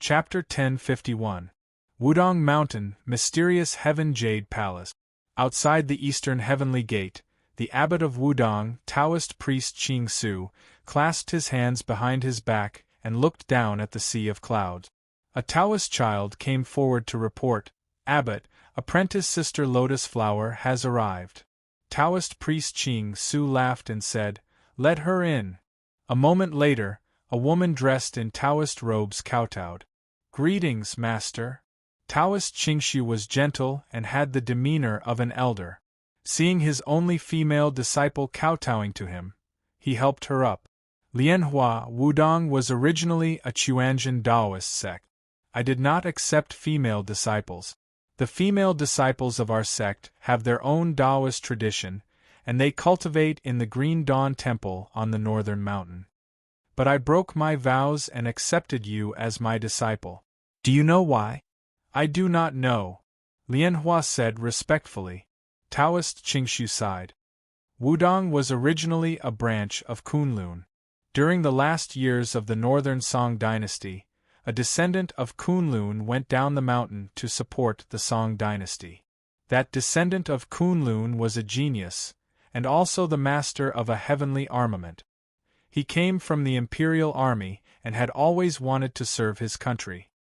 Chapter 1051. Wudong Mountain, Mysterious Heaven Jade Palace. Outside the eastern heavenly gate, the abbot of Wudong, Taoist priest Qing Su, clasped his hands behind his back and looked down at the sea of clouds. A Taoist child came forward to report, "Abbot, apprentice Sister Lotus Flower has arrived." Taoist priest Qing Su laughed and said, "Let her in." A moment later, a woman dressed in Taoist robes kowtowed. "Greetings, master." Taoist Qingshu was gentle and had the demeanor of an elder. Seeing his only female disciple kowtowing to him, he helped her up. Lianhua Wudong was originally a Chuanjian Taoist sect. I did not accept female disciples. The female disciples of our sect have their own Taoist tradition, and they cultivate in the Green Dawn Temple on the northern mountain. But I broke my vows and accepted you as my disciple. Do you know why? I do not know, Lianhua said respectfully. Taoist Qingshu sighed. Wudong was originally a branch of Kunlun. During the last years of the northern Song dynasty, a descendant of Kunlun went down the mountain to support the Song dynasty. That descendant of Kunlun was a genius, and also the master of a heavenly armament. He came from the imperial army and had always wanted to serve his country.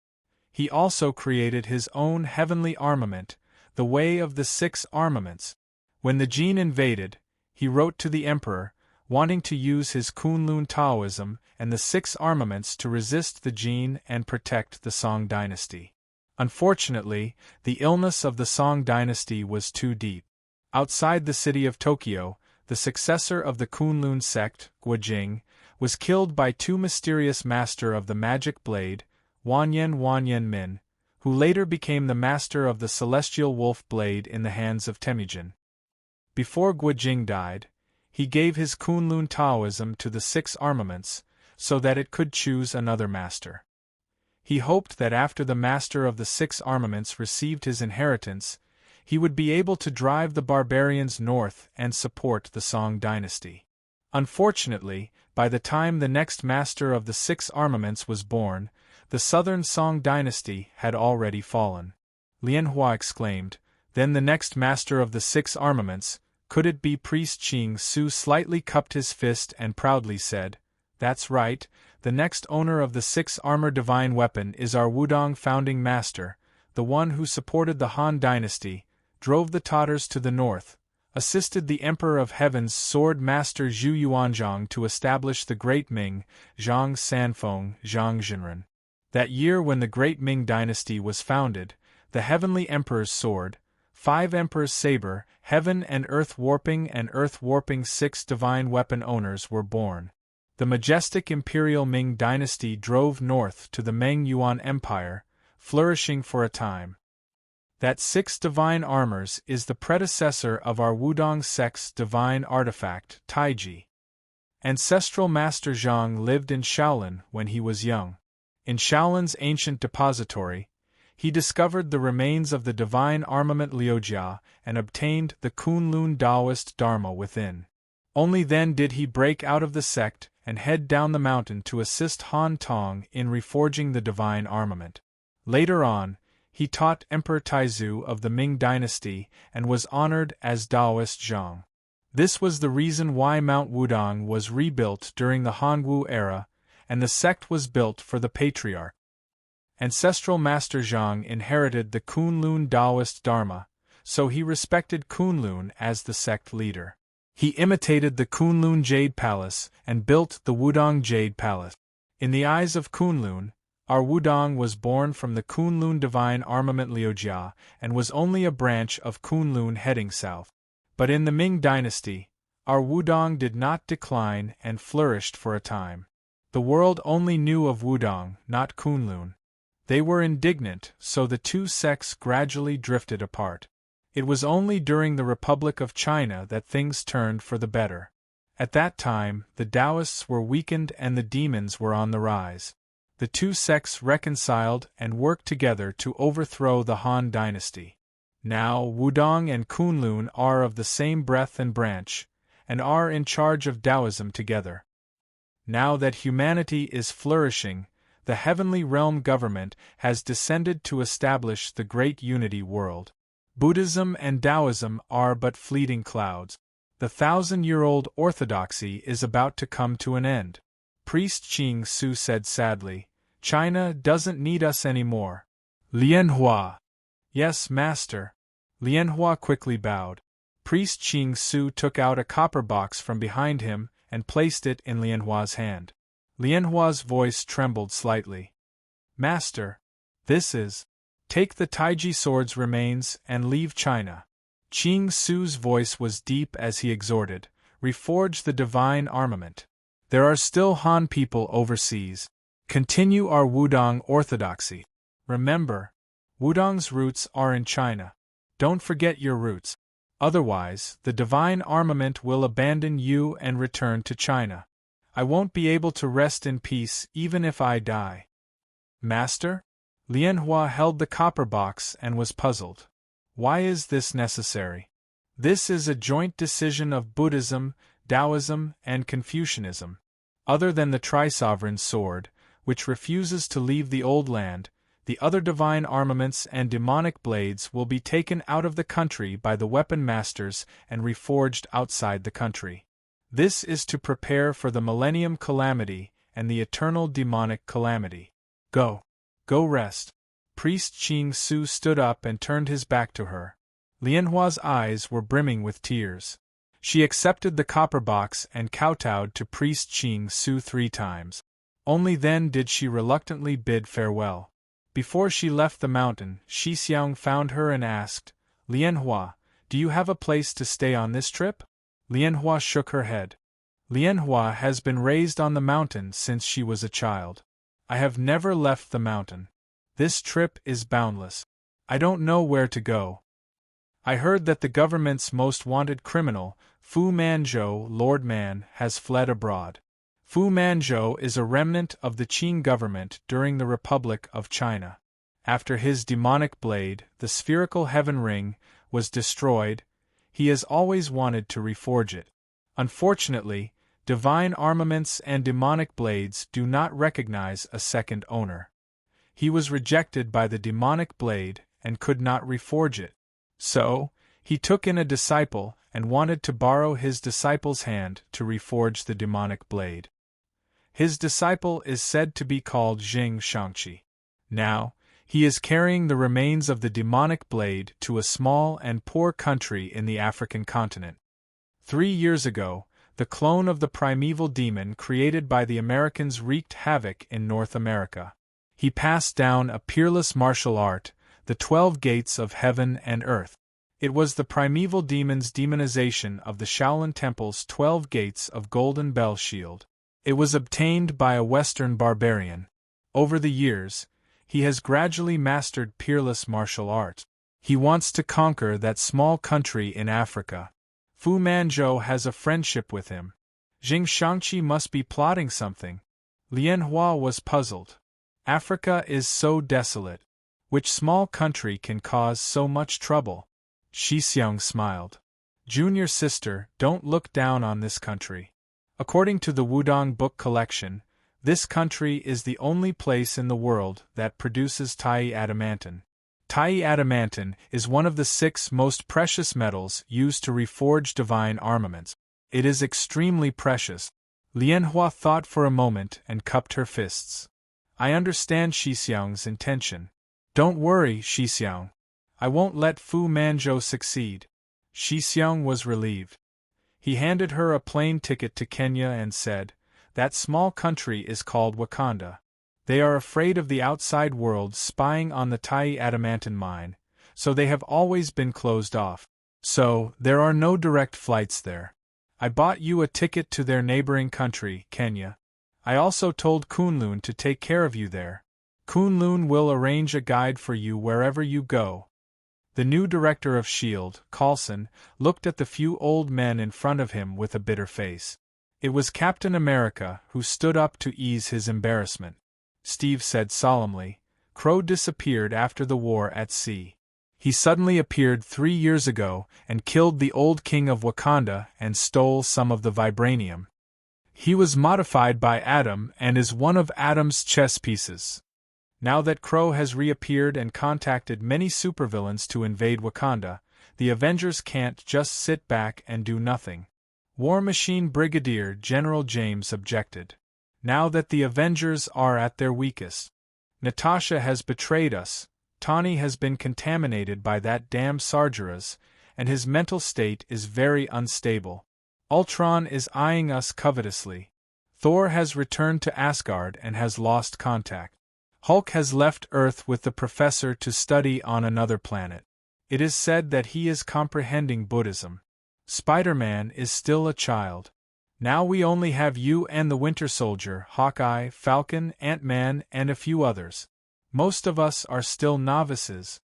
He also created his own heavenly armament, the Way of the Six Armaments. When the Jin invaded, he wrote to the emperor, wanting to use his Kunlun Taoism and the six armaments to resist the Jin and protect the Song dynasty. Unfortunately, the illness of the Song dynasty was too deep. Outside the city of Tokyo, the successor of the Kunlun sect, Guojing, was killed by two mysterious master of the magic blade, Wanyan Min, who later became the master of the celestial wolf blade in the hands of Temujin. Before Guojing died, he gave his Kunlun Taoism to the six armaments, so that it could choose another master. He hoped that after the master of the six armaments received his inheritance, he would be able to drive the barbarians north and support the Song dynasty. Unfortunately, by the time the next master of the six armaments was born, the southern Song dynasty had already fallen. Lianhua exclaimed, "Then the next master of the six armaments, could it be priest Qing Su?" Slightly cupped his fist and proudly said, "That's right, the next owner of the six-armor divine weapon is our Wudong founding master, the one who supported the Han dynasty, drove the Tatars to the north, assisted the Emperor of Heaven's sword master Zhu Yuanzhang to establish the Great Ming, Zhang Sanfeng, Zhang Jinren. That year when the Great Ming dynasty was founded, the Heavenly Emperor's sword, 5 Emperor's saber, Heaven and Earth Warping 6 divine weapon owners were born. The majestic Imperial Ming dynasty drove north to the Meng Yuan Empire, flourishing for a time. That 6 divine armors is the predecessor of our Wudong sect's divine artifact, Taiji. Ancestral Master Zhang lived in Shaolin when he was young. In Shaolin's ancient depository, he discovered the remains of the divine armament Liujia and obtained the Kunlun Taoist Dharma within. Only then did he break out of the sect and head down the mountain to assist Han Tong in reforging the divine armament. Later on, he taught Emperor Taizu of the Ming dynasty and was honored as Taoist Zhang. This was the reason why Mount Wudong was rebuilt during the Hanwu era, and the sect was built for the patriarch. Ancestral Master Zhang inherited the Kunlun Taoist Dharma, so he respected Kunlun as the sect leader. He imitated the Kunlun Jade Palace and built the Wudong Jade Palace. In the eyes of Kunlun, our Wudong was born from the Kunlun divine armament Liujia and was only a branch of Kunlun heading south. But in the Ming dynasty, our Wudong did not decline and flourished for a time. The world only knew of Wudong, not Kunlun. They were indignant, so the two sects gradually drifted apart. It was only during the Republic of China that things turned for the better. At that time, the Taoists were weakened and the demons were on the rise. The two sects reconciled and worked together to overthrow the Han dynasty. Now, Wudong and Kunlun are of the same breath and branch, and are in charge of Taoism together. Now that humanity is flourishing, the heavenly realm government has descended to establish the great unity world. Buddhism and Taoism are but fleeting clouds. The 1,000-year-old orthodoxy is about to come to an end. Priest Qing Su said sadly, China doesn't need us anymore. Lianhua. Yes, master. Lianhua quickly bowed. Priest Qing Su took out a copper box from behind him and placed it in Lianhua's hand. Lianhua's voice trembled slightly. Master, this is. Take the Taiji sword's remains and leave China. Qing Su's voice was deep as he exhorted, reforge the divine armament. There are still Han people overseas. Continue our Wudong orthodoxy. Remember, Wudong's roots are in China. Don't forget your roots. Otherwise, the divine armament will abandon you and return to China. I won't be able to rest in peace even if I die. Master? Lianhua held the copper box and was puzzled. Why is this necessary? This is a joint decision of Buddhism, Taoism, and Confucianism. Other than the Tri-Sovereign Sword, which refuses to leave the old land, the other divine armaments and demonic blades will be taken out of the country by the weapon masters and reforged outside the country. This is to prepare for the Millennium Calamity and the eternal demonic calamity. Go. Go rest. Priest Qing Su stood up and turned his back to her. Lianhua's eyes were brimming with tears. She accepted the copper box and kowtowed to Priest Qing Su 3 times. Only then did she reluctantly bid farewell. Before she left the mountain, Shi Xiang found her and asked, Lianhua, do you have a place to stay on this trip? Lianhua shook her head. Lianhua has been raised on the mountain since she was a child. I have never left the mountain. This trip is boundless. I don't know where to go. I heard that the government's most wanted criminal, Fu Manzhou, Lord Man, has fled abroad. Fu Manzhou is a remnant of the Qing government during the Republic of China. After his demonic blade, the spherical heaven ring, was destroyed, he has always wanted to reforge it. Unfortunately, divine armaments and demonic blades do not recognize a second owner. He was rejected by the demonic blade and could not reforge it. So, he took in a disciple and wanted to borrow his disciple's hand to reforge the demonic blade. His disciple is said to be called Jing Shangqi. Now, he is carrying the remains of the demonic blade to a small and poor country in the African continent. 3 years ago, the clone of the primeval demon created by the Americans wreaked havoc in North America. He passed down a peerless martial art, the 12 gates of heaven and earth. It was the primeval demon's demonization of the Shaolin Temple's 12 gates of golden bell shield. It was obtained by a Western barbarian. Over the years, he has gradually mastered peerless martial art. He wants to conquer that small country in Africa. Fu Manzhou has a friendship with him. Jing Shangqi must be plotting something. Lianhua was puzzled. Africa is so desolate. Which small country can cause so much trouble? Shi Xiang smiled. Junior sister, don't look down on this country. According to the Wudong book collection, this country is the only place in the world that produces Tai adamantine. Tai adamantine is one of the 6 most precious metals used to reforge divine armaments. It is extremely precious. Lianhua thought for a moment and cupped her fists. I understand Shi Xiang's intention. Don't worry, Shi Xiang. I won't let Fu Manzhou succeed. Shi Xiang was relieved. He handed her a plane ticket to Kenya and said, that small country is called Wakanda. They are afraid of the outside world spying on the Tai adamantine mine, so they have always been closed off. So, there are no direct flights there. I bought you a ticket to their neighboring country, Kenya. I also told Kunlun to take care of you there. Kunlun will arrange a guide for you wherever you go. The new director of S.H.I.E.L.D., Coulson, looked at the few old men in front of him with a bitter face. It was Captain America who stood up to ease his embarrassment. Steve said solemnly, Crow disappeared after the war at sea. He suddenly appeared 3 years ago and killed the old king of Wakanda and stole some of the vibranium. He was modified by Adam and is one of Adam's chess pieces. Now that Crow has reappeared and contacted many supervillains to invade Wakanda, the Avengers can't just sit back and do nothing. War Machine Brigadier General James objected. Now that the Avengers are at their weakest. Natasha has betrayed us, Tawny has been contaminated by that damn Sargeras, and his mental state is very unstable. Ultron is eyeing us covetously. Thor has returned to Asgard and has lost contact. Hulk has left Earth with the Professor to study on another planet. It is said that he is comprehending Buddhism. Spider-Man is still a child. Now we only have you and the Winter Soldier, Hawkeye, Falcon, Ant-Man, and a few others. Most of us are still novices.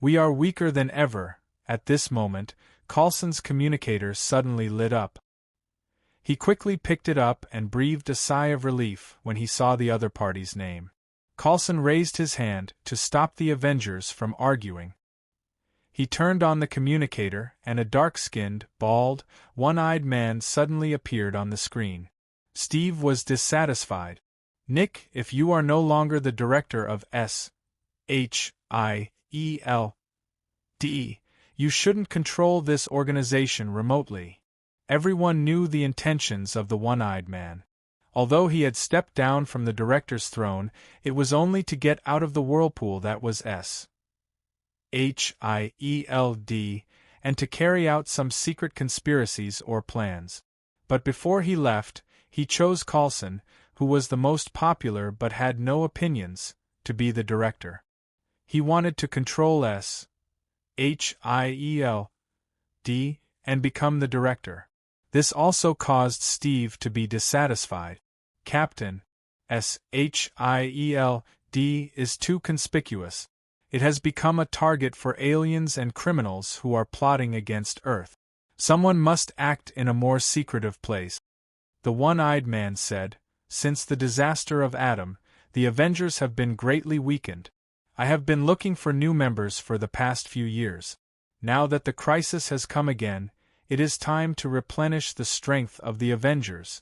We are weaker than ever. At this moment, Coulson's communicator suddenly lit up. He quickly picked it up and breathed a sigh of relief when he saw the other party's name. Coulson raised his hand to stop the Avengers from arguing. He turned on the communicator, and a dark-skinned, bald, one-eyed man suddenly appeared on the screen. Steve was dissatisfied. Nick, if you are no longer the director of SHIELD, you shouldn't control this organization remotely. Everyone knew the intentions of the one-eyed man. Although he had stepped down from the director's throne, it was only to get out of the whirlpool that was SHIELD, and to carry out some secret conspiracies or plans. But before he left, he chose Coulson, who was the most popular but had no opinions, to be the director. He wanted to control SHIELD and become the director. This also caused Steve to be dissatisfied. Captain SHIELD is too conspicuous. It has become a target for aliens and criminals who are plotting against Earth. Someone must act in a more secretive place. The one-eyed man said, since the disaster of Adam, the Avengers have been greatly weakened. I have been looking for new members for the past few years. Now that the crisis has come again, it is time to replenish the strength of the Avengers.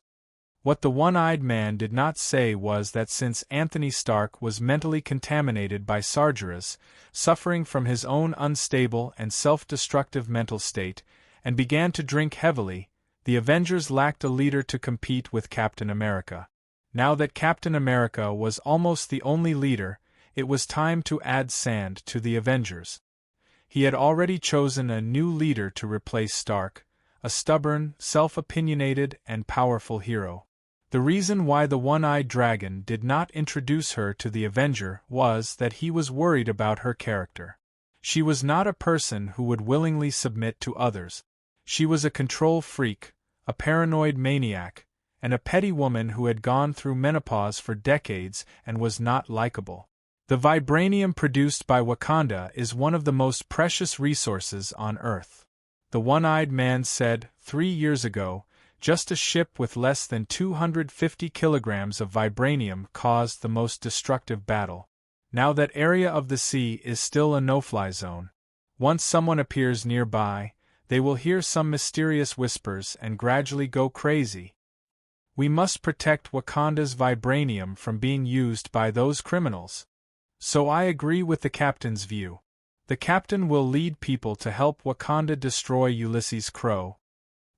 What the one-eyed man did not say was that since Anthony Stark was mentally contaminated by Sargeras, suffering from his own unstable and self-destructive mental state, and began to drink heavily, the Avengers lacked a leader to compete with Captain America. Now that Captain America was almost the only leader, it was time to add sand to the Avengers. He had already chosen a new leader to replace Stark, a stubborn, self-opinionated, and powerful hero. The reason why the one-eyed dragon did not introduce her to the Avenger was that he was worried about her character. She was not a person who would willingly submit to others. She was a control freak, a paranoid maniac, and a petty woman who had gone through menopause for decades and was not likable. The vibranium produced by Wakanda is one of the most precious resources on Earth. The one-eyed man said, 3 years ago, just a ship with less than 250 kilograms of vibranium caused the most destructive battle. Now that area of the sea is still a no-fly zone. Once someone appears nearby, they will hear some mysterious whispers and gradually go crazy. We must protect Wakanda's vibranium from being used by those criminals. So I agree with the captain's view. The captain will lead people to help Wakanda destroy Ulysses Crow.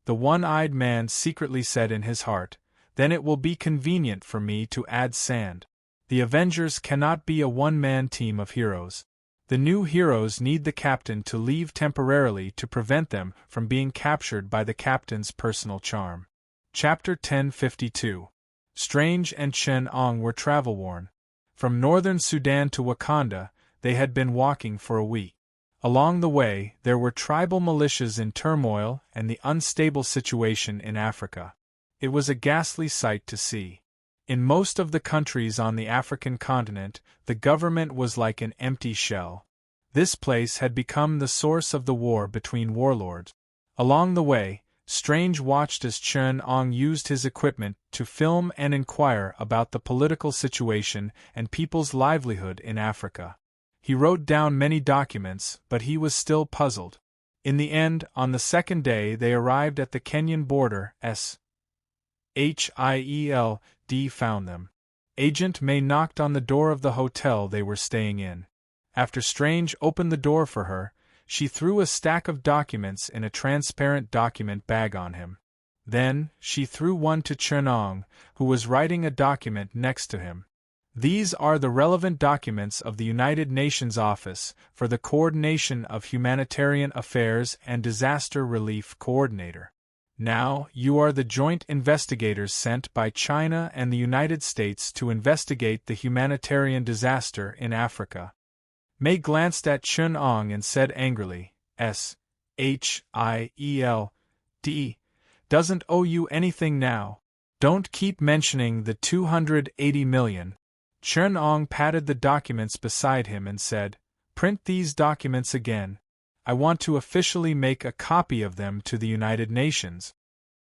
The one-eyed man secretly said in his heart, then it will be convenient for me to add sand. The Avengers cannot be a one-man team of heroes. The new heroes need the captain to leave temporarily to prevent them from being captured by the captain's personal charm. Chapter 1052. Strange and Chen-Ong were travel-worn. From northern Sudan to Wakanda, they had been walking for a week. Along the way, there were tribal militias in turmoil and the unstable situation in Africa. It was a ghastly sight to see. In most of the countries on the African continent, the government was like an empty shell. This place had become the source of the war between warlords. Along the way, Strange watched as Chen-Ong used his equipment to film and inquire about the political situation and people's livelihood in Africa. He wrote down many documents, but he was still puzzled. In the end, on the second day they arrived at the Kenyan border, Hield found them. Agent May knocked on the door of the hotel they were staying in. After Strange opened the door for her, she threw a stack of documents in a transparent document bag on him. Then, she threw one to Chen, who was writing a document next to him. These are the relevant documents of the United Nations Office for the Coordination of Humanitarian Affairs and Disaster Relief Coordinator. Now, you are the joint investigators sent by China and the United States to investigate the humanitarian disaster in Africa. May glanced at Chen and said angrily, Hield doesn't owe you anything now. Don't keep mentioning the 280 million. Chen patted the documents beside him and said, Print these documents again. I want to officially make a copy of them to the United Nations.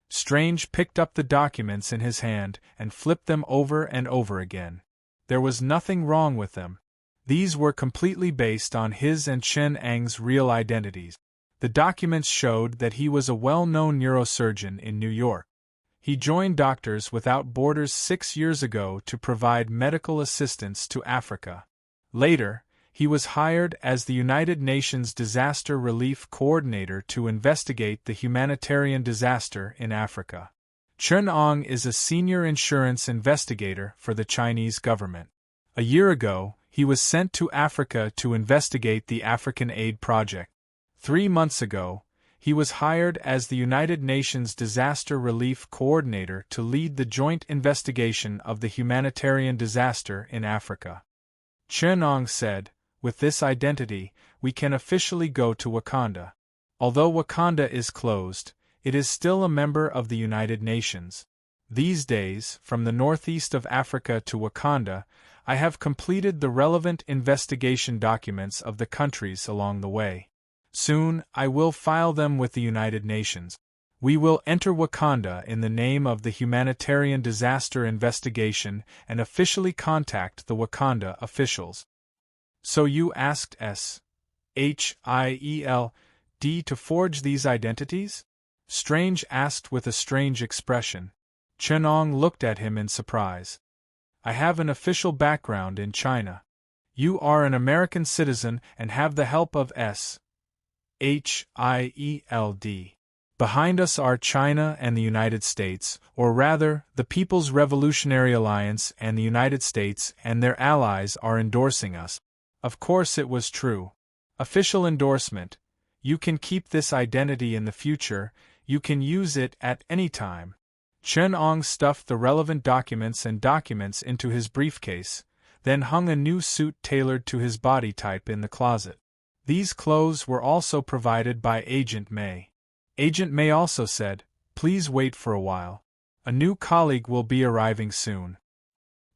Strange picked up the documents in his hand and flipped them over and over again. There was nothing wrong with them. These were completely based on his and Chen Ang's real identities. The documents showed that he was a well-known neurosurgeon in New York. He joined Doctors Without Borders 6 years ago to provide medical assistance to Africa. Later, he was hired as the United Nations Disaster Relief Coordinator to investigate the humanitarian disaster in Africa. Chen is a senior insurance investigator for the Chinese government. A year ago, he was sent to Africa to investigate the African Aid Project. 3 months ago, he was hired as the United Nations Disaster Relief Coordinator to lead the joint investigation of the humanitarian disaster in Africa. Chen said, With this identity, we can officially go to Wakanda. Although Wakanda is closed, it is still a member of the United Nations. These days, from the northeast of Africa to Wakanda, I have completed the relevant investigation documents of the countries along the way. Soon, I will file them with the United Nations. We will enter Wakanda in the name of the Humanitarian Disaster Investigation and officially contact the Wakanda officials. So you asked Hield to forge these identities? Strange asked with a strange expression. Chen looked at him in surprise. I have an official background in China. You are an American citizen and have the help of Hield. Behind us are China and the United States, or rather, the People's Revolutionary Alliance and the United States and their allies are endorsing us. Of course it was true. Official endorsement. You can keep this identity in the future, you can use it at any time. Chen stuffed the relevant documents into his briefcase, then hung a new suit tailored to his body type in the closet. These clothes were also provided by Agent May. Agent May also said, Please wait for a while. A new colleague will be arriving soon.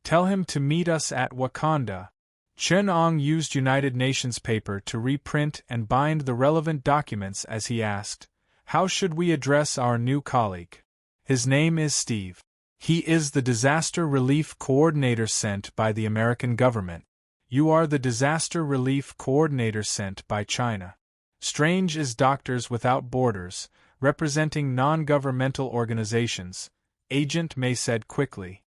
Tell him to meet us at Wakanda. Chen used United Nations paper to reprint and bind the relevant documents as he asked, How should we address our new colleague? His name is Steve. He is the Disaster Relief Coordinator sent by the American government. You are the Disaster Relief Coordinator sent by China. Strange is Doctors Without Borders, representing non-governmental organizations, Agent May said quickly.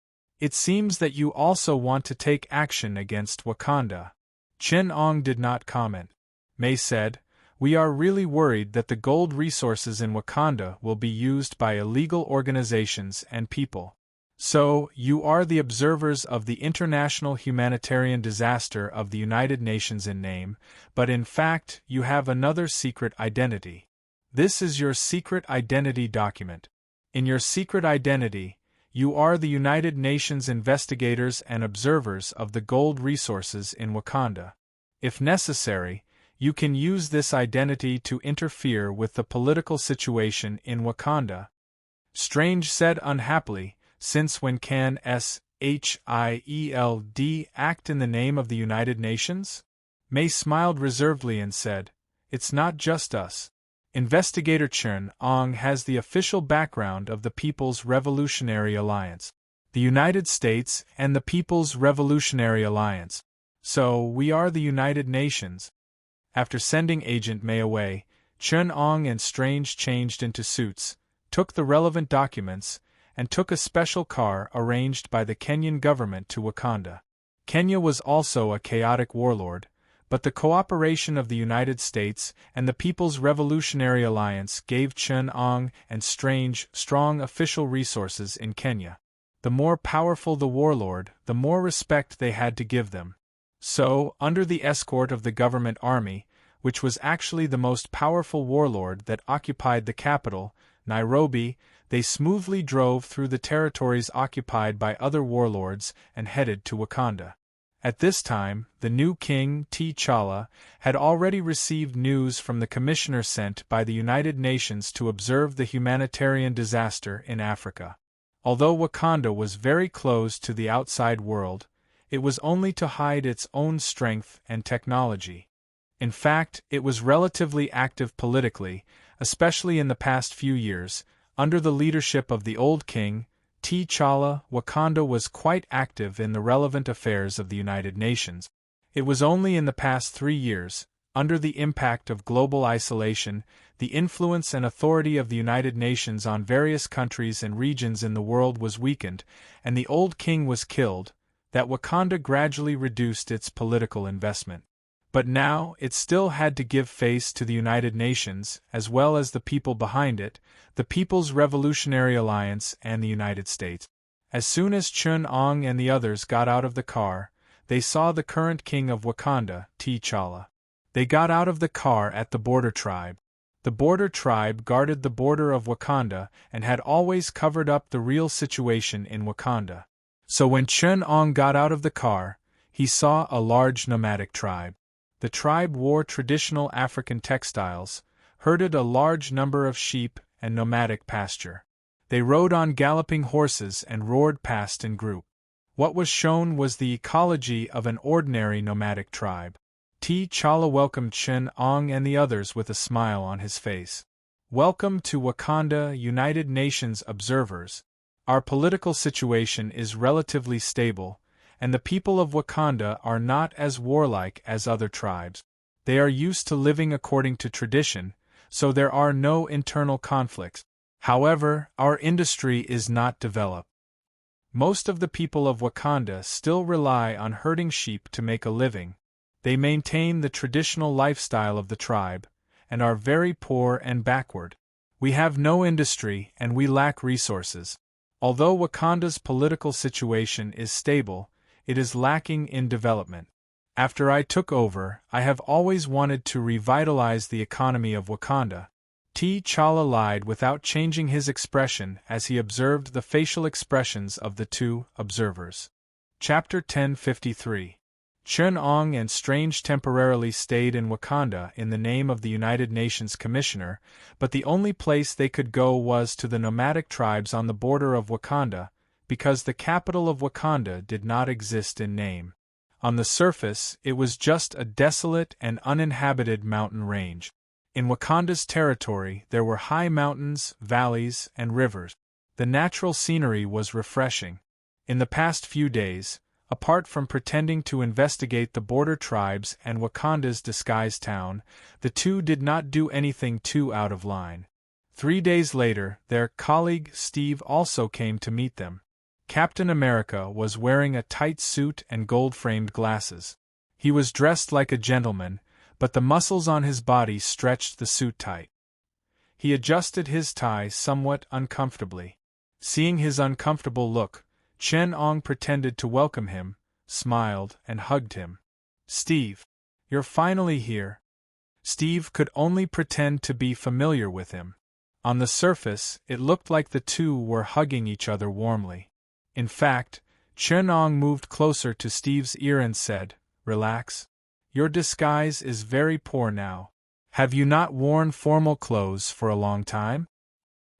It seems that you also want to take action against Wakanda. Chen did not comment. May said, We are really worried that the gold resources in Wakanda will be used by illegal organizations and people. So, you are the observers of the international humanitarian disaster of the United Nations in name, but in fact, you have another secret identity. This is your secret identity document. In your secret identity, you are the United Nations investigators and observers of the gold resources in Wakanda. If necessary, you can use this identity to interfere with the political situation in Wakanda. Strange said unhappily, Since when can Hield act in the name of the United Nations? May smiled reservedly and said, It's not just us. Investigator Chen has the official background of the People's Revolutionary Alliance, the United States and the People's Revolutionary Alliance. So, we are the United Nations. After sending Agent May away, Chen and Strange changed into suits, took the relevant documents, and took a special car arranged by the Kenyan government to Wakanda. Kenya was also a chaotic warlord, but the cooperation of the United States and the People's Revolutionary Alliance gave Chen Ong and strong official resources in Kenya. The more powerful the warlord, the more respect they had to give them. So, under the escort of the government army, which was actually the most powerful warlord that occupied the capital, Nairobi, they smoothly drove through the territories occupied by other warlords and headed to Wakanda. At this time, the new king, T'Challa, had already received news from the commissioner sent by the United Nations to observe the humanitarian disaster in Africa. Although Wakanda was very close to the outside world, it was only to hide its own strength and technology. In fact, it was relatively active politically, especially in the past few years. Under the leadership of the old king, T'Challa, Wakanda was quite active in the relevant affairs of the United Nations. It was only in the past 3 years, under the impact of global isolation, the influence and authority of the United Nations on various countries and regions in the world was weakened, and the old king was killed, that Wakanda gradually reduced its political investment. But now, it still had to give face to the United Nations, as well as the people behind it, the People's Revolutionary Alliance and the United States. As soon as Chen Ong and the others got out of the car, they saw the current king of Wakanda, T'Challa. They got out of the car at the border tribe. The border tribe guarded the border of Wakanda and had always covered up the real situation in Wakanda. So when Chen Ong got out of the car, he saw a large nomadic tribe. The tribe wore traditional African textiles, herded a large number of sheep and nomadic pasture. They rode on galloping horses and roared past in group. What was shown was the ecology of an ordinary nomadic tribe. T'Challa welcomed Chen Ong and the others with a smile on his face. "Welcome to Wakanda, United Nations observers. Our political situation is relatively stable, and the people of Wakanda are not as warlike as other tribes. They are used to living according to tradition, so there are no internal conflicts. However, our industry is not developed. Most of the people of Wakanda still rely on herding sheep to make a living. They maintain the traditional lifestyle of the tribe, and are very poor and backward. We have no industry and we lack resources. Although Wakanda's political situation is stable, it is lacking in development. After I took over, I have always wanted to revitalize the economy of Wakanda." T'Challa lied without changing his expression as he observed the facial expressions of the two observers. Chapter 1053. Chen Ong and Strange temporarily stayed in Wakanda in the name of the United Nations Commissioner, but the only place they could go was to the nomadic tribes on the border of Wakanda, because the capital of Wakanda did not exist in name. On the surface, it was just a desolate and uninhabited mountain range. In Wakanda's territory, there were high mountains, valleys, and rivers. The natural scenery was refreshing. In the past few days, apart from pretending to investigate the border tribes and Wakanda's disguised town, the two did not do anything too out of line. 3 days later, their colleague Steve also came to meet them. Captain America was wearing a tight suit and gold-framed glasses. He was dressed like a gentleman, but the muscles on his body stretched the suit tight. He adjusted his tie somewhat uncomfortably. Seeing his uncomfortable look, Chen Ong pretended to welcome him, smiled, and hugged him. "Steve, you're finally here." Steve could only pretend to be familiar with him. On the surface, it looked like the two were hugging each other warmly. In fact, Chen Ong moved closer to Steve's ear and said, "Relax. Your disguise is very poor now. Have you not worn formal clothes for a long time?"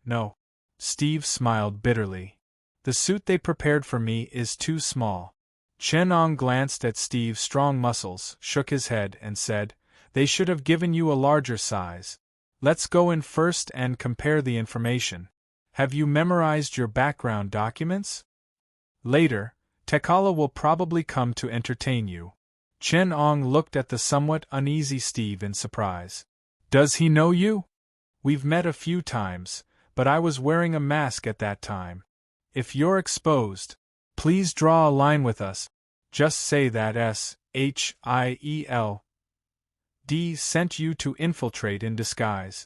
"No." Steve smiled bitterly. "The suit they prepared for me is too small." Chen Ong glanced at Steve's strong muscles, shook his head, and said, "They should have given you a larger size. Let's go in first and compare the information. Have you memorized your background documents? Later, T'Challa will probably come to entertain you." Chen Ong looked at the somewhat uneasy Steve in surprise. "Does he know you?" "We've met a few times, but I was wearing a mask at that time." If you're exposed, please draw a line with us. Just say that SHIELD sent you to infiltrate in disguise.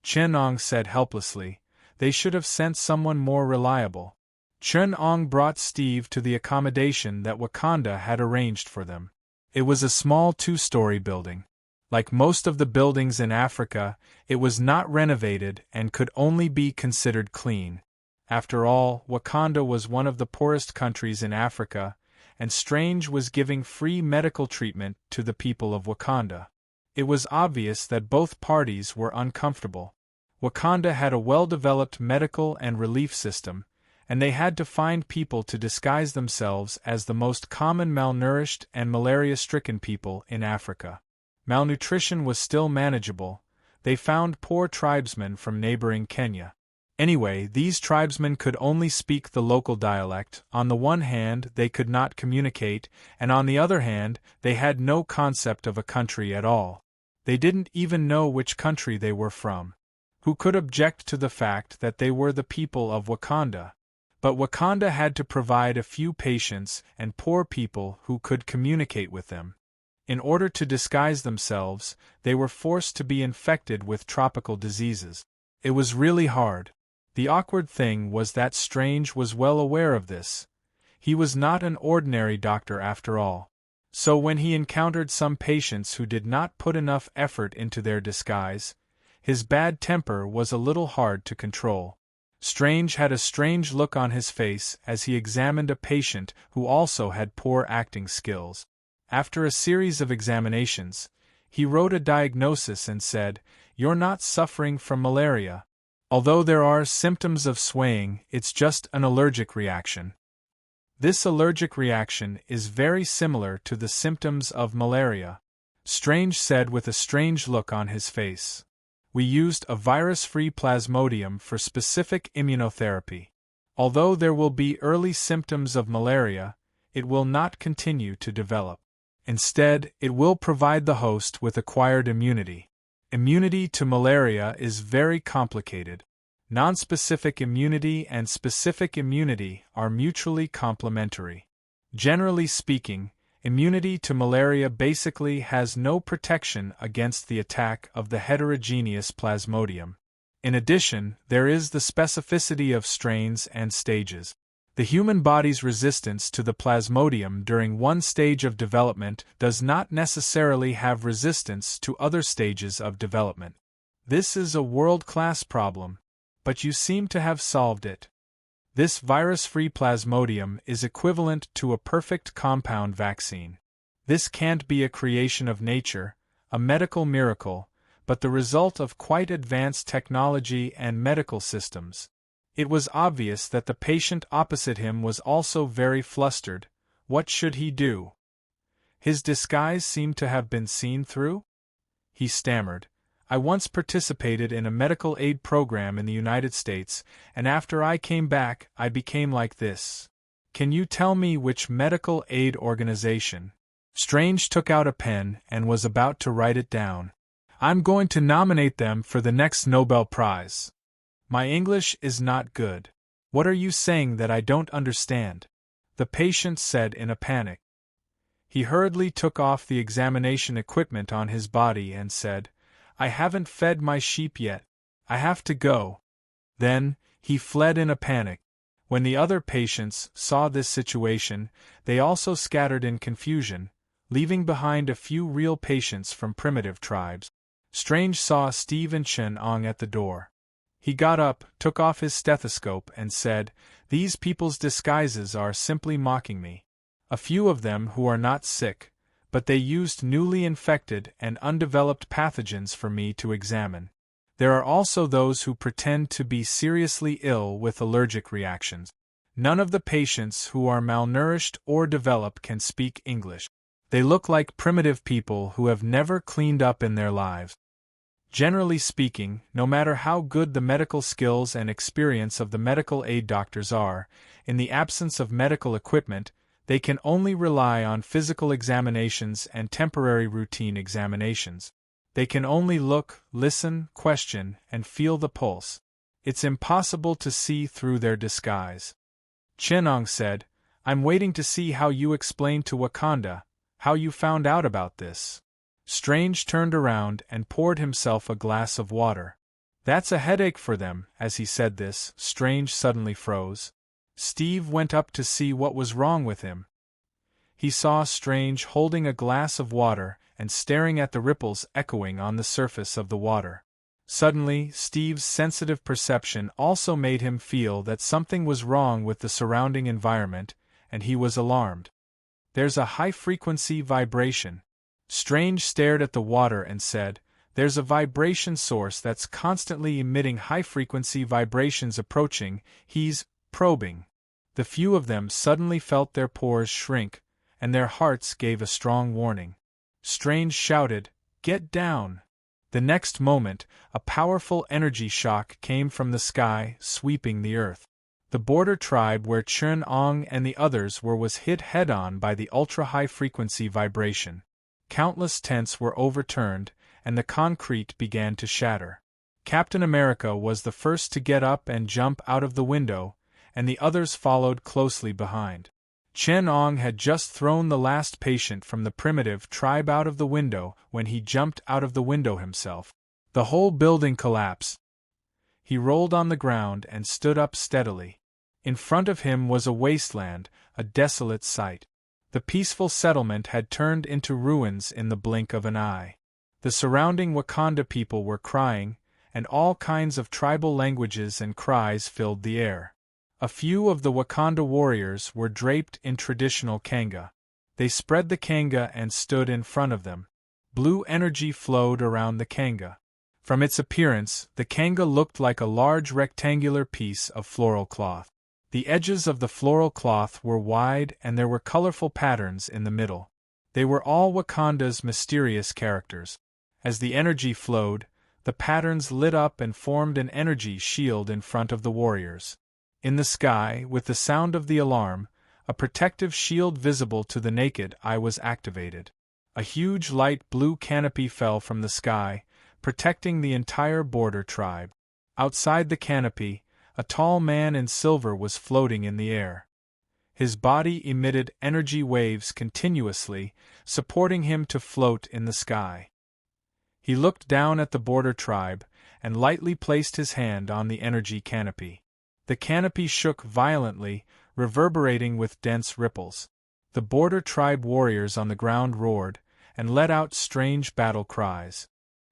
Chen Ong said helplessly. They should have sent someone more reliable. Chen Ong brought Steve to the accommodation that Wakanda had arranged for them. It was a small 2-story building. Like most of the buildings in Africa, it was not renovated and could only be considered clean. After all, Wakanda was one of the poorest countries in Africa, and Strange was giving free medical treatment to the people of Wakanda. It was obvious that both parties were uncomfortable. Wakanda had a well-developed medical and relief system, and they had to find people to disguise themselves as the most common malnourished and malaria-stricken people in Africa. Malnutrition was still manageable. They found poor tribesmen from neighboring Kenya. Anyway, these tribesmen could only speak the local dialect. On the one hand, they could not communicate, and on the other hand, they had no concept of a country at all. They didn't even know which country they were from. Who could object to the fact that they were the people of Wakanda? But Wakanda had to provide a few patients and poor people who could communicate with them. In order to disguise themselves, they were forced to be infected with tropical diseases. It was really hard. The awkward thing was that Strange was well aware of this. He was not an ordinary doctor after all. So when he encountered some patients who did not put enough effort into their disguise, his bad temper was a little hard to control. Strange had a strange look on his face as he examined a patient who also had poor acting skills. After a series of examinations, he wrote a diagnosis and said, "You're not suffering from malaria. Although there are symptoms of swaying, it's just an allergic reaction." This allergic reaction is very similar to the symptoms of malaria, Strange said with a strange look on his face. We used a virus-free plasmodium for specific immunotherapy. Although there will be early symptoms of malaria, it will not continue to develop. Instead, it will provide the host with acquired immunity. Immunity to malaria is very complicated. Nonspecific immunity and specific immunity are mutually complementary. Generally speaking, immunity to malaria basically has no protection against the attack of the heterogeneous plasmodium. In addition, there is the specificity of strains and stages. The human body's resistance to the plasmodium during one stage of development does not necessarily have resistance to other stages of development. This is a world-class problem, but you seem to have solved it. This virus-free plasmodium is equivalent to a perfect compound vaccine. This can't be a creation of nature, a medical miracle, but the result of quite advanced technology and medical systems. It was obvious that the patient opposite him was also very flustered. What should he do? His disguise seemed to have been seen through? He stammered. I once participated in a medical aid program in the United States, and after I came back, I became like this. Can you tell me which medical aid organization? Strange took out a pen and was about to write it down. I'm going to nominate them for the next Nobel Prize. My English is not good. What are you saying that I don't understand? The patient said in a panic. He hurriedly took off the examination equipment on his body and said, I haven't fed my sheep yet. I have to go. Then, he fled in a panic. When the other patients saw this situation, they also scattered in confusion, leaving behind a few real patients from primitive tribes. Strange saw Steve and Chen Ong at the door. He got up, took off his stethoscope, and said, These people's disguises are simply mocking me. A few of them who are not sick, but they used newly infected and undeveloped pathogens for me to examine. There are also those who pretend to be seriously ill with allergic reactions. None of the patients who are malnourished or developed can speak English. They look like primitive people who have never cleaned up in their lives. Generally speaking, no matter how good the medical skills and experience of the medical aid doctors are, in the absence of medical equipment, they can only rely on physical examinations and temporary routine examinations. They can only look, listen, question, and feel the pulse. It's impossible to see through their disguise. Chenong said, "I'm waiting to see how you explain to Wakanda how you found out about this." Strange turned around and poured himself a glass of water. "That's a headache for them." As he said this, Strange suddenly froze. Steve went up to see what was wrong with him. He saw Strange holding a glass of water and staring at the ripples echoing on the surface of the water. Suddenly, Steve's sensitive perception also made him feel that something was wrong with the surrounding environment, and he was alarmed. "There's a high-frequency vibration." Strange stared at the water and said, "There's a vibration source that's constantly emitting high-frequency vibrations approaching." He's probing. The few of them suddenly felt their pores shrink, and their hearts gave a strong warning. Strange shouted, "Get down!" The next moment, a powerful energy shock came from the sky, sweeping the earth. The border tribe where Chen-Ong and the others were was hit head-on by the ultra-high-frequency vibration. Countless tents were overturned, and the concrete began to shatter. Captain America was the first to get up and jump out of the window, and the others followed closely behind. Chen-Ong had just thrown the last patient from the primitive tribe out of the window when he jumped out of the window himself. The whole building collapsed. He rolled on the ground and stood up steadily. In front of him was a wasteland, a desolate sight. The peaceful settlement had turned into ruins in the blink of an eye. The surrounding Wakanda people were crying, and all kinds of tribal languages and cries filled the air. A few of the Wakanda warriors were draped in traditional kanga. They spread the kanga and stood in front of them. Blue energy flowed around the kanga. From its appearance, the kanga looked like a large rectangular piece of floral cloth. The edges of the floral cloth were wide and there were colorful patterns in the middle. They were all Wakanda's mysterious characters. As the energy flowed, the patterns lit up and formed an energy shield in front of the warriors. In the sky, with the sound of the alarm, a protective shield visible to the naked eye was activated. A huge light blue canopy fell from the sky, protecting the entire border tribe. Outside the canopy, a tall man in silver was floating in the air. His body emitted energy waves continuously, supporting him to float in the sky. He looked down at the border tribe, and lightly placed his hand on the energy canopy. The canopy shook violently, reverberating with dense ripples. The border tribe warriors on the ground roared, and let out strange battle cries.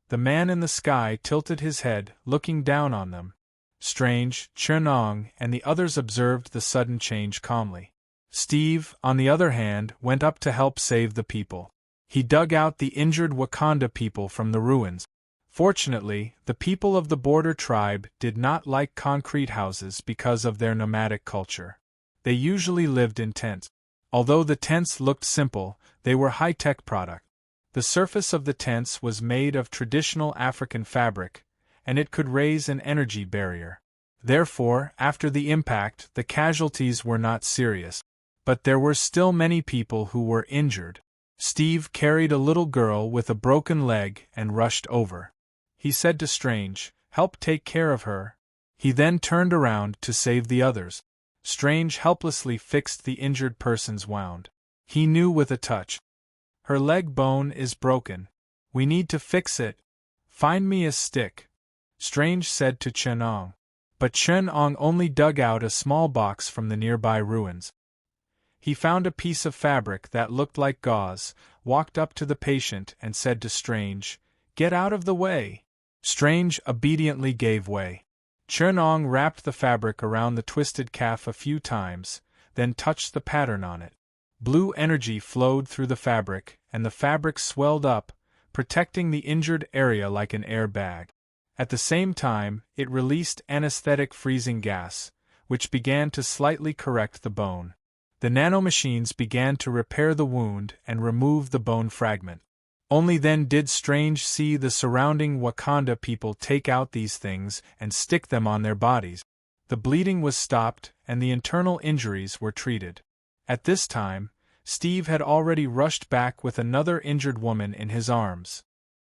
The man in the sky tilted his head, looking down on them. Strange, Chen-Ong, and the others observed the sudden change calmly. Steve, on the other hand, went up to help save the people. He dug out the injured Wakanda people from the ruins. Fortunately, the people of the border tribe did not like concrete houses because of their nomadic culture. They usually lived in tents. Although the tents looked simple, they were high-tech product. The surface of the tents was made of traditional African fabric, and it could raise an energy barrier. Therefore, after the impact, the casualties were not serious. But there were still many people who were injured. Steve carried a little girl with a broken leg and rushed over. He said to Strange, "Help take care of her." He then turned around to save the others. Strange helplessly fixed the injured person's wound. He knew with a touch. "Her leg bone is broken. We need to fix it. Find me a stick," Strange said to Chen-Ong. But Chen-Ong only dug out a small box from the nearby ruins. He found a piece of fabric that looked like gauze, walked up to the patient and said to Strange, "Get out of the way." Strange obediently gave way. Chen-Ong wrapped the fabric around the twisted calf a few times, then touched the pattern on it. Blue energy flowed through the fabric, and the fabric swelled up, protecting the injured area like an air bag. At the same time, it released anesthetic freezing gas, which began to slightly correct the bone. The nanomachines began to repair the wound and remove the bone fragment. Only then did Strange see the surrounding Wakanda people take out these things and stick them on their bodies. The bleeding was stopped and the internal injuries were treated. At this time, Steve had already rushed back with another injured woman in his arms.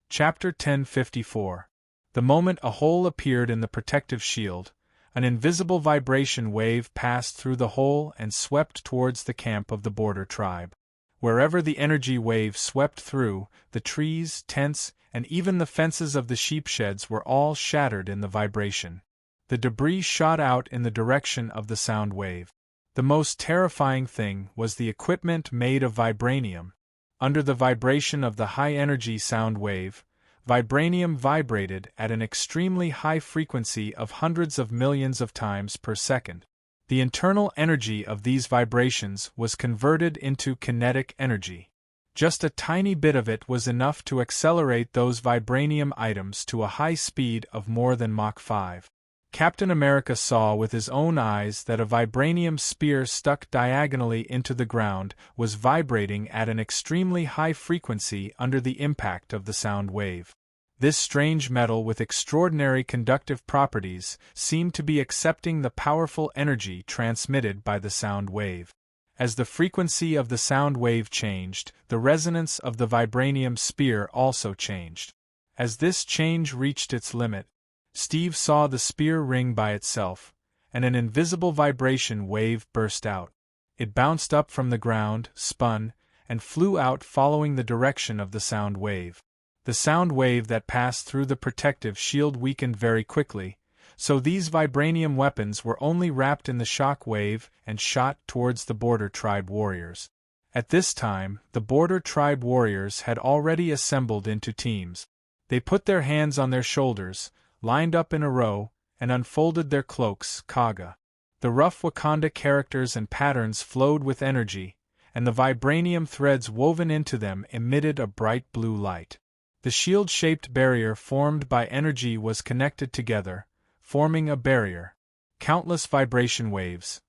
Chapter 1054. The moment a hole appeared in the protective shield, An invisible vibration wave passed through the hole and swept towards the camp of the border tribe. Wherever the energy wave swept through, the trees, tents, and even the fences of the sheep sheds were all shattered in the vibration. The debris shot out in the direction of the sound wave. The most terrifying thing was the equipment made of vibranium. Under the vibration of the high-energy sound wave, vibranium vibrated at an extremely high frequency of hundreds of millions of times per second. The internal energy of these vibrations was converted into kinetic energy. Just a tiny bit of it was enough to accelerate those vibranium items to a high speed of more than Mach 5. Captain America saw with his own eyes that a vibranium spear stuck diagonally into the ground was vibrating at an extremely high frequency under the impact of the sound wave. This strange metal with extraordinary conductive properties seemed to be accepting the powerful energy transmitted by the sound wave. As the frequency of the sound wave changed, the resonance of the vibranium spear also changed. As this change reached its limit, Steve saw the spear ring by itself, and an invisible vibration wave burst out. It bounced up from the ground, spun, and flew out following the direction of the sound wave. The sound wave that passed through the protective shield weakened very quickly, so these vibranium weapons were only wrapped in the shock wave and shot towards the border tribe warriors. At this time, the border tribe warriors had already assembled into teams. They put their hands on their shoulders, lined up in a row, and unfolded their cloaks, kaga. The rough Wakanda characters and patterns flowed with energy, and the vibranium threads woven into them emitted a bright blue light. The shield-shaped barrier formed by energy was connected together, forming a barrier. Countless vibration waves,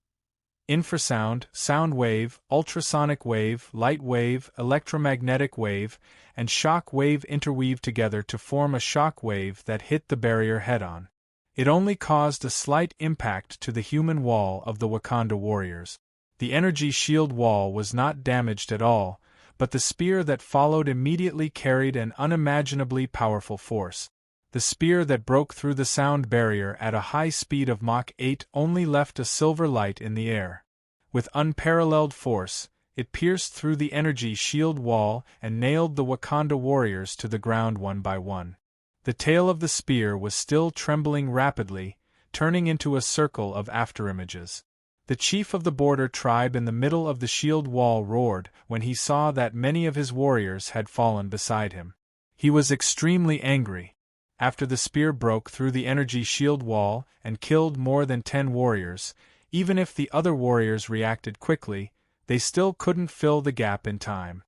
infrasound, sound wave, ultrasonic wave, light wave, electromagnetic wave, and shock wave interweave together to form a shock wave that hit the barrier head-on. It only caused a slight impact to the human wall of the Wakanda warriors. The energy shield wall was not damaged at all, but the spear that followed immediately carried an unimaginably powerful force. The spear that broke through the sound barrier at a high speed of Mach 8 only left a silver light in the air. With unparalleled force, it pierced through the energy shield wall and nailed the Wakanda warriors to the ground one by one. The tail of the spear was still trembling rapidly, turning into a circle of afterimages. The chief of the border tribe in the middle of the shield wall roared when he saw that many of his warriors had fallen beside him. He was extremely angry. After the spear broke through the energy shield wall and killed more than 10 warriors, even if the other warriors reacted quickly, they still couldn't fill the gap in time.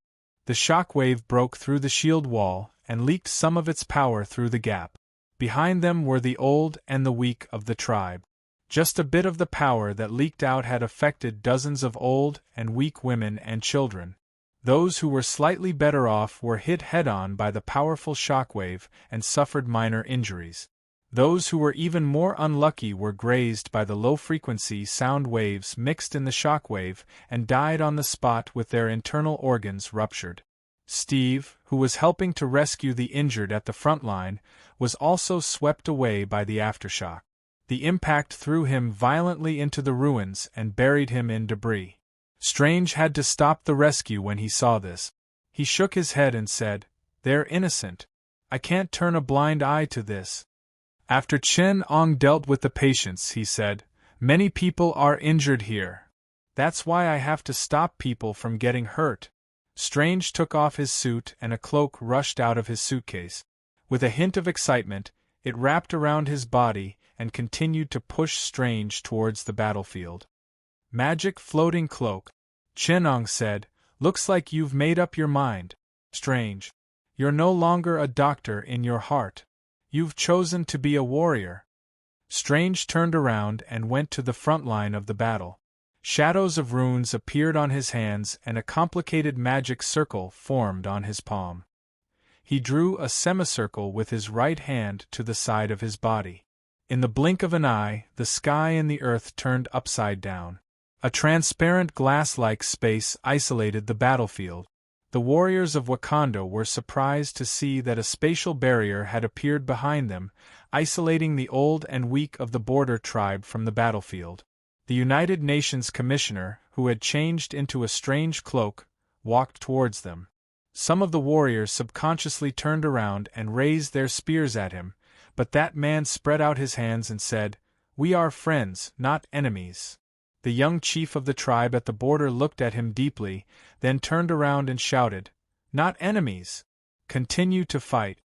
The shock wave broke through the shield wall and leaked some of its power through the gap. Behind them were the old and the weak of the tribe. Just a bit of the power that leaked out had affected dozens of old and weak women and children. Those who were slightly better off were hit head-on by the powerful shockwave and suffered minor injuries. Those who were even more unlucky were grazed by the low-frequency sound waves mixed in the shockwave and died on the spot with their internal organs ruptured. Steve, who was helping to rescue the injured at the front line, was also swept away by the aftershock. The impact threw him violently into the ruins and buried him in debris. Strange had to stop the rescue when he saw this. He shook his head and said, "They're innocent. I can't turn a blind eye to this." After Chen Ong dealt with the patients, he said, "Many people are injured here. That's why I have to stop people from getting hurt." Strange took off his suit and a cloak rushed out of his suitcase. With a hint of excitement, it wrapped around his body and continued to push Strange towards the battlefield. "Magic floating cloak," Chenong said, "looks like you've made up your mind, Strange. You're no longer a doctor in your heart. You've chosen to be a warrior." Strange turned around and went to the front line of the battle. Shadows of runes appeared on his hands and a complicated magic circle formed on his palm. He drew a semicircle with his right hand to the side of his body. In the blink of an eye, the sky and the earth turned upside down. A transparent glass-like space isolated the battlefield. The warriors of Wakanda were surprised to see that a spatial barrier had appeared behind them, isolating the old and weak of the border tribe from the battlefield. The United Nations Commissioner, who had changed into a strange cloak, walked towards them. Some of the warriors subconsciously turned around and raised their spears at him, but that man spread out his hands and said, "We are friends, not enemies." The young chief of the tribe at the border looked at him deeply, then turned around and shouted, "Not enemies! Continue to fight."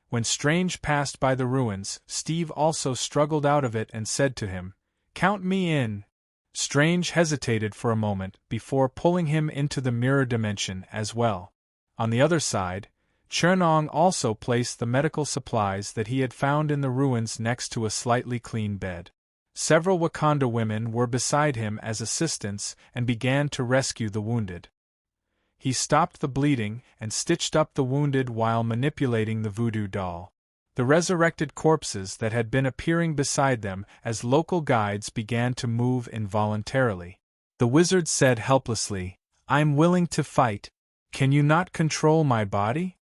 When Strange passed by the ruins, Steve also struggled out of it and said to him, "Count me in." Strange hesitated for a moment before pulling him into the mirror dimension as well. On the other side, Chernong also placed the medical supplies that he had found in the ruins next to a slightly clean bed. Several Wakanda women were beside him as assistants and began to rescue the wounded. He stopped the bleeding and stitched up the wounded while manipulating the voodoo doll. The resurrected corpses that had been appearing beside them as local guides began to move involuntarily. The wizard said helplessly, "I'm willing to fight. Can you not control my body?"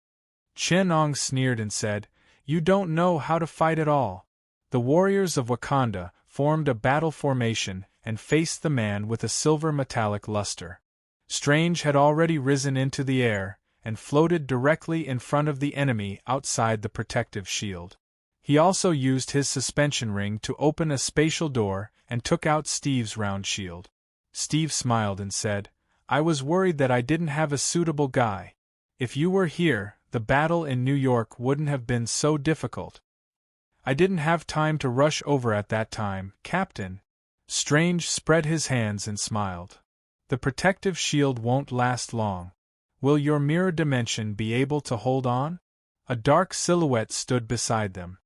Chernong sneered and said, "You don't know how to fight at all." The warriors of Wakanda formed a battle formation and faced the man with a silver metallic luster. Strange had already risen into the air and floated directly in front of the enemy outside the protective shield. He also used his suspension ring to open a spatial door and took out Steve's round shield. Steve smiled and said, "I was worried that I didn't have a suitable guy. If you were here, the battle in New York wouldn't have been so difficult." "I didn't have time to rush over at that time, Captain." Strange spread his hands and smiled. "The protective shield won't last long. Will your mirror dimension be able to hold on?" A dark silhouette stood beside them.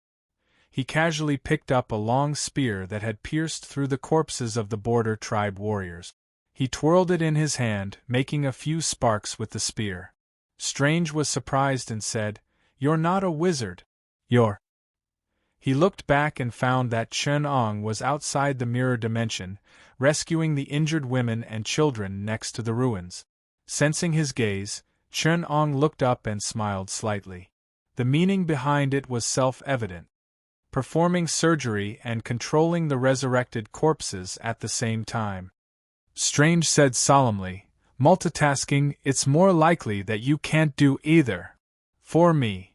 He casually picked up a long spear that had pierced through the corpses of the border tribe warriors. He twirled it in his hand, making a few sparks with the spear. Strange was surprised and said, "You're not a wizard. You're—" He looked back and found that Chernong was outside the mirror dimension, rescuing the injured women and children next to the ruins. Sensing his gaze, Chernong looked up and smiled slightly. The meaning behind it was self-evident. Performing surgery and controlling the resurrected corpses at the same time. Strange said solemnly, "Multitasking, it's more likely that you can't do either. For me."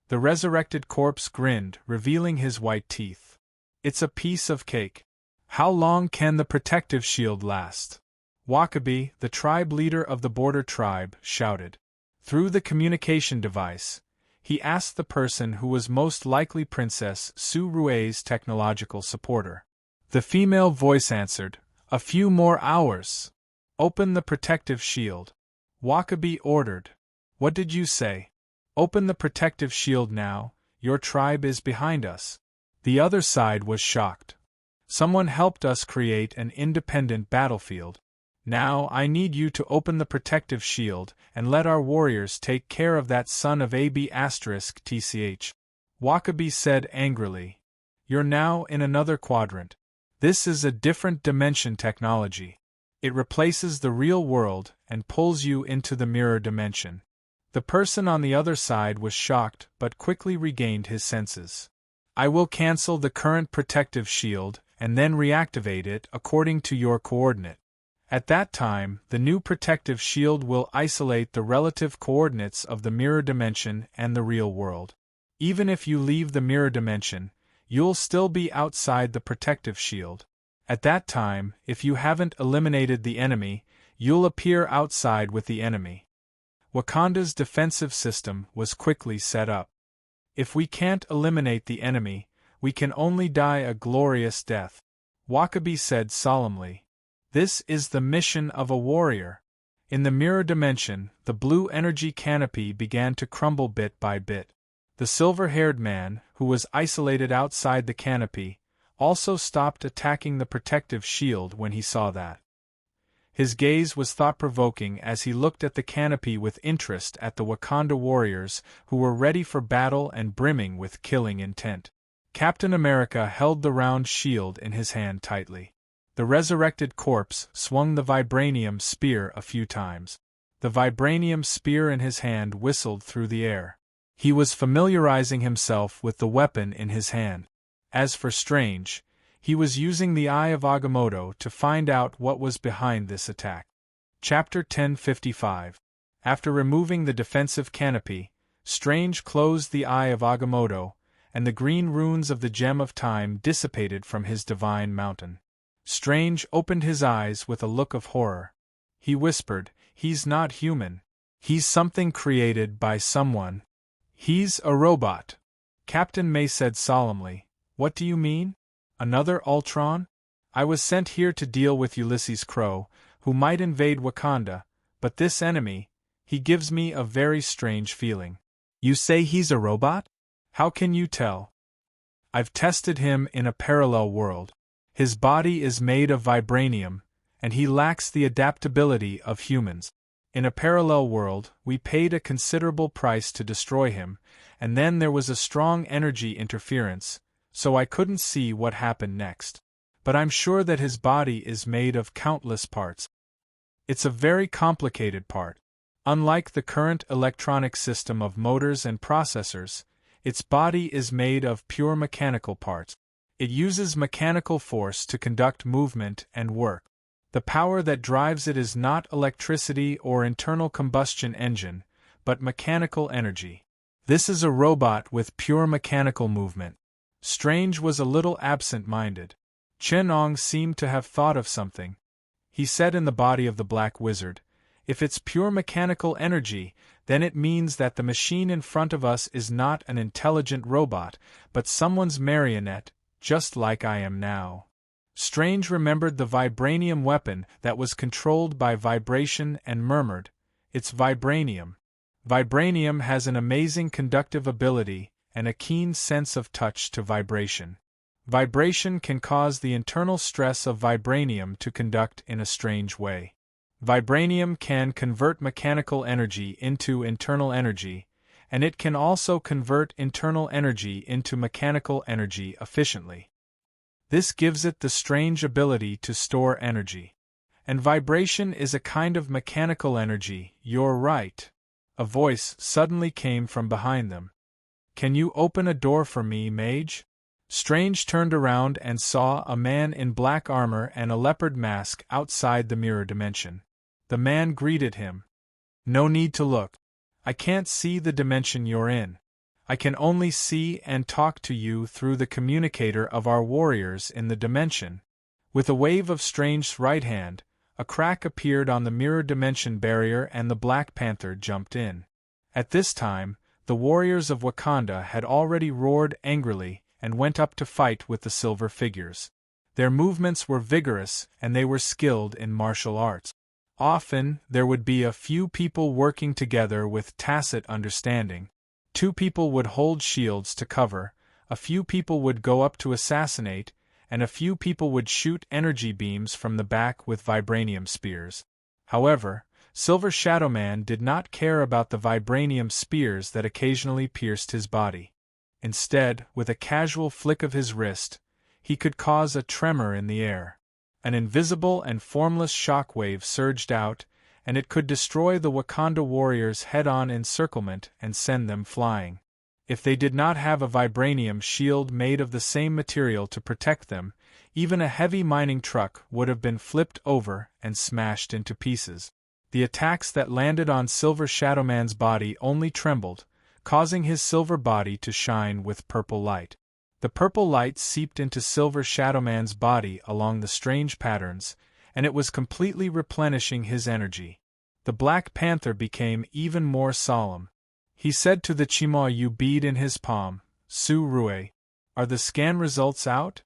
The resurrected corpse grinned, revealing his white teeth. "It's a piece of cake. How long can the protective shield last?" Wakabi, the tribe leader of the border tribe, shouted. Through the communication device, he asked the person who was most likely Princess Su Rue's technological supporter. The female voice answered, "A few more hours. Open the protective shield." Wakabi ordered. "What did you say?" "Open the protective shield now, your tribe is behind us." The other side was shocked. "Someone helped us create an independent battlefield. Now I need you to open the protective shield and let our warriors take care of that son of AB*TCH. Wakabi said angrily. "You're now in another quadrant. This is a different dimension technology. It replaces the real world and pulls you into the mirror dimension." The person on the other side was shocked but quickly regained his senses. "I will cancel the current protective shield and then reactivate it according to your coordinate. At that time, the new protective shield will isolate the relative coordinates of the mirror dimension and the real world. Even if you leave the mirror dimension, you'll still be outside the protective shield. At that time, if you haven't eliminated the enemy, you'll appear outside with the enemy." Wakanda's defensive system was quickly set up. "If we can't eliminate the enemy, we can only die a glorious death," Wakabi said solemnly. "This is the mission of a warrior." In the mirror dimension, the blue energy canopy began to crumble bit by bit. The silver-haired man, who was isolated outside the canopy, also stopped attacking the protective shield when he saw that. His gaze was thought-provoking as he looked at the canopy with interest at the Wakanda warriors who were ready for battle and brimming with killing intent. Captain America held the round shield in his hand tightly. The resurrected corpse swung the vibranium spear a few times. The vibranium spear in his hand whistled through the air. He was familiarizing himself with the weapon in his hand. As for Strange, he was using the Eye of Agamotto to find out what was behind this attack. Chapter 1055. After removing the defensive canopy, Strange closed the Eye of Agamotto, and the green runes of the Gem of Time dissipated from his divine mountain. Strange opened his eyes with a look of horror. He whispered, "He's not human. He's something created by someone. He's a robot." Captain May said solemnly, "What do you mean? Another Ultron? I was sent here to deal with Ulysses Crow, who might invade Wakanda, but this enemy, he gives me a very strange feeling." "You say he's a robot? How can you tell?" "I've tested him in a parallel world. His body is made of vibranium, and he lacks the adaptability of humans. In a parallel world, we paid a considerable price to destroy him, and then there was a strong energy interference, so I couldn't see what happened next. But I'm sure that his body is made of countless parts. It's a very complicated part. Unlike the current electronic system of motors and processors, its body is made of pure mechanical parts. It uses mechanical force to conduct movement and work. The power that drives it is not electricity or internal combustion engine, but mechanical energy. This is a robot with pure mechanical movement." Strange was a little absent-minded. Chen-Ong seemed to have thought of something. He said in the body of the Black Wizard, "If it's pure mechanical energy, then it means that the machine in front of us is not an intelligent robot, but someone's marionette, just like I am now." Strange remembered the vibranium weapon that was controlled by vibration and murmured, "It's vibranium. Vibranium has an amazing conductive ability and a keen sense of touch to vibration. Vibration can cause the internal stress of vibranium to conduct in a strange way. Vibranium can convert mechanical energy into internal energy, and it can also convert internal energy into mechanical energy efficiently. This gives it the strange ability to store energy. And vibration is a kind of mechanical energy, you're right." A voice suddenly came from behind them. "Can you open a door for me, mage?" Strange turned around and saw a man in black armor and a leopard mask outside the mirror dimension. The man greeted him. "No need to look. I can't see the dimension you're in. I can only see and talk to you through the communicator of our warriors in the dimension." With a wave of Strange's right hand, a crack appeared on the mirror dimension barrier and the Black Panther jumped in. At this time, the warriors of Wakanda had already roared angrily and went up to fight with the silver figures. Their movements were vigorous and they were skilled in martial arts. Often, there would be a few people working together with tacit understanding. 2 people would hold shields to cover, a few people would go up to assassinate, and a few people would shoot energy beams from the back with vibranium spears. However, Silver Shadow Man did not care about the vibranium spears that occasionally pierced his body. Instead, with a casual flick of his wrist, he could cause a tremor in the air. An invisible and formless shockwave surged out, and it could destroy the Wakanda warriors' head-on encirclement and send them flying. If they did not have a vibranium shield made of the same material to protect them, even a heavy mining truck would have been flipped over and smashed into pieces. The attacks that landed on Silver Shadow Man's body only trembled, causing his silver body to shine with purple light. The purple light seeped into Silver Shadow Man's body along the strange patterns, and it was completely replenishing his energy. The Black Panther became even more solemn. He said to the Chimayu bead in his palm, "Su Rue, are the scan results out?"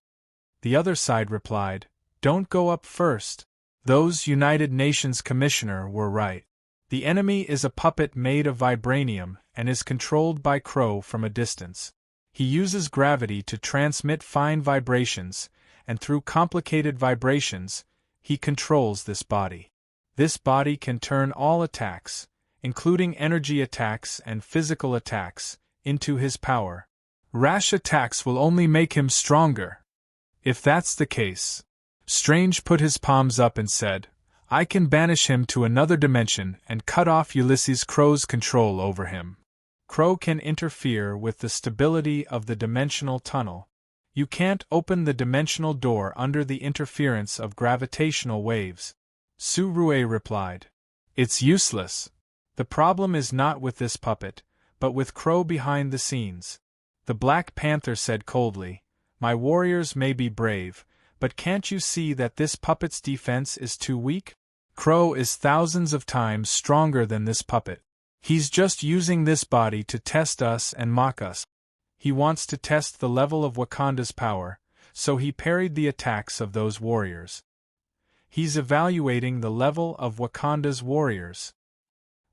The other side replied, "Don't go up first. Those United Nations Commissioner were right. The enemy is a puppet made of vibranium and is controlled by Crow from a distance. He uses gravity to transmit fine vibrations, and through complicated vibrations, he controls this body. This body can turn all attacks, including energy attacks and physical attacks, into his power. Rash attacks will only make him stronger. If that's the case..." Strange put his palms up and said, I can banish him to another dimension and cut off Ulysses Crow's control over him. Crow can interfere with the stability of the dimensional tunnel. You can't open the dimensional door under the interference of gravitational waves. Su-Rue replied. It's useless. The problem is not with this puppet, but with Crow behind the scenes. The Black Panther said coldly, My warriors may be brave, but can't you see that this puppet's defense is too weak? Crow is thousands of times stronger than this puppet. He's just using this body to test us and mock us. He wants to test the level of Wakanda's power, so he parried the attacks of those warriors. He's evaluating the level of Wakanda's warriors.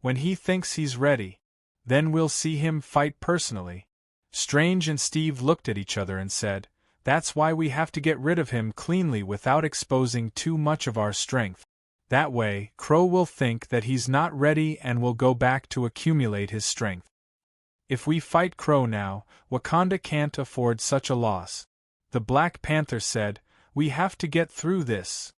When he thinks he's ready, then we'll see him fight personally. Strange and Steve looked at each other and said, That's why we have to get rid of him cleanly without exposing too much of our strength. That way, Crow will think that he's not ready and will go back to accumulate his strength. If we fight Crow now, Wakanda can't afford such a loss. The Black Panther said, We have to get through this.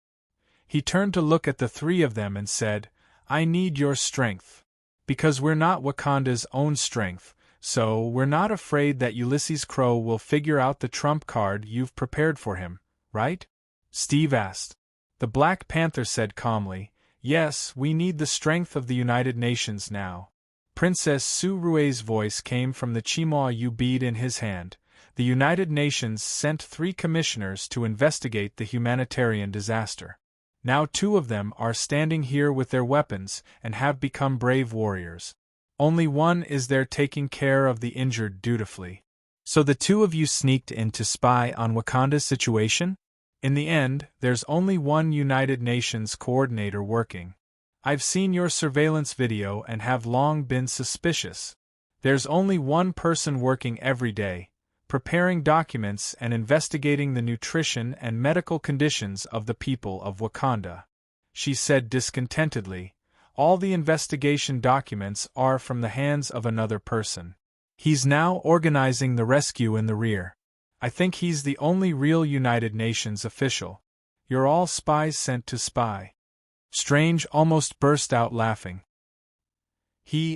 He turned to look at the three of them and said, I need your strength. Because we're not Wakanda's own strength, so we're not afraid that Ulysses Crow will figure out the trump card you've prepared for him, right? Steve asked. The Black Panther said calmly, Yes, we need the strength of the United Nations now. Princess Su-Rue's voice came from the Chima-Yu bead in his hand. The United Nations sent 3 commissioners to investigate the humanitarian disaster. Now 2 of them are standing here with their weapons and have become brave warriors. Only one is there taking care of the injured dutifully. So the 2 of you sneaked in to spy on Wakanda's situation? In the end, there's only one United Nations coordinator working. I've seen your surveillance video and have long been suspicious. There's only one person working every day, preparing documents and investigating the nutrition and medical conditions of the people of Wakanda. She said discontentedly, All the investigation documents are from the hands of another person. He's now organizing the rescue in the rear. I think he's the only real United Nations official. You're all spies sent to spy. Strange almost burst out laughing.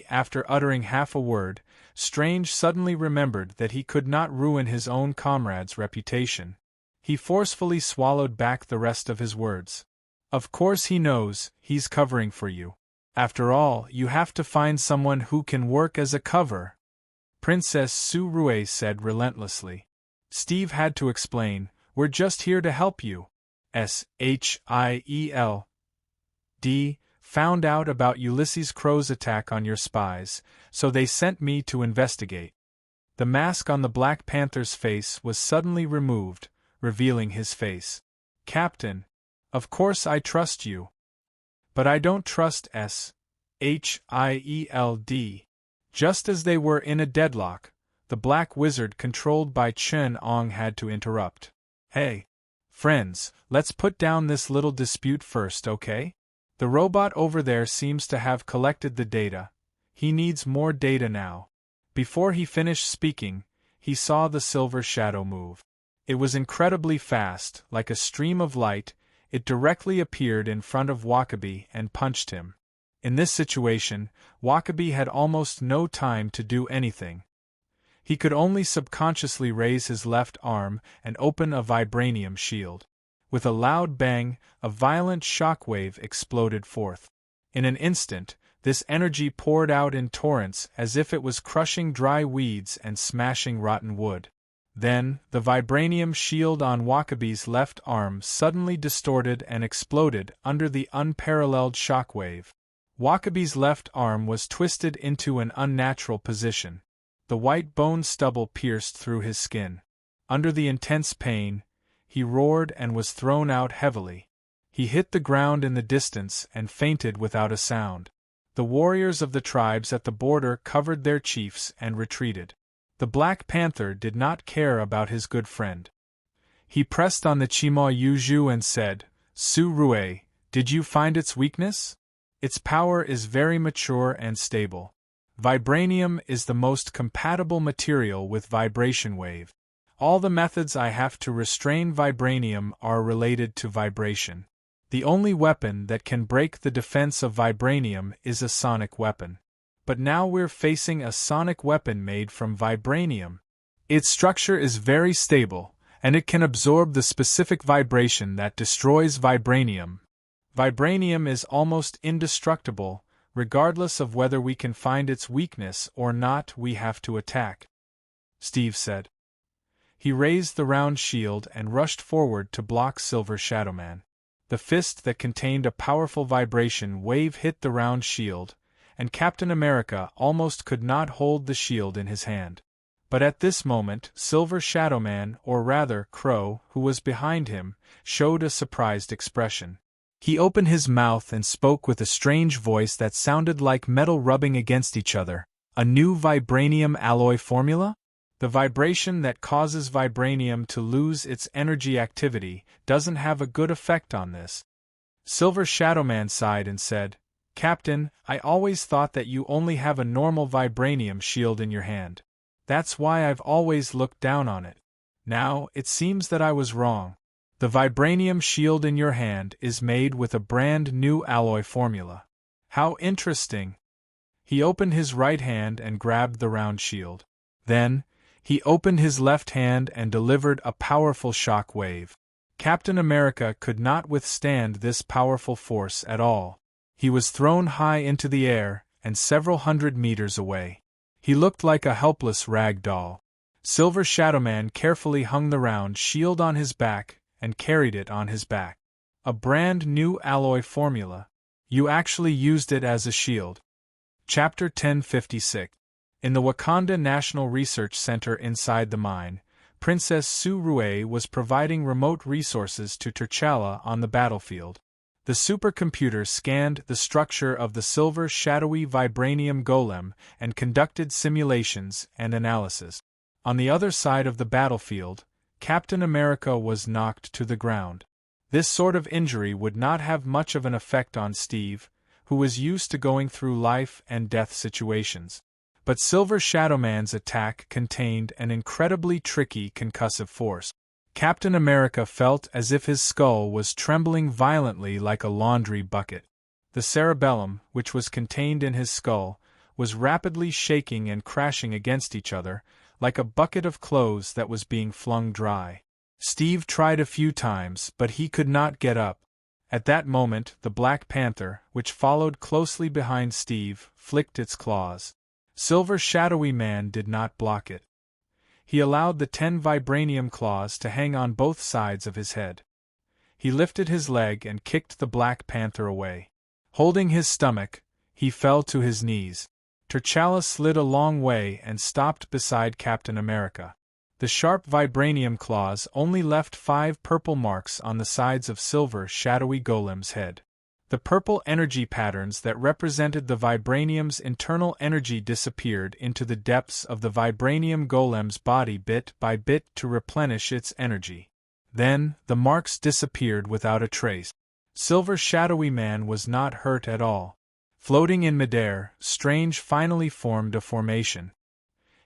After uttering half a word, Strange suddenly remembered that he could not ruin his own comrade's reputation. He forcefully swallowed back the rest of his words. Of course he knows, he's covering for you. After all, you have to find someone who can work as a cover. Princess Su-Rue said relentlessly. Steve had to explain, We're just here to help you. Shield found out about Ulysses Crow's attack on your spies, so they sent me to investigate. The mask on the Black Panther's face was suddenly removed, revealing his face. Captain, of course I trust you. But I don't trust Shield. Just as they were in a deadlock, the Black Wizard controlled by Chen-Ong had to interrupt. Hey, friends, let's put down this little dispute first, okay? The robot over there seems to have collected the data. He needs more data now. Before he finished speaking, he saw the silver shadow move. It was incredibly fast, like a stream of light. It directly appeared in front of Wakabi and punched him. In this situation, Wakabi had almost no time to do anything. He could only subconsciously raise his left arm and open a vibranium shield. With a loud bang, a violent shockwave exploded forth. In an instant, this energy poured out in torrents as if it was crushing dry weeds and smashing rotten wood. Then, the vibranium shield on Wakabi's left arm suddenly distorted and exploded under the unparalleled shockwave. Wakabi's left arm was twisted into an unnatural position. The white bone stubble pierced through his skin. Under the intense pain, he roared and was thrown out heavily. He hit the ground in the distance and fainted without a sound. The warriors of the tribes at the border covered their chiefs and retreated. The Black Panther did not care about his good friend. He pressed on the Chima-Yu and said, Su-Rue, did you find its weakness? Its power is very mature and stable. Vibranium is the most compatible material with vibration wave. All the methods I have to restrain vibranium are related to vibration. The only weapon that can break the defense of vibranium is a sonic weapon. But now we're facing a sonic weapon made from vibranium. Its structure is very stable, and it can absorb the specific vibration that destroys vibranium. Vibranium is almost indestructible, regardless of whether we can find its weakness or not. We have to attack, Steve said. He raised the round shield and rushed forward to block Silver Shadowman. The fist that contained a powerful vibration wave hit the round shield, and Captain America almost could not hold the shield in his hand. But at this moment, Silver Shadowman, or rather Crow, who was behind him, showed a surprised expression. He opened his mouth and spoke with a strange voice that sounded like metal rubbing against each other. A new vibranium alloy formula? The vibration that causes vibranium to lose its energy activity doesn't have a good effect on this. Silver Shadowman sighed and said, Captain, I always thought that you only have a normal vibranium shield in your hand. That's why I've always looked down on it. Now, it seems that I was wrong. The vibranium shield in your hand is made with a brand new alloy formula. How interesting! He opened his right hand and grabbed the round shield. Then, he opened his left hand and delivered a powerful shock wave. Captain America could not withstand this powerful force at all. He was thrown high into the air and several hundred meters away. He looked like a helpless rag doll. Silver Shadowman carefully hung the round shield on his back and carried it on his back. A brand new alloy formula. You actually used it as a shield. Chapter 1056. In the Wakanda National Research Center inside the mine, Princess Su-Rue was providing remote resources to T'Challa on the battlefield. The supercomputer scanned the structure of the silver shadowy vibranium golem and conducted simulations and analysis. On the other side of the battlefield, Captain America was knocked to the ground. This sort of injury would not have much of an effect on Steve, who was used to going through life and death situations. But Silver Shadowman's attack contained an incredibly tricky concussive force. Captain America felt as if his skull was trembling violently like a laundry bucket. The cerebellum, which was contained in his skull, was rapidly shaking and crashing against each other, like a bucket of clothes that was being flung dry. Steve tried a few times, but he could not get up. At that moment, the Black Panther, which followed closely behind Steve, flicked its claws. Silver Shadowy Man did not block it. He allowed the 10 vibranium claws to hang on both sides of his head. He lifted his leg and kicked the Black Panther away. Holding his stomach, he fell to his knees. T'Challa slid a long way and stopped beside Captain America. The sharp vibranium claws only left 5 purple marks on the sides of Silver Shadowy Golem's head. The purple energy patterns that represented the vibranium's internal energy disappeared into the depths of the vibranium golem's body bit by bit to replenish its energy. Then, the marks disappeared without a trace. Silver Shadowy Man was not hurt at all. Floating in midair, Strange finally formed a formation.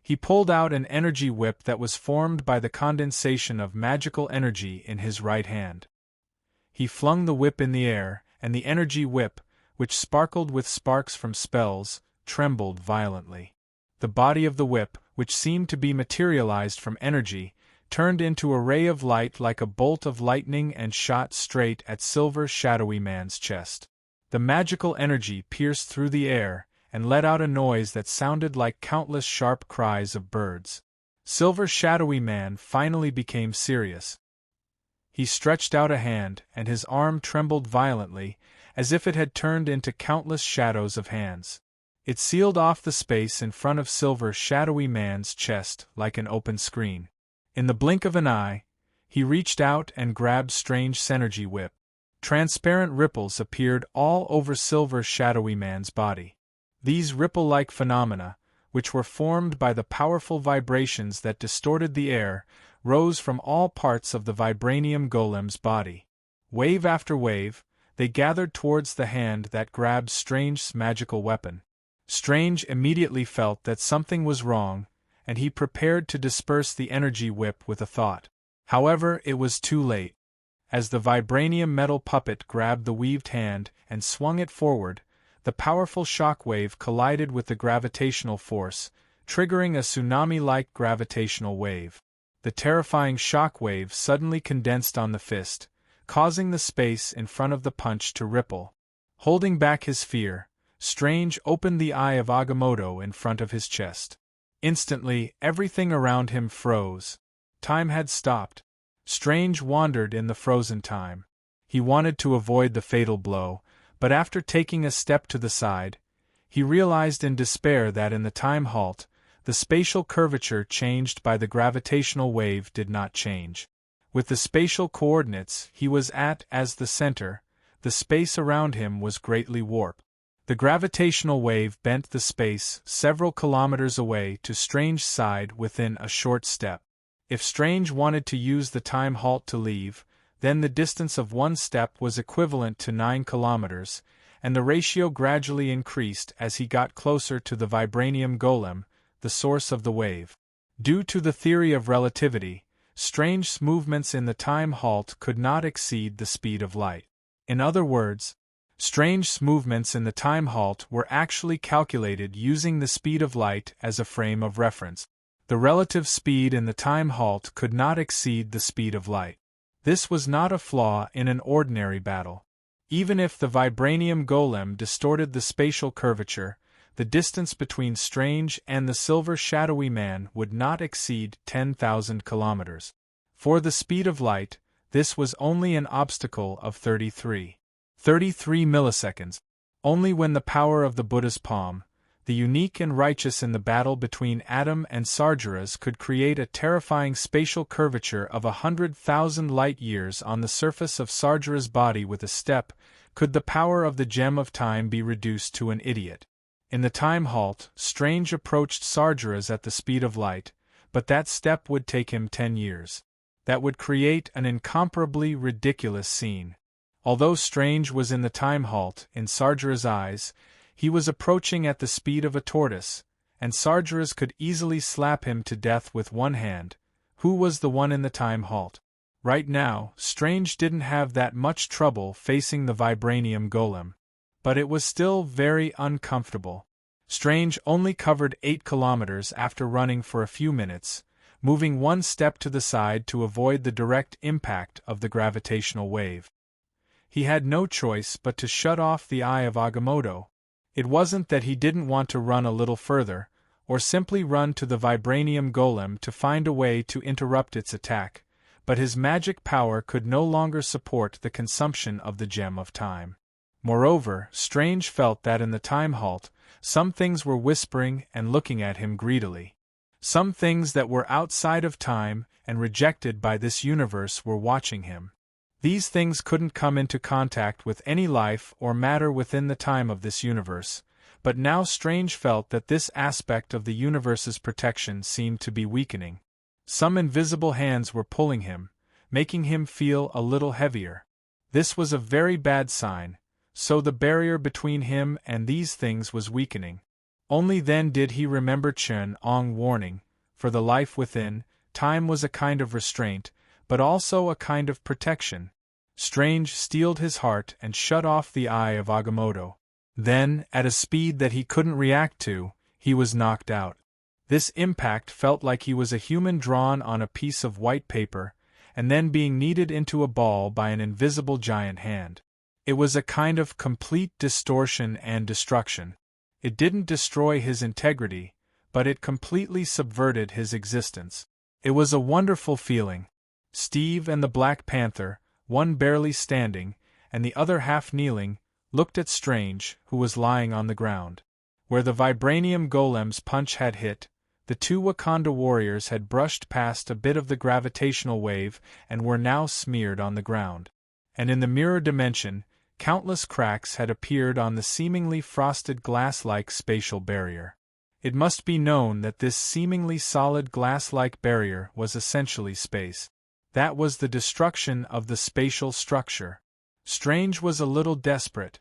He pulled out an energy whip that was formed by the condensation of magical energy in his right hand. He flung the whip in the air, and the energy whip, which sparkled with sparks from spells, trembled violently. The body of the whip, which seemed to be materialized from energy, turned into a ray of light like a bolt of lightning and shot straight at Silver Shadowy Man's chest. The magical energy pierced through the air and let out a noise that sounded like countless sharp cries of birds. Silver Shadowy Man finally became serious. He stretched out a hand, and his arm trembled violently, as if it had turned into countless shadows of hands. It sealed off the space in front of Silver Shadowy Man's chest like an open screen. In the blink of an eye, he reached out and grabbed Strange Synergy Whip. Transparent ripples appeared all over Silver Shadowy Man's body. These ripple-like phenomena, which were formed by the powerful vibrations that distorted the air, rose from all parts of the vibranium golem's body. Wave after wave, they gathered towards the hand that grabbed Strange's magical weapon. Strange immediately felt that something was wrong, and he prepared to disperse the energy whip with a thought. However, it was too late. As the vibranium metal puppet grabbed the weaved hand and swung it forward, the powerful shock wave collided with the gravitational force, triggering a tsunami-like gravitational wave. The terrifying shock wave suddenly condensed on the fist, causing the space in front of the punch to ripple. Holding back his fear, Strange opened the eye of Agamotto in front of his chest. Instantly, everything around him froze. Time had stopped. Strange wandered in the frozen time. He wanted to avoid the fatal blow, but after taking a step to the side, he realized in despair that in the time halt, the spatial curvature changed by the gravitational wave did not change. With the spatial coordinates he was at as the center, the space around him was greatly warped. The gravitational wave bent the space several kilometers away to Strange's side within a short step. If Strange wanted to use the time halt to leave, then the distance of one step was equivalent to 9 kilometers, and the ratio gradually increased as he got closer to the vibranium golem, the source of the wave. Due to the theory of relativity, Strange's movements in the time halt could not exceed the speed of light. In other words, Strange's movements in the time halt were actually calculated using the speed of light as a frame of reference. The relative speed in the time halt could not exceed the speed of light. This was not a flaw in an ordinary battle. Even if the vibranium golem distorted the spatial curvature, the distance between Strange and the silver shadowy man would not exceed 10,000 kilometers. For the speed of light, this was only an obstacle of 33 milliseconds. Only when the power of the Buddha's palm, the unique and righteous in the battle between Adam and Sargeras, could create a terrifying spatial curvature of 100,000 light-years on the surface of Sargeras' body with a step, could the power of the gem of time be reduced to an idiot. In the time halt, Strange approached Sargeras at the speed of light, but that step would take him 10 years. That would create an incomparably ridiculous scene. Although Strange was in the time halt, in Sargeras' eyes, he was approaching at the speed of a tortoise, and Sargeras could easily slap him to death with one hand. Who was the one in the time halt? Right now, Strange didn't have that much trouble facing the vibranium golem. But it was still very uncomfortable. Strange only covered 8 kilometers after running for a few minutes, moving one step to the side to avoid the direct impact of the gravitational wave. He had no choice but to shut off the eye of Agamotto. It wasn't that he didn't want to run a little further, or simply run to the vibranium golem to find a way to interrupt its attack, but his magic power could no longer support the consumption of the gem of time. Moreover, Strange felt that in the time halt, some things were whispering and looking at him greedily. Some things that were outside of time and rejected by this universe were watching him. These things couldn't come into contact with any life or matter within the time of this universe, but now Strange felt that this aspect of the universe's protection seemed to be weakening. Some invisible hands were pulling him, making him feel a little heavier. This was a very bad sign, so the barrier between him and these things was weakening. Only then did he remember Chen Ong's warning, for the life within, time was a kind of restraint, but also a kind of protection. Strange steeled his heart and shut off the eye of Agamotto. Then, at a speed that he couldn't react to, he was knocked out. This impact felt like he was a human drawn on a piece of white paper, and then being kneaded into a ball by an invisible giant hand. It was a kind of complete distortion and destruction. It didn't destroy his integrity, but it completely subverted his existence. It was a wonderful feeling. Steve and the Black Panther, one barely standing, and the other half kneeling, looked at Strange, who was lying on the ground. Where the vibranium golem's punch had hit, the two Wakanda warriors had brushed past a bit of the gravitational wave and were now smeared on the ground. And in the mirror dimension, countless cracks had appeared on the seemingly frosted glass-like spatial barrier. It must be known that this seemingly solid glass-like barrier was essentially space. That was the destruction of the spatial structure. Strange was a little desperate.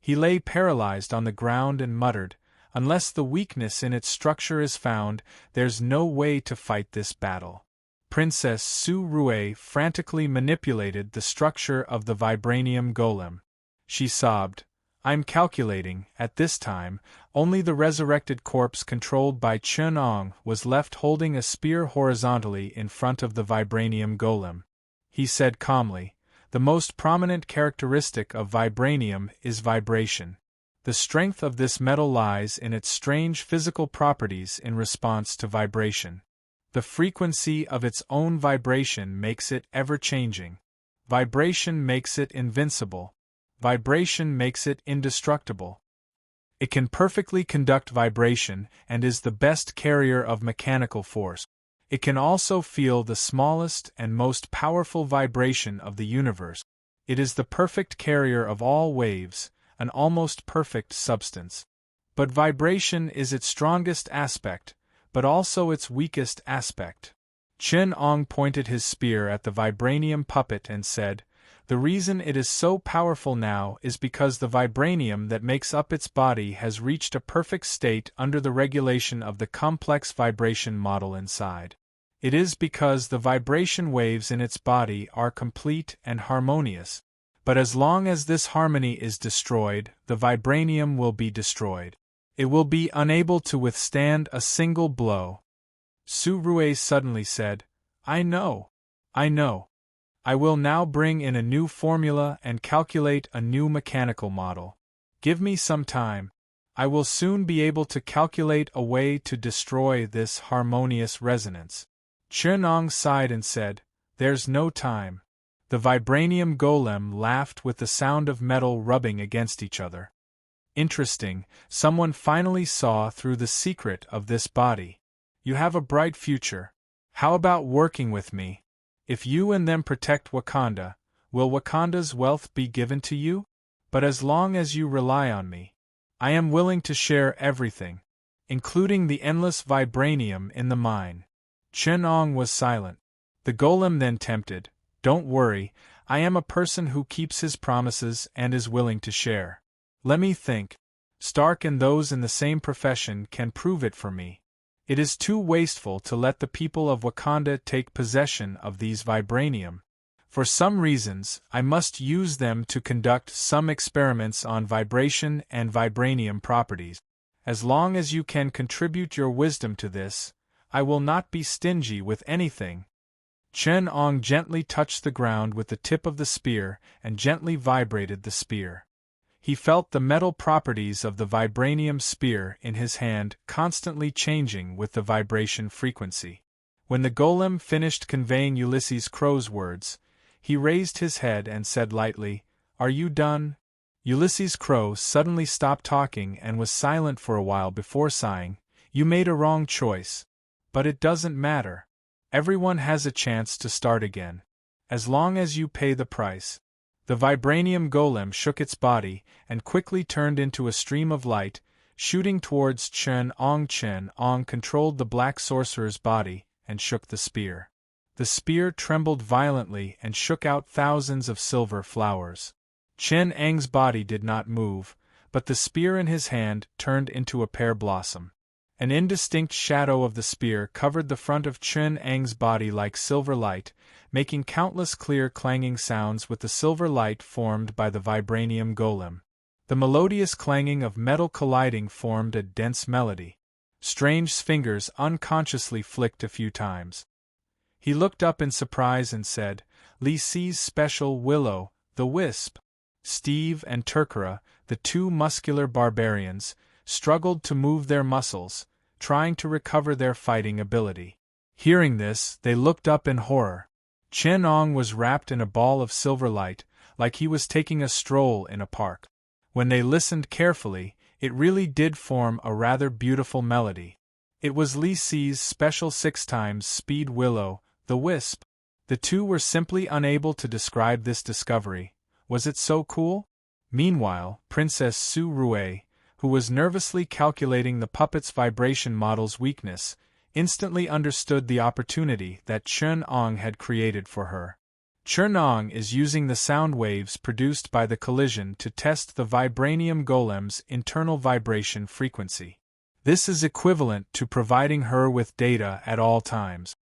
He lay paralyzed on the ground and muttered, "Unless the weakness in its structure is found, there's no way to fight this battle." Princess Su Rue frantically manipulated the structure of the vibranium golem. She sobbed, "I'm calculating." At this time, only the resurrected corpse controlled by Chun Ong was left holding a spear horizontally in front of the vibranium golem. He said calmly, "The most prominent characteristic of vibranium is vibration. The strength of this metal lies in its strange physical properties in response to vibration. The frequency of its own vibration makes it ever-changing. Vibration makes it invincible. Vibration makes it indestructible. It can perfectly conduct vibration and is the best carrier of mechanical force. It can also feel the smallest and most powerful vibration of the universe. It is the perfect carrier of all waves, an almost perfect substance. But vibration is its strongest aspect, but also its weakest aspect." Chun Ong pointed his spear at the vibranium puppet and said, "The reason it is so powerful now is because the vibranium that makes up its body has reached a perfect state under the regulation of the complex vibration model inside. It is because the vibration waves in its body are complete and harmonious. But as long as this harmony is destroyed, the vibranium will be destroyed. It will be unable to withstand a single blow." Su Rue suddenly said, I know. I will now bring in a new formula and calculate a new mechanical model. Give me some time. I will soon be able to calculate a way to destroy this harmonious resonance." Chun Ong sighed and said, "There's no time." The vibranium golem laughed with the sound of metal rubbing against each other. "Interesting, someone finally saw through the secret of this body. You have a bright future. How about working with me? If you and them protect Wakanda, will Wakanda's wealth be given to you? But as long as you rely on me, I am willing to share everything, including the endless vibranium in the mine." Chun Ong was silent. The golem then tempted, "Don't worry, I am a person who keeps his promises and is willing to share. Let me think. Stark and those in the same profession can prove it for me. It is too wasteful to let the people of Wakanda take possession of these vibranium. For some reasons, I must use them to conduct some experiments on vibration and vibranium properties. As long as you can contribute your wisdom to this, I will not be stingy with anything." Chun Ong gently touched the ground with the tip of the spear and gently vibrated the spear. He felt the metal properties of the vibranium spear in his hand constantly changing with the vibration frequency. When the golem finished conveying Ulysses Crow's words, he raised his head and said lightly, "Are you done?" Ulysses Crow suddenly stopped talking and was silent for a while before sighing, "You made a wrong choice. But it doesn't matter. Everyone has a chance to start again. As long as you pay the price." The vibranium golem shook its body and quickly turned into a stream of light, shooting towards Chun Ong. Chun Ong controlled the black sorcerer's body and shook the spear. The spear trembled violently and shook out thousands of silver flowers. Chun Ang's body did not move, but the spear in his hand turned into a pear blossom. An indistinct shadow of the spear covered the front of Chun Ang's body like silver light, making countless clear clanging sounds with the silver light formed by the vibranium golem. The melodious clanging of metal colliding formed a dense melody. Strange's fingers unconsciously flicked a few times. He looked up in surprise and said, "Lee See's special Willow, the Wisp." Steve and Turkara, the two muscular barbarians, struggled to move their muscles, trying to recover their fighting ability. Hearing this, they looked up in horror. Chun Ong was wrapped in a ball of silver light, like he was taking a stroll in a park. When they listened carefully, it really did form a rather beautiful melody. It was Lee See's special 6x speed Willow, the Wisp. The two were simply unable to describe this discovery. Was it so cool? Meanwhile, Princess Su Rue, who was nervously calculating the puppet's vibration model's weakness, instantly understood the opportunity that Chun Ong had created for her. Chun Ong is using the sound waves produced by the collision to test the vibranium golem's internal vibration frequency. This is equivalent to providing her with data at all times.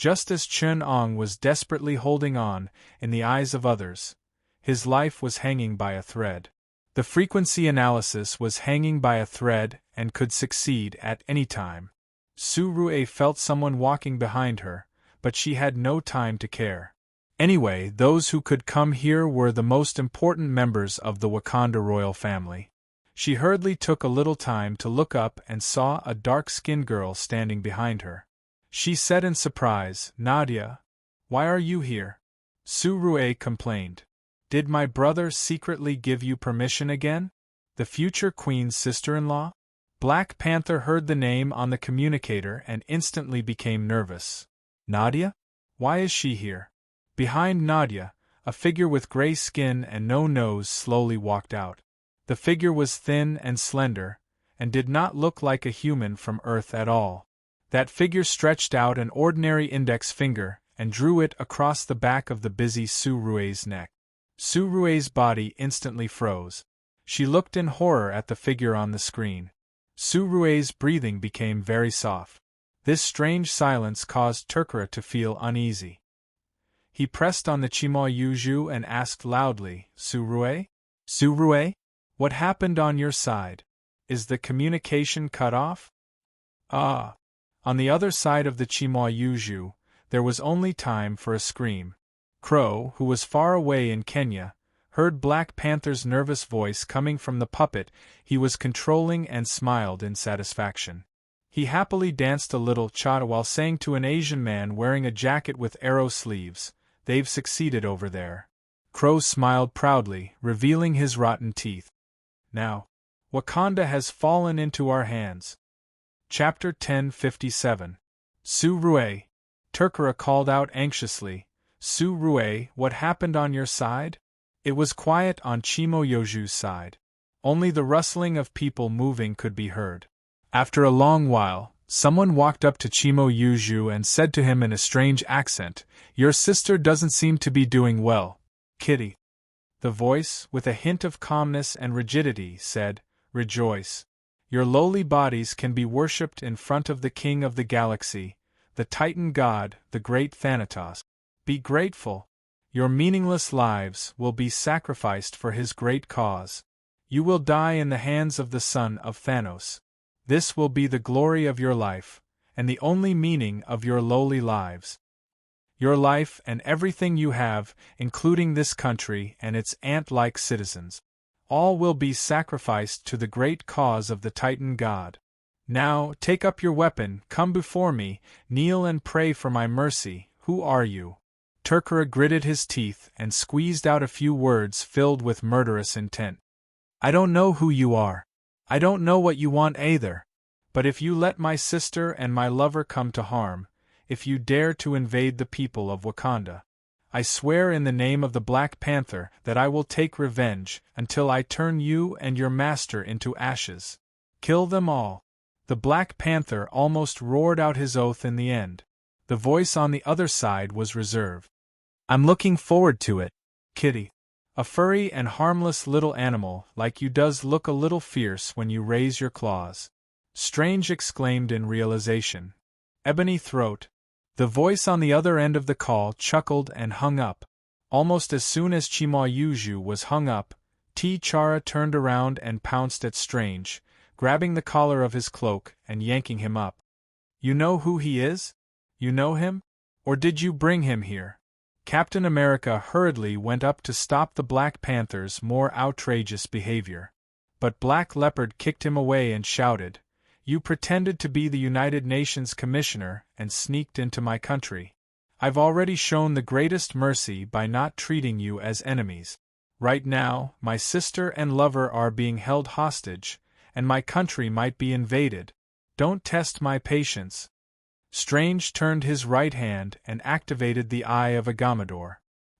Just as Chun Ong was desperately holding on, in the eyes of others, his life was hanging by a thread. The frequency analysis was hanging by a thread and could succeed at any time. Su Rue felt someone walking behind her, but she had no time to care. Anyway, those who could come here were the most important members of the Wakanda royal family. She hurriedly took a little time to look up and saw a dark-skinned girl standing behind her. She said in surprise, "Nadia, why are you here?" Su Rue complained. "Did my brother secretly give you permission again? The future queen's sister-in-law?" Black Panther heard the name on the communicator and instantly became nervous. "Nadia? Why is she here?" Behind Nadia, a figure with gray skin and no nose slowly walked out. The figure was thin and slender, and did not look like a human from Earth at all. That figure stretched out an ordinary index finger and drew it across the back of the busy Su Rue's neck. Su Rue's body instantly froze. She looked in horror at the figure on the screen. Su Rue's breathing became very soft. This strange silence caused Turkara to feel uneasy. He pressed on the Chima Yuju and asked loudly, "Su Rue? Su Rue? What happened on your side? Is the communication cut off?" "Ah!" On the other side of the Chima Yuju, there was only time for a scream. Crow, who was far away in Kenya, heard Black Panther's nervous voice coming from the puppet he was controlling and smiled in satisfaction. He happily danced a little cha while saying to an Asian man wearing a jacket with arrow sleeves, "They've succeeded over there." Crow smiled proudly, revealing his rotten teeth. "Now, Wakanda has fallen into our hands." Chapter 1057. Su Rue. Turkara called out anxiously, "Su Rue, what happened on your side?" It was quiet on Chimo Yoju's side. Only the rustling of people moving could be heard. After a long while, someone walked up to Chimo Yuju and said to him in a strange accent, "Your sister doesn't seem to be doing well, Kitty." The voice, with a hint of calmness and rigidity, said, "Rejoice. Your lowly bodies can be worshipped in front of the King of the Galaxy, the Titan God, the great Thanatos. Be grateful. Your meaningless lives will be sacrificed for his great cause. You will die in the hands of the son of Thanos. This will be the glory of your life, and the only meaning of your lowly lives. Your life and everything you have, including this country and its ant-like citizens. All will be sacrificed to the great cause of the Titan God. Now, take up your weapon, come before me, kneel and pray for my mercy. Who are you?" Turkara gritted his teeth and squeezed out a few words filled with murderous intent. "I don't know who you are. I don't know what you want either. But if you let my sister and my lover come to harm, if you dare to invade the people of Wakanda, I swear in the name of the Black Panther that I will take revenge until I turn you and your master into ashes. Kill them all." The Black Panther almost roared out his oath in the end. The voice on the other side was reserved. "I'm looking forward to it, Kitty. A furry and harmless little animal like you does look a little fierce when you raise your claws." Strange exclaimed in realization. "Ebony throat." The voice on the other end of the call chuckled and hung up. Almost as soon as Chima Yuju was hung up, T'Challa turned around and pounced at Strange, grabbing the collar of his cloak and yanking him up. "You know who he is? You know him? Or did you bring him here?" Captain America hurriedly went up to stop the Black Panther's more outrageous behavior. But Black Leopard kicked him away and shouted, "You pretended to be the United Nations Commissioner and sneaked into my country. I've already shown the greatest mercy by not treating you as enemies. Right now, my sister and lover are being held hostage, and my country might be invaded. Don't test my patience." Strange turned his right hand and activated the Eye of Agamotto.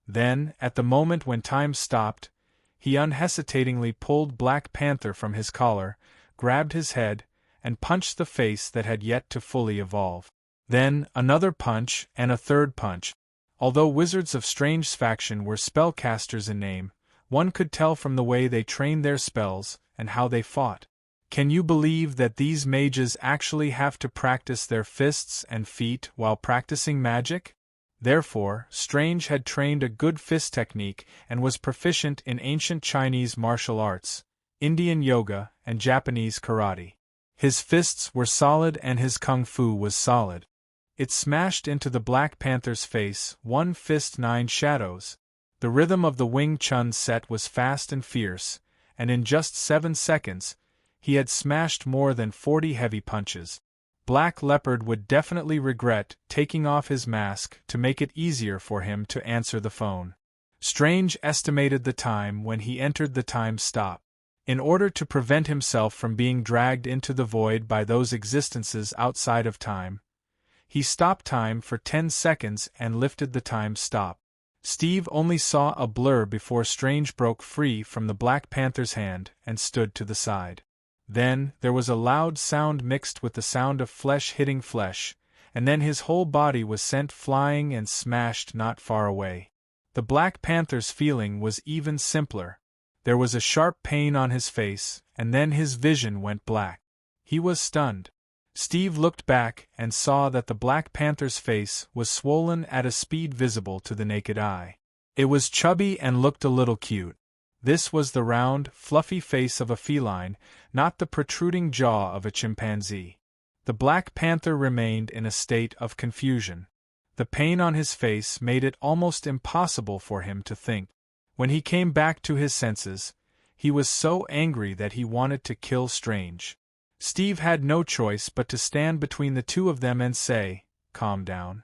Then, at the moment when time stopped, he unhesitatingly pulled Black Panther from his collar, grabbed his head, and punched the face that had yet to fully evolve. Then, another punch and a third punch. Although wizards of Strange's faction were spellcasters in name, one could tell from the way they trained their spells and how they fought. Can you believe that these mages actually have to practice their fists and feet while practicing magic? Therefore, Strange had trained a good fist technique and was proficient in ancient Chinese martial arts, Indian yoga, and Japanese karate. His fists were solid and his kung fu was solid. It smashed into the Black Panther's face, one fist 9 shadows. The rhythm of the Wing Chun set was fast and fierce, and in just 7 seconds, he had smashed more than 40 heavy punches. Black Leopard would definitely regret taking off his mask to make it easier for him to answer the phone. Strange estimated the time when he entered the time stop. In order to prevent himself from being dragged into the void by those existences outside of time, he stopped time for 10 seconds and lifted the time stop. Steve only saw a blur before Strange broke free from the Black Panther's hand and stood to the side. Then, there was a loud sound mixed with the sound of flesh hitting flesh, and then his whole body was sent flying and smashed not far away. The Black Panther's feeling was even simpler. There was a sharp pain on his face, and then his vision went black. He was stunned. Steve looked back and saw that the Black Panther's face was swollen at a speed visible to the naked eye. It was chubby and looked a little cute. This was the round, fluffy face of a feline, not the protruding jaw of a chimpanzee. The Black Panther remained in a state of confusion. The pain on his face made it almost impossible for him to think. When he came back to his senses, he was so angry that he wanted to kill Strange. Steve had no choice but to stand between the two of them and say, "Calm down."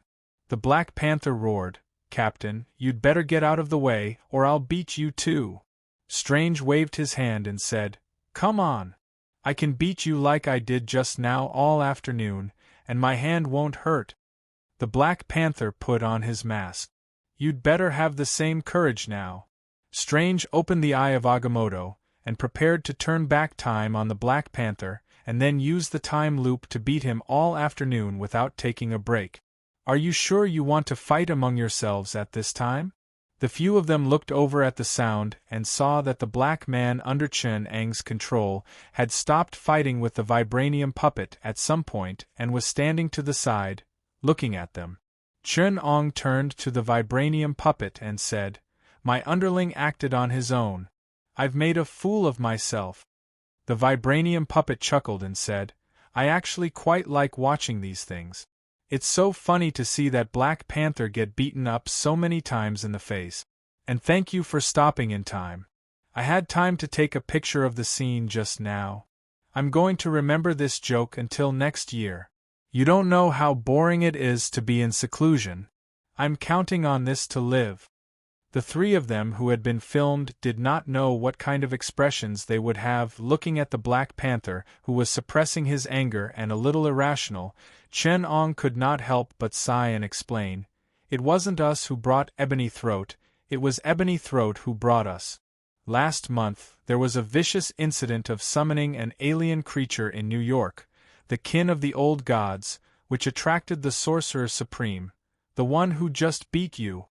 The Black Panther roared, "Captain, you'd better get out of the way, or I'll beat you too." Strange waved his hand and said, "Come on. I can beat you like I did just now all afternoon, and my hand won't hurt." The Black Panther put on his mask. "You'd better have the same courage now." Strange opened the eye of Agamotto, and prepared to turn back time on the Black Panther, and then use the time loop to beat him all afternoon without taking a break. "Are you sure you want to fight among yourselves at this time?" The few of them looked over at the sound and saw that the black man under Chen Ang's control had stopped fighting with the vibranium puppet at some point and was standing to the side, looking at them. Chen Ang turned to the vibranium puppet and said, "My underling acted on his own. I've made a fool of myself." The vibranium puppet chuckled and said, "I actually quite like watching these things. It's so funny to see that Black Panther get beaten up so many times in the face. And thank you for stopping in time. I had time to take a picture of the scene just now. I'm going to remember this joke until next year. You don't know how boring it is to be in seclusion. I'm counting on this to live." The three of them who had been filmed did not know what kind of expressions they would have looking at the Black Panther, who was suppressing his anger and a little irrational. Chen Ong could not help but sigh and explain, "It wasn't us who brought Ebony Throat, it was Ebony Throat who brought us. Last month, there was a vicious incident of summoning an alien creature in New York, the kin of the old gods, which attracted the Sorcerer Supreme, the one who just beat you.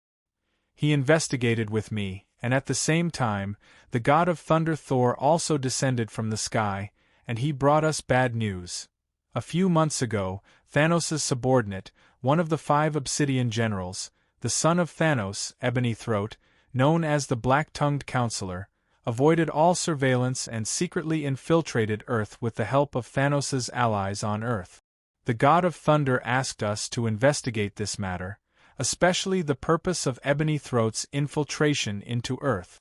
He investigated with me, and at the same time, the god of thunder Thor also descended from the sky, and he brought us bad news. A few months ago, Thanos' subordinate, one of the 5 Obsidian generals, the son of Thanos, Ebony Throat, known as the Black-Tongued Counselor, avoided all surveillance and secretly infiltrated Earth with the help of Thanos' allies on Earth. The god of thunder asked us to investigate this matter, especially the purpose of Ebony Throat's infiltration into Earth.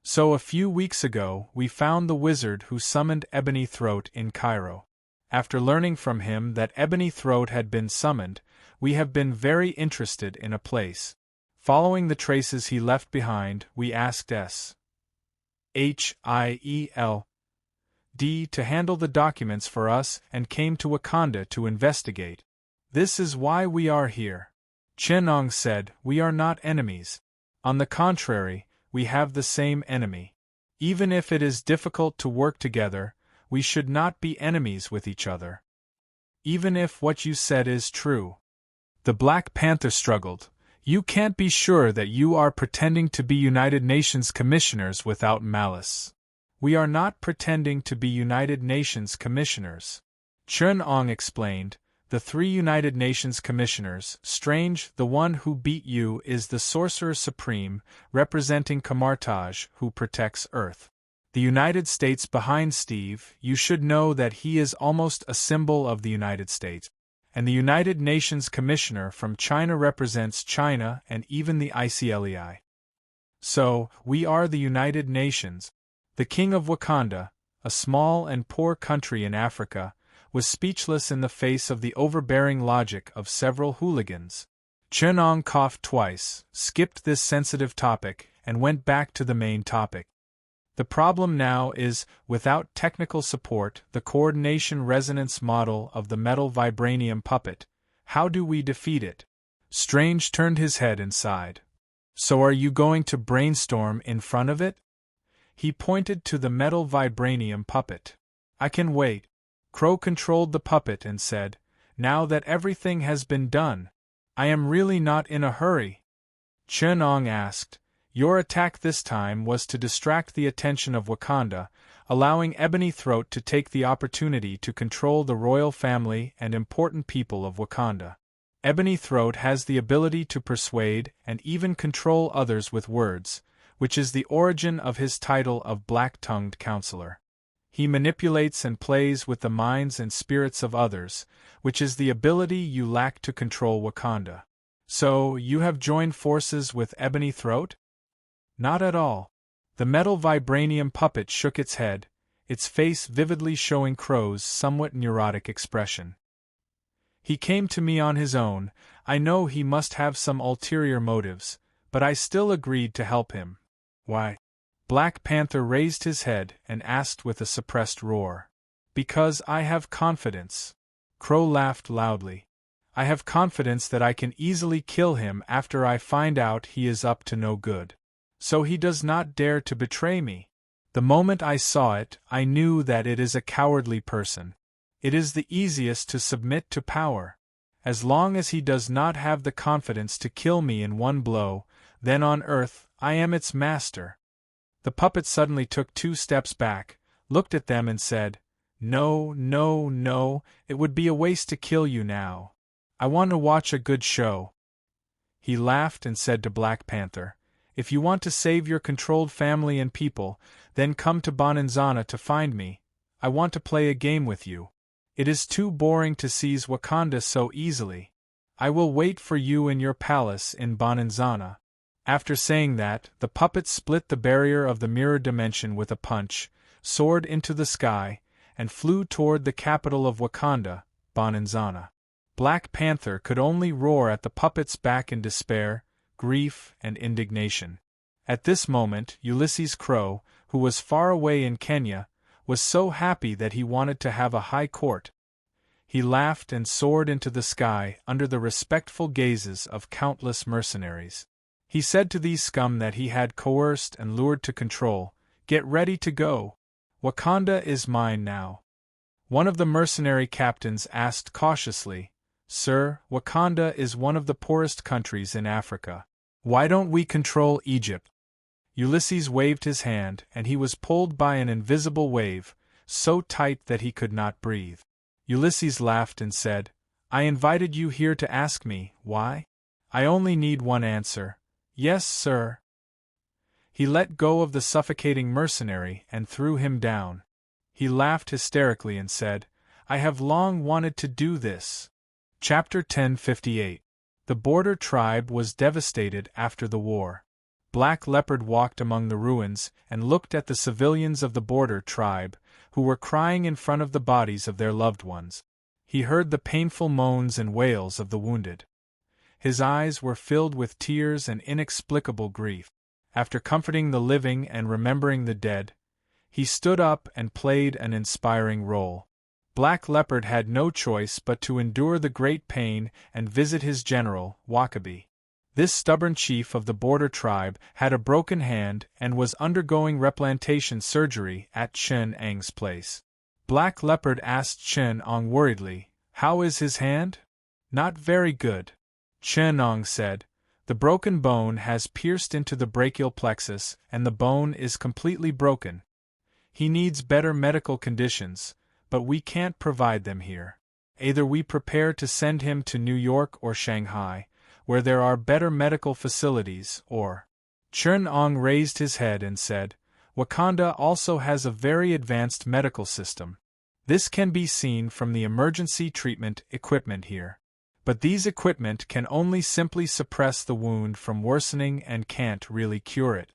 So a few weeks ago, we found the wizard who summoned Ebony Throat in Cairo. After learning from him that Ebony Throat had been summoned, we have been very interested in a place. Following the traces he left behind, we asked SHIELD to handle the documents for us and came to Wakanda to investigate. This is why we are here." Chen Ong said, "We are not enemies. On the contrary, we have the same enemy. Even if it is difficult to work together, we should not be enemies with each other. Even if what you said is true." The Black Panther struggled. "You can't be sure that you are pretending to be United Nations commissioners without malice. We are not pretending to be United Nations commissioners. Chun Ong explained, the 3 United Nations commissioners, Strange, the one who beat you is the Sorcerer Supreme, representing Kamartaj, who protects Earth. The United States behind Steve, you should know that he is almost a symbol of the United States. And the United Nations Commissioner from China represents China and even the ICLEI. So, we are the United Nations. The King of Wakanda, a small and poor country in Africa, was speechless in the face of the overbearing logic of several hooligans. Chun Ong coughed twice, skipped this sensitive topic, and went back to the main topic. The problem now is, without technical support, the coordination resonance model of the metal vibranium puppet. How do we defeat it? Strange turned his head and sighed. So are you going to brainstorm in front of it? He pointed to the metal vibranium puppet. I can wait. Crow controlled the puppet and said, now that everything has been done, I am really not in a hurry. Chun Ong asked, your attack this time was to distract the attention of Wakanda, allowing Ebony Throat to take the opportunity to control the royal family and important people of Wakanda. Ebony Throat has the ability to persuade and even control others with words, which is the origin of his title of Black-Tongued Counselor. He manipulates and plays with the minds and spirits of others, which is the ability you lack to control Wakanda. So, you have joined forces with Ebony Throat? Not at all. The metal vibranium puppet shook its head, its face vividly showing Crow's somewhat neurotic expression. He came to me on his own. I know he must have some ulterior motives, but I still agreed to help him. Why? Black Panther raised his head and asked with a suppressed roar. Because I have confidence. Crow laughed loudly. I have confidence that I can easily kill him after I find out he is up to no good. So he does not dare to betray me. The moment I saw it, I knew that it is a cowardly person. It is the easiest to submit to power. As long as he does not have the confidence to kill me in one blow, then on Earth, I am its master. The puppet suddenly took 2 steps back, looked at them and said, no, no, no, it would be a waste to kill you now. I want to watch a good show. He laughed and said to Black Panther, if you want to save your controlled family and people, then come to Bonanzana to find me. I want to play a game with you. It is too boring to seize Wakanda so easily. I will wait for you in your palace in Bonanzana. After saying that, the puppet split the barrier of the mirror dimension with a punch, soared into the sky, and flew toward the capital of Wakanda, Bonanzana. Black Panther could only roar at the puppet's back in despair, grief, and indignation. At this moment, Ulysses Crow, who was far away in Kenya, was so happy that he wanted to have a high court. He laughed and soared into the sky under the respectful gazes of countless mercenaries. He said to these scum that he had coerced and lured to control, get ready to go. Wakanda is mine now. One of the mercenary captains asked cautiously, Sir, Wakanda is one of the poorest countries in Africa. Why don't we control Egypt? Ulysses waved his hand, and he was pulled by an invisible wave, so tight that he could not breathe. Ulysses laughed and said, I invited you here to ask me, why? I only need one answer. Yes, sir. He let go of the suffocating mercenary and threw him down. He laughed hysterically and said, I have long wanted to do this. Chapter 1058. The border tribe was devastated after the war. Black Leopard walked among the ruins and looked at the civilians of the border tribe, who were crying in front of the bodies of their loved ones. He heard the painful moans and wails of the wounded. His eyes were filled with tears and inexplicable grief. After comforting the living and remembering the dead, he stood up and played an inspiring role. Black Leopard had no choice but to endure the great pain and visit his general, Wakabi. This stubborn chief of the border tribe had a broken hand and was undergoing replantation surgery at Chen Ang's place. Black Leopard asked Chen Ong worriedly, How is his hand? Not very good. Chen Ong said, The broken bone has pierced into the brachial plexus and the bone is completely broken. He needs better medical conditions, but we can't provide them here. Either we prepare to send him to New York or Shanghai, where there are better medical facilities, or…" Chen-Ong raised his head and said, "Wakanda also has a very advanced medical system. This can be seen from the emergency treatment equipment here. But these equipment can only simply suppress the wound from worsening and can't really cure it."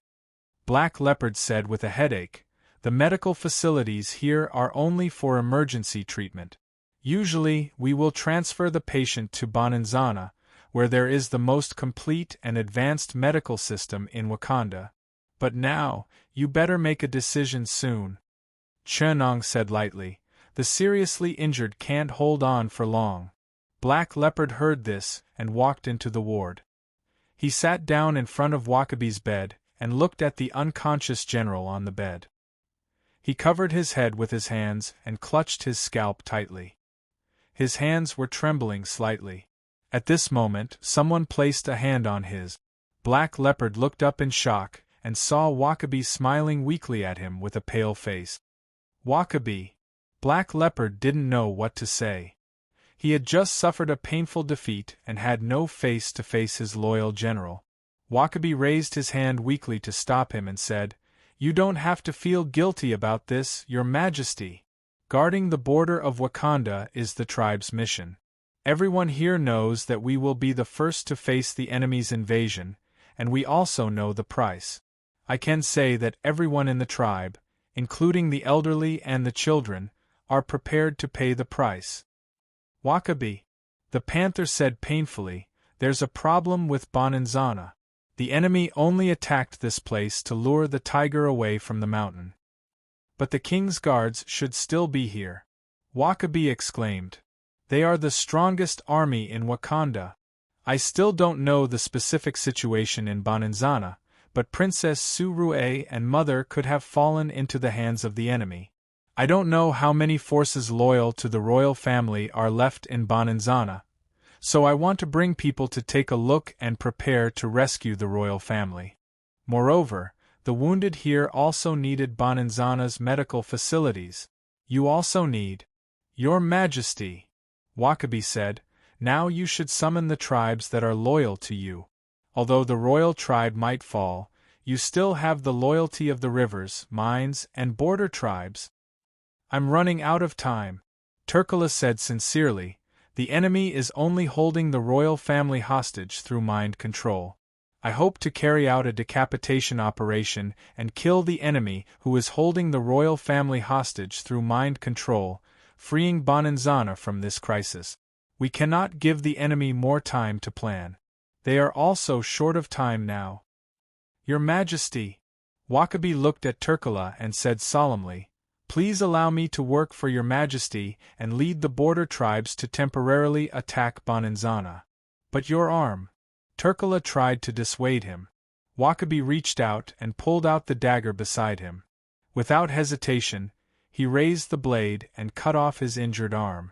Black Leopard said with a headache, "The medical facilities here are only for emergency treatment. Usually, we will transfer the patient to Bonanzana, where there is the most complete and advanced medical system in Wakanda. But now, you better make a decision soon." Chen-Ong said lightly, "The seriously injured can't hold on for long." Black Leopard heard this and walked into the ward. He sat down in front of Wakabi's bed and looked at the unconscious general on the bed. He covered his head with his hands and clutched his scalp tightly. His hands were trembling slightly. At this moment, someone placed a hand on his. Black Leopard looked up in shock and saw Wakabi smiling weakly at him with a pale face. "Wakabi!" Black Leopard didn't know what to say. He had just suffered a painful defeat and had no face to face his loyal general. Wakabi raised his hand weakly to stop him and said, "You don't have to feel guilty about this, Your Majesty. Guarding the border of Wakanda is the tribe's mission. Everyone here knows that we will be the first to face the enemy's invasion, and we also know the price. I can say that everyone in the tribe, including the elderly and the children, are prepared to pay the price." "Wakabi," the panther said painfully, "there's a problem with Bonanzana. The enemy only attacked this place to lure the tiger away from the mountain. But the king's guards should still be here." Wakabi exclaimed. "They are the strongest army in Wakanda. I still don't know the specific situation in Bonanzana, but Princess Surue and Mother could have fallen into the hands of the enemy. I don't know how many forces loyal to the royal family are left in Bonanzana, so I want to bring people to take a look and prepare to rescue the royal family. Moreover, the wounded here also needed Bonanzana's medical facilities. You also need—" "Your Majesty," Wakabi said, "now you should summon the tribes that are loyal to you. Although the royal tribe might fall, you still have the loyalty of the rivers, mines, and border tribes." "I'm running out of time," Turkala said sincerely. "The enemy is only holding the royal family hostage through mind control. I hope to carry out a decapitation operation and kill the enemy who is holding the royal family hostage through mind control, freeing Bonanzana from this crisis. We cannot give the enemy more time to plan. They are also short of time now." "Your Majesty," Wakabi looked at Turkala and said solemnly, "please allow me to work for Your Majesty and lead the border tribes to temporarily attack Bonanzana." "But your arm—" Turkala tried to dissuade him. Wakabi reached out and pulled out the dagger beside him. Without hesitation, he raised the blade and cut off his injured arm.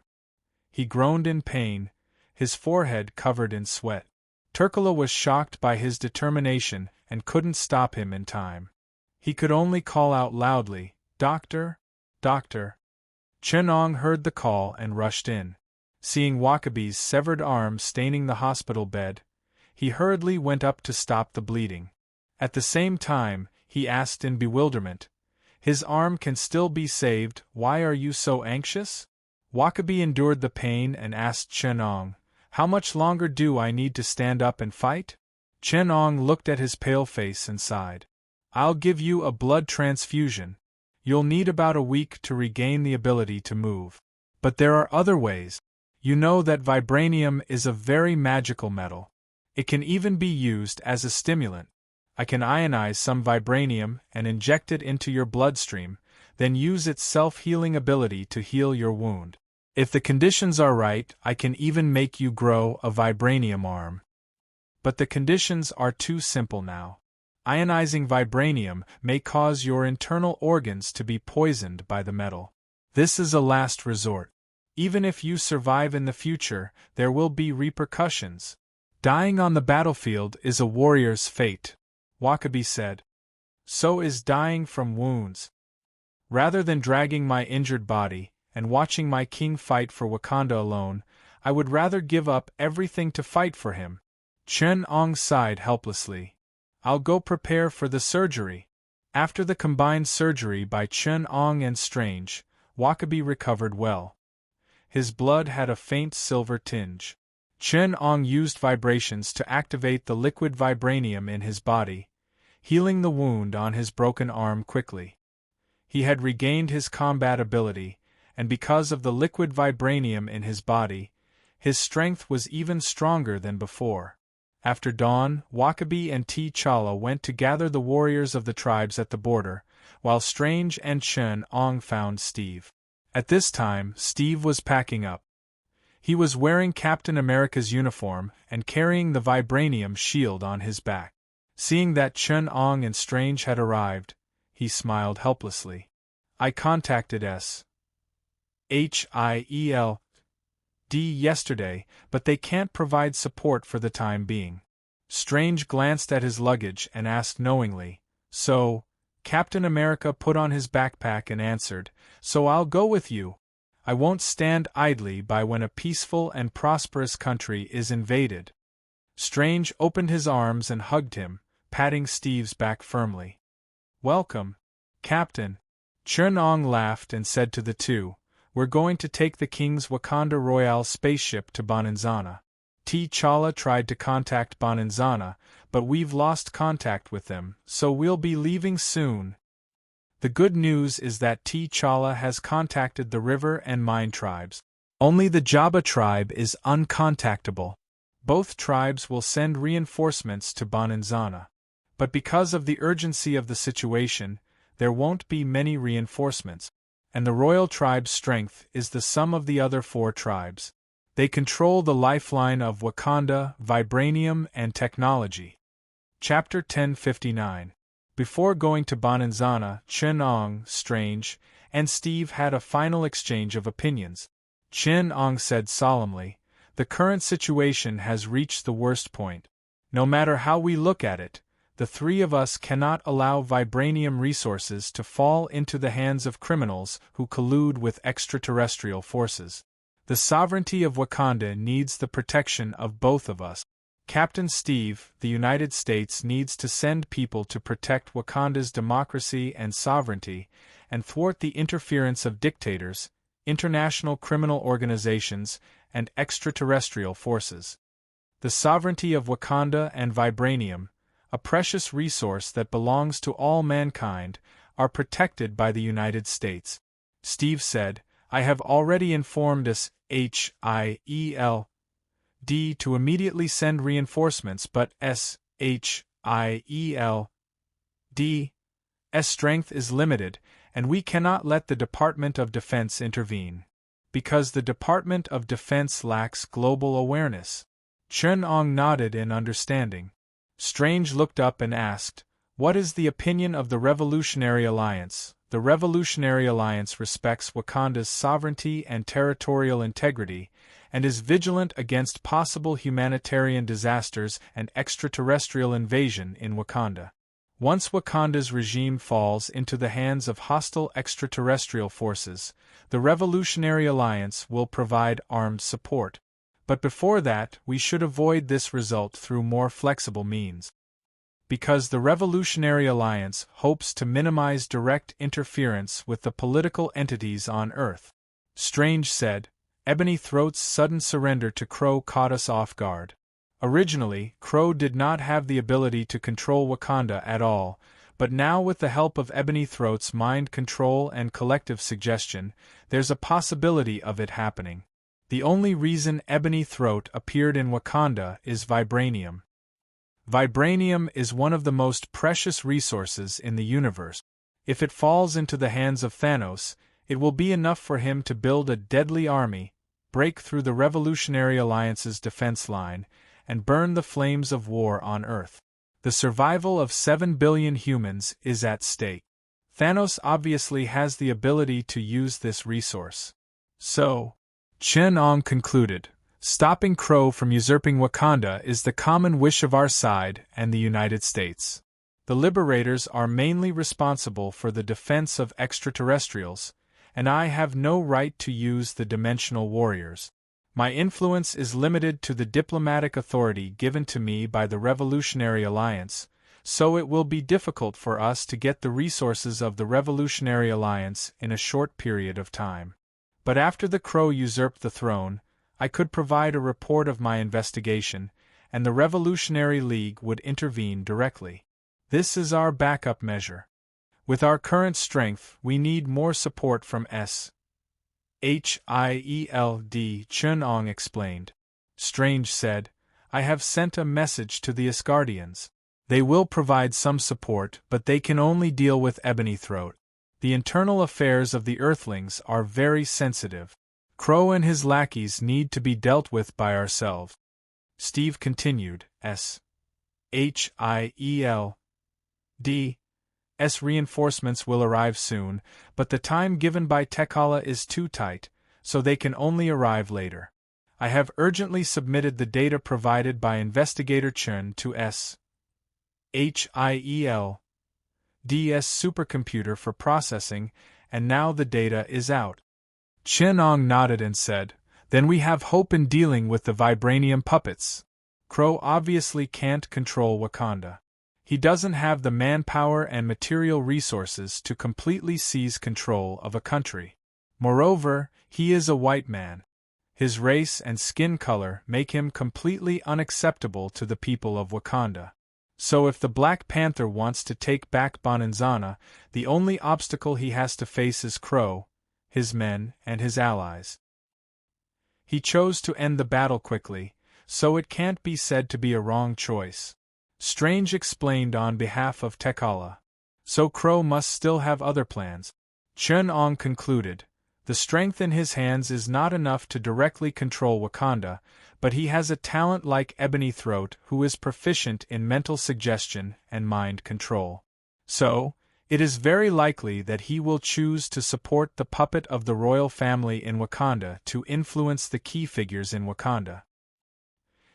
He groaned in pain, his forehead covered in sweat. Turkala was shocked by his determination and couldn't stop him in time. He could only call out loudly, "Doctor! Doctor!" Chen-Ong heard the call and rushed in. Seeing Wakabi's severed arm staining the hospital bed, he hurriedly went up to stop the bleeding. At the same time, he asked in bewilderment, "His arm can still be saved, why are you so anxious?" Wakabi endured the pain and asked Chen-Ong, "How much longer do I need to stand up and fight?" Chen-Ong looked at his pale face and sighed. "I'll give you a blood transfusion. You'll need about a week to regain the ability to move. But there are other ways. You know that vibranium is a very magical metal. It can even be used as a stimulant. I can ionize some vibranium and inject it into your bloodstream, then use its self-healing ability to heal your wound. If the conditions are right, I can even make you grow a vibranium arm. But the conditions are too simple now. Ionizing vibranium may cause your internal organs to be poisoned by the metal. This is a last resort. Even if you survive in the future, there will be repercussions. Dying on the battlefield is a warrior's fate," Wakabi said. "So is dying from wounds." Rather than dragging my injured body and watching my king fight for Wakanda alone, I would rather give up everything to fight for him. Chen-Ong sighed helplessly. I'll go prepare for the surgery. After the combined surgery by Chen-Ong and Strange, Wakabi recovered well. His blood had a faint silver tinge. Chen-Ong used vibrations to activate the liquid vibranium in his body, healing the wound on his broken arm quickly. He had regained his combat ability, and because of the liquid vibranium in his body, his strength was even stronger than before. After dawn, Wakabi and T'Challa went to gather the warriors of the tribes at the border, while Strange and Chen-Ong found Steve. At this time, Steve was packing up. He was wearing Captain America's uniform and carrying the vibranium shield on his back. Seeing that Chen-Ong and Strange had arrived, he smiled helplessly. I contacted SHIELD yesterday, but they can't provide support for the time being. Strange glanced at his luggage and asked knowingly, So? Captain America put on his backpack and answered, So I'll go with you. I won't stand idly by when a peaceful and prosperous country is invaded. Strange opened his arms and hugged him, patting Steve's back firmly. Welcome, Captain. Chen-Ong laughed and said to the two, We're going to take the King's Wakanda Royale spaceship to Bonanzana. T'Challa tried to contact Bonanzana, but we've lost contact with them, so we'll be leaving soon. The good news is that T'Challa has contacted the river and mine tribes. Only the Jabba tribe is uncontactable. Both tribes will send reinforcements to Bonanzana. But because of the urgency of the situation, there won't be many reinforcements, and the royal tribe's strength is the sum of the other 4 tribes. They control the lifeline of Wakanda, vibranium, and technology. Chapter 1059. Before going to Bonanzana, Chen-Ong, Strange, and Steve had a final exchange of opinions. Chen-Ong said solemnly, The current situation has reached the worst point. No matter how we look at it, the 3 of us cannot allow vibranium resources to fall into the hands of criminals who collude with extraterrestrial forces. The sovereignty of Wakanda needs the protection of both of us. Captain Steve, the United States needs to send people to protect Wakanda's democracy and sovereignty, and thwart the interference of dictators, international criminal organizations, and extraterrestrial forces. The sovereignty of Wakanda and vibranium, a precious resource that belongs to all mankind, are protected by the United States. Steve said, I have already informed SHIELD to immediately send reinforcements, but SHIELD's strength is limited, and we cannot let the Department of Defense intervene. Because the Department of Defense lacks global awareness. Chen-Ong nodded in understanding. Strange looked up and asked, What is the opinion of the Revolutionary Alliance? The Revolutionary Alliance respects Wakanda's sovereignty and territorial integrity, and is vigilant against possible humanitarian disasters and extraterrestrial invasion in Wakanda. Once Wakanda's regime falls into the hands of hostile extraterrestrial forces, the Revolutionary Alliance will provide armed support. But before that, we should avoid this result through more flexible means. Because the Revolutionary Alliance hopes to minimize direct interference with the political entities on Earth. Strange said, Ebony Throat's sudden surrender to Crow caught us off guard. Originally, Crow did not have the ability to control Wakanda at all, but now with the help of Ebony Throat's mind control and collective suggestion, there's a possibility of it happening. The only reason Ebony Throat appeared in Wakanda is vibranium. Vibranium is one of the most precious resources in the universe. If it falls into the hands of Thanos, it will be enough for him to build a deadly army, break through the Revolutionary Alliance's defense line, and burn the flames of war on Earth. The survival of 7 billion humans is at stake. Thanos obviously has the ability to use this resource. So, Chen-Ong concluded, stopping Crow from usurping Wakanda is the common wish of our side and the United States. The liberators are mainly responsible for the defense of extraterrestrials, and I have no right to use the dimensional warriors. My influence is limited to the diplomatic authority given to me by the Revolutionary Alliance, so it will be difficult for us to get the resources of the Revolutionary Alliance in a short period of time. But after the Crow usurped the throne, I could provide a report of my investigation, and the Revolutionary League would intervene directly. This is our backup measure. With our current strength, we need more support from S.H.I.E.L.D. Chun-Ong explained. Strange said, I have sent a message to the Asgardians. They will provide some support, but they can only deal with Ebony Throat. The internal affairs of the Earthlings are very sensitive. Crow and his lackeys need to be dealt with by ourselves. Steve continued, S.H.I.E.L.D.'s reinforcements will arrive soon, but the time given by Tekala is too tight, so they can only arrive later. I have urgently submitted the data provided by Investigator Chun to S.H.I.E.L.'s supercomputer for processing, and now the data is out. Chun-Ong nodded and said, Then we have hope in dealing with the vibranium puppets. Crow obviously can't control Wakanda. He doesn't have the manpower and material resources to completely seize control of a country. Moreover, he is a white man. His race and skin color make him completely unacceptable to the people of Wakanda. So if the Black Panther wants to take back Bonanzana, the only obstacle he has to face is Crow, his men, and his allies. He chose to end the battle quickly, so it can't be said to be a wrong choice. Strange explained on behalf of Tekala. So Crow must still have other plans. Chun-Ong concluded, the strength in his hands is not enough to directly control Wakanda, but he has a talent like Ebony Throat who is proficient in mental suggestion and mind control. So, it is very likely that he will choose to support the puppet of the royal family in Wakanda to influence the key figures in Wakanda.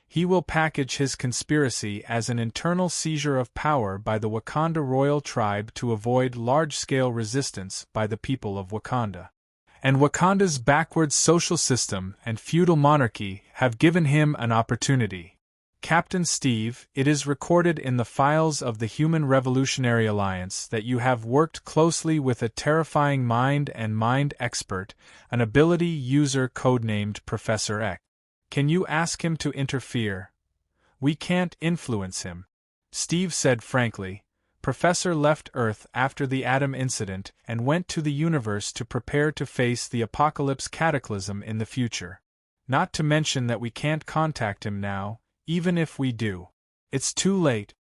He will package his conspiracy as an internal seizure of power by the Wakanda royal tribe to avoid large-scale resistance by the people of Wakanda. And Wakanda's backwards social system and feudal monarchy have given him an opportunity. Captain Steve, it is recorded in the files of the Human Revolutionary Alliance that you have worked closely with a terrifying mind and mind expert, an ability user codenamed Professor X. Can you ask him to interfere? We can't influence him. Steve said frankly. Professor left Earth after the Atom incident and went to the universe to prepare to face the apocalypse cataclysm in the future. Not to mention that we can't contact him now, even if we do. It's too late.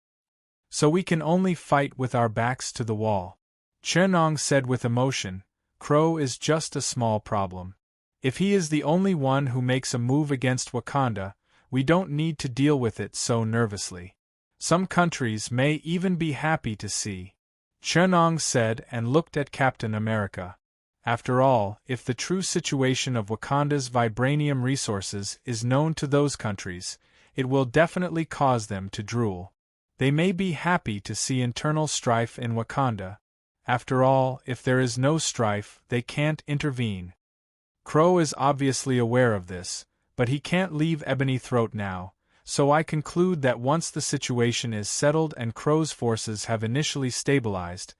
So we can only fight with our backs to the wall. Chun-Ong said with emotion, Crow is just a small problem. If he is the only one who makes a move against Wakanda, we don't need to deal with it so nervously. Some countries may even be happy to see. Chun-Ong said and looked at Captain America. After all, if the true situation of Wakanda's vibranium resources is known to those countries, it will definitely cause them to drool. They may be happy to see internal strife in Wakanda. After all, if there is no strife, they can't intervene. Crow is obviously aware of this, but he can't leave Ebony Throat now, so I conclude that once the situation is settled and Crow's forces have initially stabilized,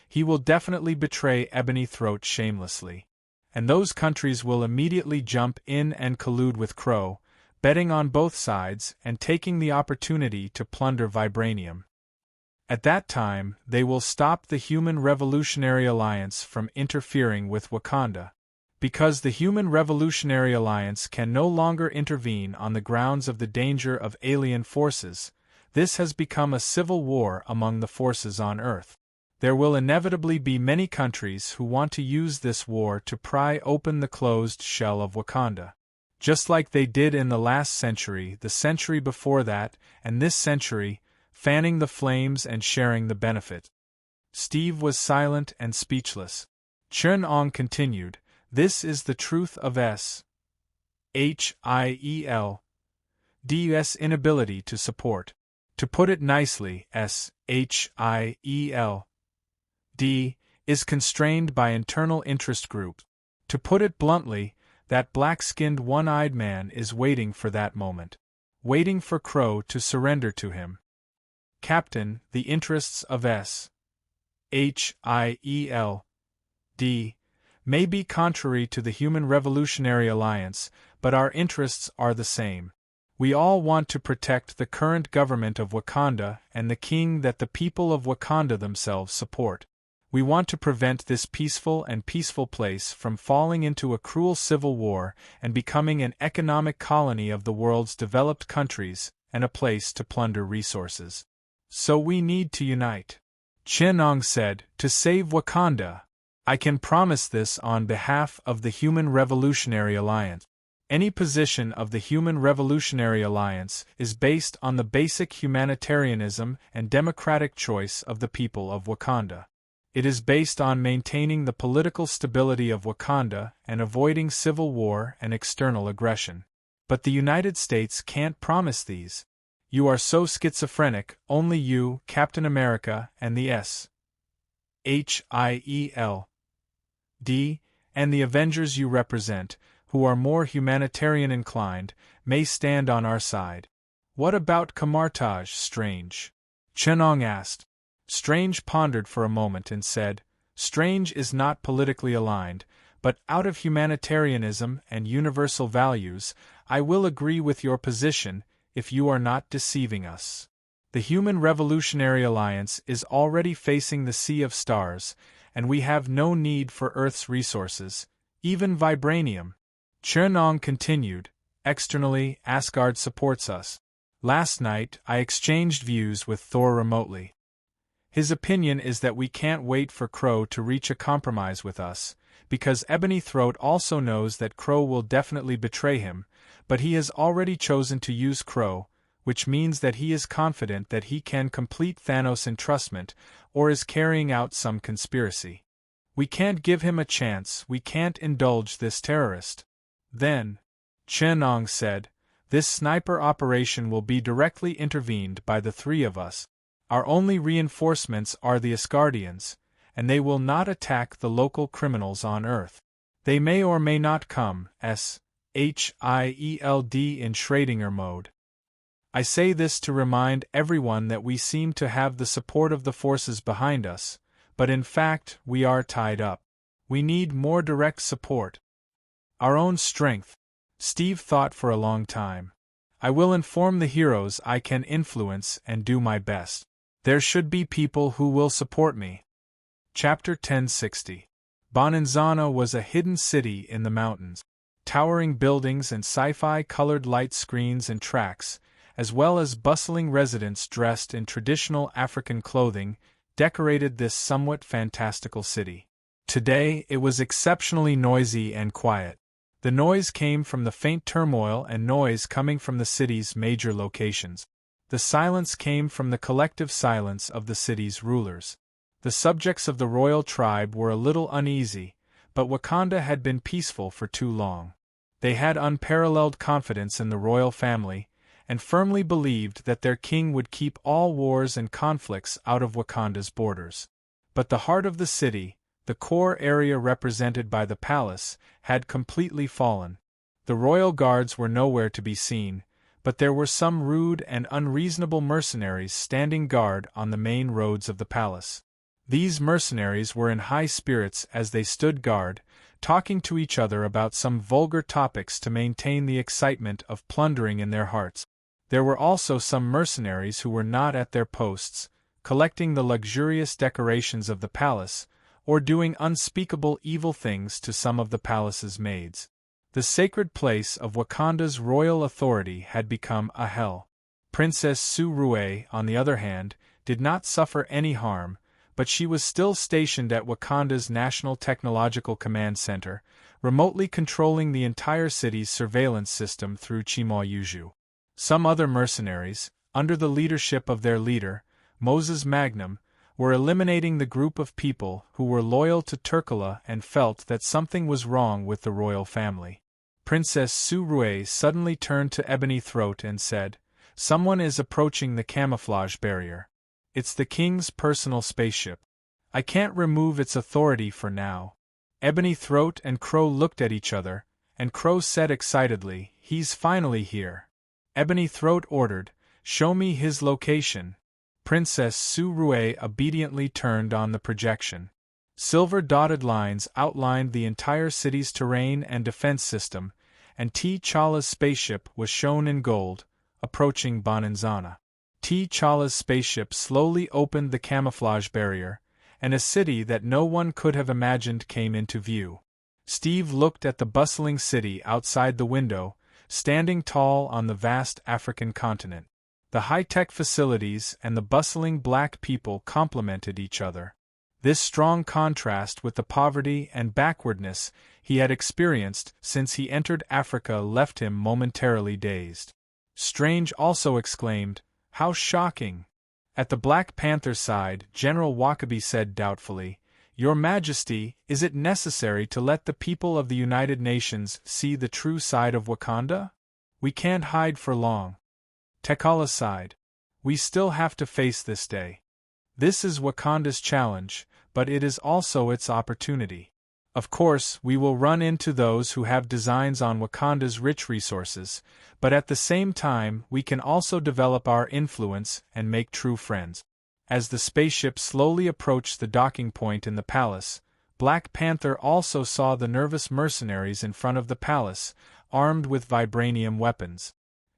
he will definitely betray Ebony Throat shamelessly. And those countries will immediately jump in and collude with Crow, betting on both sides and taking the opportunity to plunder vibranium. At that time, they will stop the Human Revolutionary Alliance from interfering with Wakanda. Because the Human Revolutionary Alliance can no longer intervene on the grounds of the danger of alien forces, this has become a civil war among the forces on Earth. There will inevitably be many countries who want to use this war to pry open the closed shell of Wakanda. Just like they did in the last century, the century before that, and this century, fanning the flames and sharing the benefit. Steve was silent and speechless. Chun-Ong continued, This is the truth of S.H.I.E.L.'s inability to support. To put it nicely, SHIELD is constrained by internal interest groups. To put it bluntly, that black-skinned one-eyed man is waiting for that moment. Waiting for Crow to surrender to him. Captain, the interests of SHIELD may be contrary to the Human Revolutionary Alliance, but our interests are the same. We all want to protect the current government of Wakanda and the king that the people of Wakanda themselves support. We want to prevent this peaceful place from falling into a cruel civil war and becoming an economic colony of the world's developed countries and a place to plunder resources. So we need to unite. Chinong said, to save Wakanda. I can promise this on behalf of the Human Revolutionary Alliance. Any position of the Human Revolutionary Alliance is based on the basic humanitarianism and democratic choice of the people of Wakanda. It is based on maintaining the political stability of Wakanda and avoiding civil war and external aggression. But the United States can't promise these. You are so schizophrenic, only you, Captain America, and the SHIELD, and the Avengers you represent, who are more humanitarian inclined, may stand on our side. What about Kamartaj, Strange? Chenong asked. Strange pondered for a moment and said, Strange is not politically aligned, but out of humanitarianism and universal values, I will agree with your position if you are not deceiving us. The Human Revolutionary Alliance is already facing the Sea of Stars, and we have no need for Earth's resources, even vibranium. Chernong continued, externally, Asgard supports us. Last night, I exchanged views with Thor remotely. His opinion is that we can't wait for Crow to reach a compromise with us, because Ebony Throat also knows that Crow will definitely betray him, but he has already chosen to use Crow, which means that he is confident that he can complete Thanos' entrustment, or is carrying out some conspiracy. We can't give him a chance, we can't indulge this terrorist. Then, Chenong said, this sniper operation will be directly intervened by the three of us. Our only reinforcements are the Asgardians, and they will not attack the local criminals on Earth. They may or may not come, SHIELD in Schrödinger mode. I say this to remind everyone that we seem to have the support of the forces behind us, but in fact we are tied up. We need more direct support. Our own strength. Steve thought for a long time. I will inform the heroes I can influence and do my best. There should be people who will support me. Chapter 1060. Bonanzano was a hidden city in the mountains. Towering buildings and sci-fi colored light screens and tracks, as well as bustling residents dressed in traditional African clothing, decorated this somewhat fantastical city. Today, it was exceptionally noisy and quiet. The noise came from the faint turmoil and noise coming from the city's major locations. The silence came from the collective silence of the city's rulers. The subjects of the royal tribe were a little uneasy, but Wakanda had been peaceful for too long. They had unparalleled confidence in the royal family, and firmly believed that their king would keep all wars and conflicts out of Wakanda's borders. But the heart of the city, the core area represented by the palace, had completely fallen. The royal guards were nowhere to be seen, but there were some rude and unreasonable mercenaries standing guard on the main roads of the palace. These mercenaries were in high spirits as they stood guard, talking to each other about some vulgar topics to maintain the excitement of plundering in their hearts. There were also some mercenaries who were not at their posts, collecting the luxurious decorations of the palace, or doing unspeakable evil things to some of the palace's maids. The sacred place of Wakanda's royal authority had become a hell. Princess Su-Rue, on the other hand, did not suffer any harm, but she was still stationed at Wakanda's National Technological Command Center, remotely controlling the entire city's surveillance system through Chimoyuju. Some other mercenaries, under the leadership of their leader, Moses Magnum, were eliminating the group of people who were loyal to Turkula and felt that something was wrong with the royal family. Princess Su-Rue suddenly turned to Ebony Throat and said, Someone is approaching the camouflage barrier. It's the king's personal spaceship. I can't remove its authority for now. Ebony Throat and Crow looked at each other, and Crow said excitedly, "He's finally here." Ebony Throat ordered, "Show me his location." Princess Su-Rue obediently turned on the projection. Silver dotted lines outlined the entire city's terrain and defense system, and T'Challa's spaceship was shown in gold, approaching Bonanzana. T'Challa's spaceship slowly opened the camouflage barrier, and a city that no one could have imagined came into view. Steve looked at the bustling city outside the window, standing tall on the vast African continent. The high-tech facilities and the bustling black people complemented each other. This strong contrast with the poverty and backwardness he had experienced since he entered Africa left him momentarily dazed. Strange also exclaimed, "How shocking!" At the Black Panther's side, General Wakabi said doubtfully, "Your Majesty, is it necessary to let the people of the United Nations see the true side of Wakanda? We can't hide for long." T'Challa sighed. "We still have to face this day. This is Wakanda's challenge, but it is also its opportunity. Of course, we will run into those who have designs on Wakanda's rich resources, but at the same time we can also develop our influence and make true friends." As the spaceship slowly approached the docking point in the palace, Black Panther also saw the nervous mercenaries in front of the palace, armed with vibranium weapons.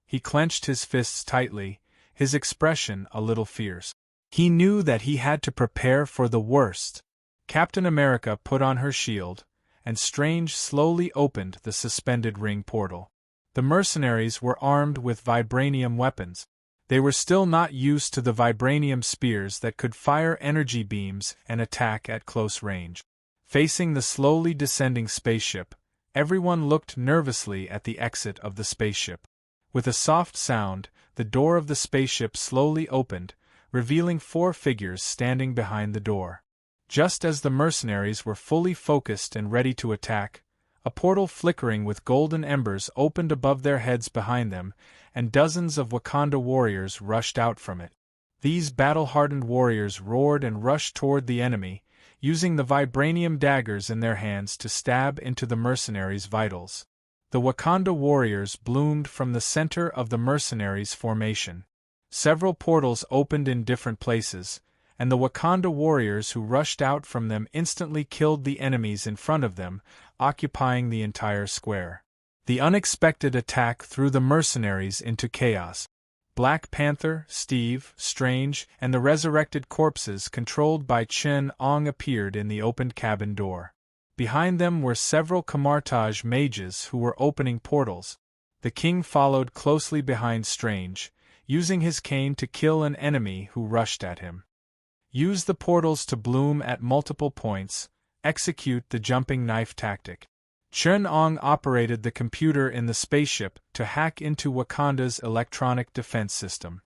He clenched his fists tightly, his expression a little fierce. He knew that he had to prepare for the worst. Captain America put on her shield, and Strange slowly opened the suspended ring portal. The mercenaries were armed with vibranium weapons. They were still not used to the vibranium spears that could fire energy beams and attack at close range. Facing the slowly descending spaceship, everyone looked nervously at the exit of the spaceship. With a soft sound, the door of the spaceship slowly opened, revealing 4 figures standing behind the door. Just as the mercenaries were fully focused and ready to attack, a portal flickering with golden embers opened above their heads behind them, and dozens of Wakanda warriors rushed out from it. These battle-hardened warriors roared and rushed toward the enemy, using the vibranium daggers in their hands to stab into the mercenaries' vitals. The Wakanda warriors bloomed from the center of the mercenaries' formation. Several portals opened in different places, and the Wakanda warriors who rushed out from them instantly killed the enemies in front of them, occupying the entire square. The unexpected attack threw the mercenaries into chaos. Black Panther, Steve, Strange, and the resurrected corpses controlled by Chen-Ong appeared in the opened cabin door. Behind them were several Kamartaj mages who were opening portals. The king followed closely behind Strange, using his cane to kill an enemy who rushed at him. Use the portals to bloom at multiple points, execute the jumping knife tactic. Chen-Ong operated the computer in the spaceship to hack into Wakanda's electronic defense system.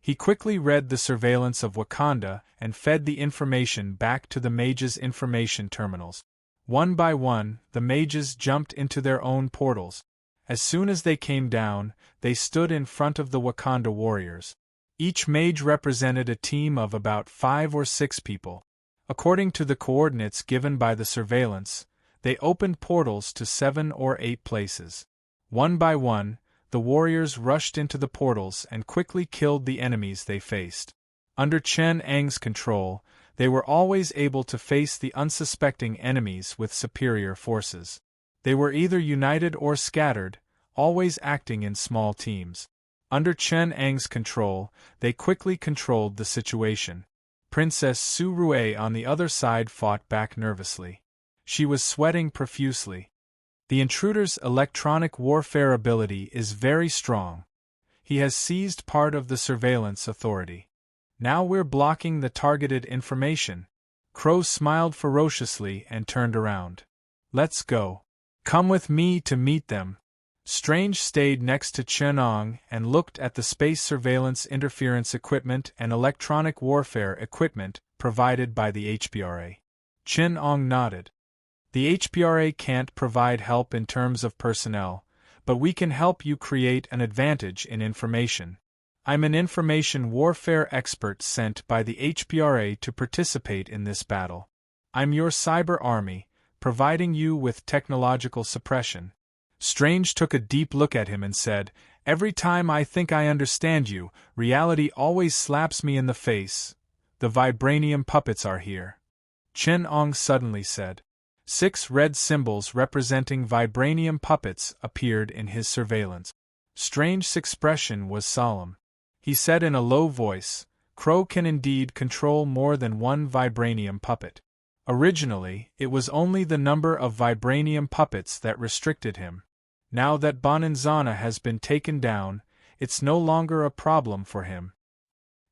He quickly read the surveillance of Wakanda and fed the information back to the mages' information terminals. One by one, the mages jumped into their own portals. As soon as they came down, they stood in front of the Wakanda warriors. Each mage represented a team of about 5 or 6 people. According to the coordinates given by the surveillance, they opened portals to 7 or 8 places. One by one, the warriors rushed into the portals and quickly killed the enemies they faced. Under Chen-Ang's control, they were always able to face the unsuspecting enemies with superior forces. They were either united or scattered, always acting in small teams. Under Chen-Ang's control, they quickly controlled the situation. Princess Su-Rue on the other side fought back nervously. She was sweating profusely. The intruder's electronic warfare ability is very strong. He has seized part of the surveillance authority. Now we're blocking the targeted information. Crow smiled ferociously and turned around. Let's go. Come with me to meet them. Strange stayed next to Chen-Ong and looked at the space surveillance interference equipment and electronic warfare equipment provided by the HPRA. Chen-Ong nodded. The HPRA can't provide help in terms of personnel, but we can help you create an advantage in information. I'm an information warfare expert sent by the HPRA to participate in this battle. I'm your cyber army, providing you with technological suppression. Strange took a deep look at him and said, "Every time I think I understand you, reality always slaps me in the face. The vibranium puppets are here." Chen Ong suddenly said. 6 red symbols representing vibranium puppets appeared in his surveillance. Strange's expression was solemn. He said in a low voice, "Crow can indeed control more than one vibranium puppet. Originally, it was only the number of vibranium puppets that restricted him. Now that Bonanzana has been taken down, it's no longer a problem for him.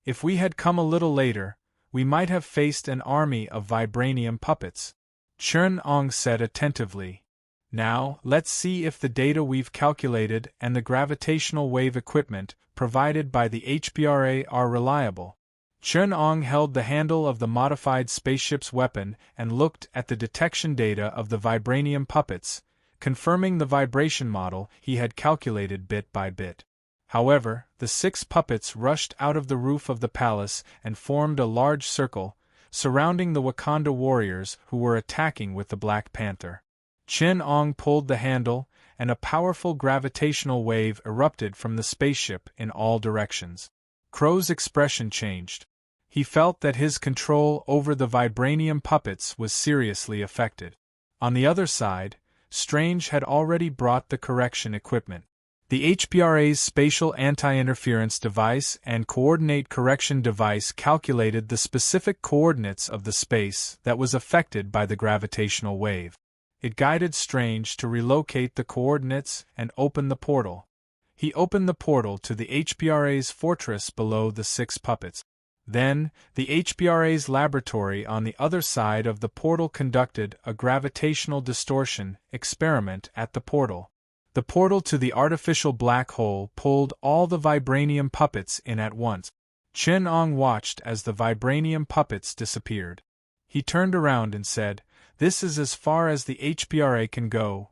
If we had come a little later, we might have faced an army of vibranium puppets." Chen Ong said attentively. "Now, let's see if the data we've calculated and the gravitational wave equipment provided by the HPRA are reliable." Chen Ong held the handle of the modified spaceship's weapon and looked at the detection data of the vibranium puppets, confirming the vibration model he had calculated bit by bit. However, the 6 puppets rushed out of the roof of the palace and formed a large circle, surrounding the Wakanda warriors who were attacking with the Black Panther. Chen Ong pulled the handle, and a powerful gravitational wave erupted from the spaceship in all directions. Crow's expression changed. He felt that his control over the vibranium puppets was seriously affected. On the other side, Strange had already brought the correction equipment. The HPRA's spatial anti-interference device and coordinate correction device calculated the specific coordinates of the space that was affected by the gravitational wave. It guided Strange to relocate the coordinates and open the portal. He opened the portal to the HPRA's fortress below the 6 puppets. Then, the HPRA's laboratory on the other side of the portal conducted a gravitational distortion experiment at the portal. The portal to the artificial black hole pulled all the vibranium puppets in at once. Chen Ong watched as the vibranium puppets disappeared. He turned around and said, "This is as far as the HPRA can go."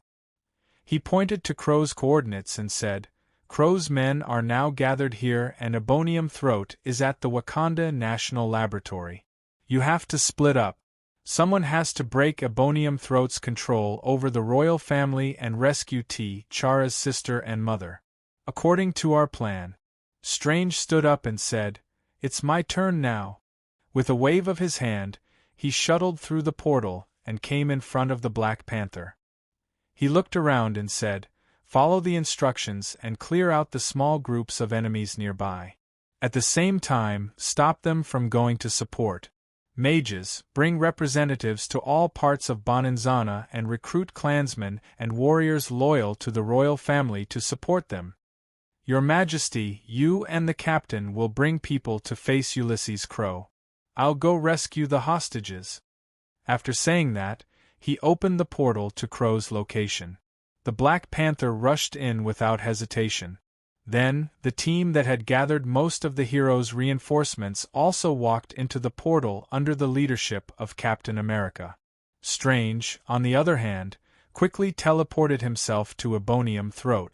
He pointed to Crow's coordinates and said, "Crow's men are now gathered here and Ebonium Throat is at the Wakanda National Laboratory. You have to split up. Someone has to break Ebonium Throat's control over the royal family and rescue T'Chara's sister and mother. According to our plan." Strange stood up and said, "It's my turn now." With a wave of his hand, he shuttled through the portal and came in front of the Black Panther. He looked around and said, "Follow the instructions and clear out the small groups of enemies nearby. At the same time, stop them from going to support. Mages, bring representatives to all parts of Bonanzana and recruit clansmen and warriors loyal to the royal family to support them. Your Majesty, you and the captain will bring people to face Ulysses Crow. I'll go rescue the hostages." After saying that, he opened the portal to Crow's location. The Black Panther rushed in without hesitation. Then, the team that had gathered most of the heroes' reinforcements also walked into the portal under the leadership of Captain America. Strange, on the other hand, quickly teleported himself to Ebonium Throat.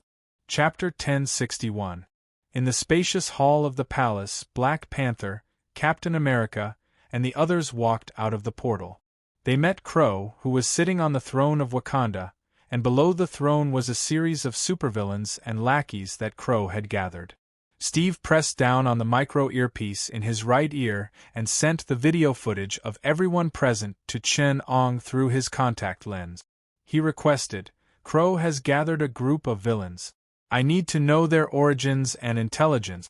Chapter 1061. In the spacious hall of the palace, Black Panther, Captain America, and the others walked out of the portal. They met Crow, who was sitting on the throne of Wakanda, and below the throne was a series of supervillains and lackeys that Crow had gathered. Steve pressed down on the micro earpiece in his right ear and sent the video footage of everyone present to Chen Ong through his contact lens. He requested, "Crow has gathered a group of villains. I need to know their origins and intelligence."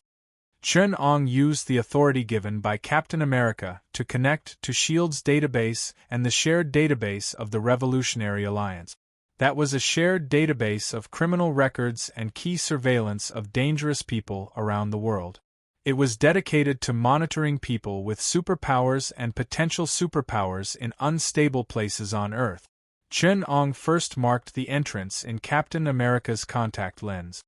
Chen Ong used the authority given by Captain America to connect to S.H.I.E.L.D.'s database and the shared database of the Revolutionary Alliance. That was a shared database of criminal records and key surveillance of dangerous people around the world. It was dedicated to monitoring people with superpowers and potential superpowers in unstable places on Earth. Chen Ong first marked the entrance in Captain America's contact lens.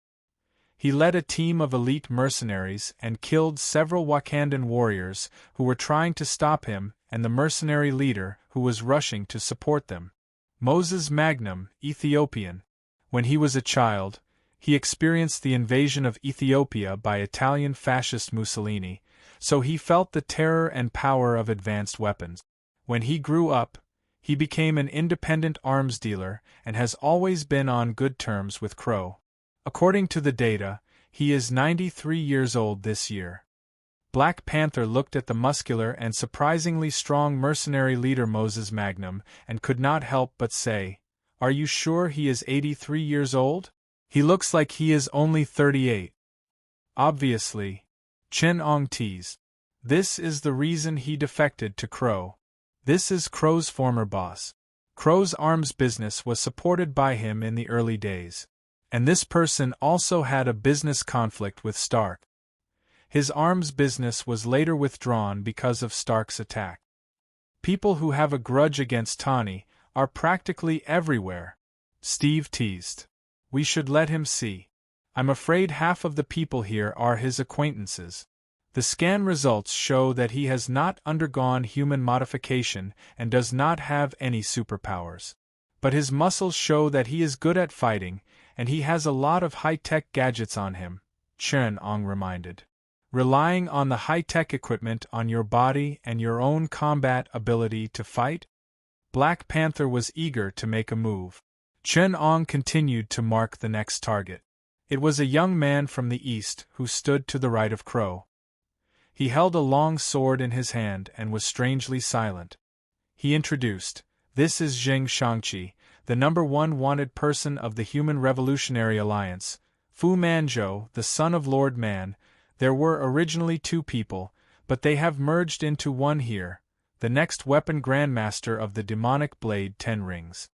He led a team of elite mercenaries and killed several Wakandan warriors who were trying to stop him and the mercenary leader who was rushing to support them. Moses Magnum, Ethiopian. When he was a child, He experienced the invasion of Ethiopia by Italian fascist Mussolini, so he felt the terror and power of advanced weapons. When he grew up, he became an independent arms dealer and has always been on good terms with Crow. According to the data, he is 93 years old this year. Black Panther looked at the muscular and surprisingly strong mercenary leader Moses Magnum and could not help but say, "Are you sure he is 83 years old? He looks like he is only 38. Obviously." Chen Ong teased. "This is the reason he defected to Crow. This is Crow's former boss. Crow's arms business was supported by him in the early days. And this person also had a business conflict with Stark. His arms business was later withdrawn because of Stark's attack. People who have a grudge against Tawny are practically everywhere," Steve teased. "We should let him see. I'm afraid half of the people here are his acquaintances. The scan results show that he has not undergone human modification and does not have any superpowers. But his muscles show that he is good at fighting, and he has a lot of high-tech gadgets on him," Chen Ong reminded. "Relying on the high-tech equipment on your body and your own combat ability to fight?" Black Panther was eager to make a move. Chen Ong continued to mark the next target. It was a young man from the east who stood to the right of Crow. He held a long sword in his hand and was strangely silent. He introduced, "This is Zheng Shangqi, the #1 wanted person of the Human Revolutionary Alliance, Fu Manzhou, the son of Lord Man. There were originally 2 people, but they have merged into one here, the next weapon grandmaster of the demonic blade 10 Rings.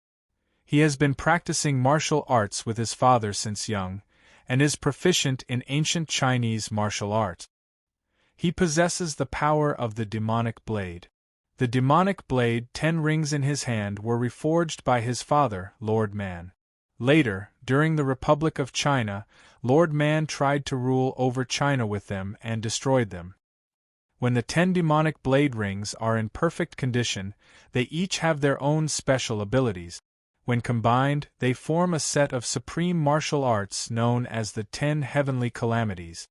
He has been practicing martial arts with his father since young, and is proficient in ancient Chinese martial arts. He possesses the power of the demonic blade. The demonic blade 10 Rings in his hand were reforged by his father, Lord Man. Later, during the Republic of China, Lord Man tried to rule over China with them and destroyed them. When the 10 demonic blade rings are in perfect condition, they each have their own special abilities. When combined, they form a set of supreme martial arts known as the 10 Heavenly Calamities.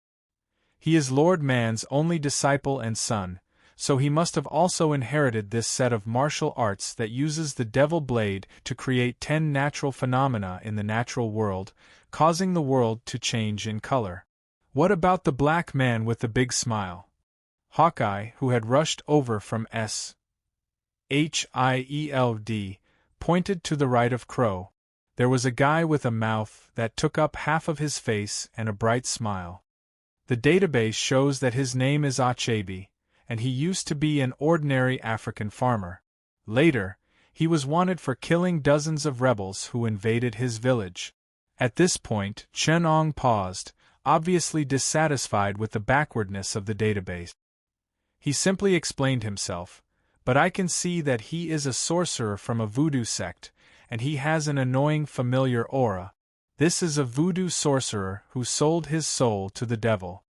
He is Lord Man's only disciple and son, so he must have also inherited this set of martial arts that uses the devil blade to create 10 natural phenomena in the natural world, causing the world to change in color." "What about the black man with the big smile?" Hawkeye, who had rushed over from SHIELD, pointed to the right of Crow. There was a guy with a mouth that took up half of his face and a bright smile. The database shows that his name is Achabi, and he used to be an ordinary African farmer. Later, he was wanted for killing dozens of rebels who invaded his village. At this point, Chen Ong paused, obviously dissatisfied with the backwardness of the database. He simply explained himself, "But I can see that he is a sorcerer from a voodoo sect, and he has an annoying familiar aura. This is a voodoo sorcerer who sold his soul to the devil.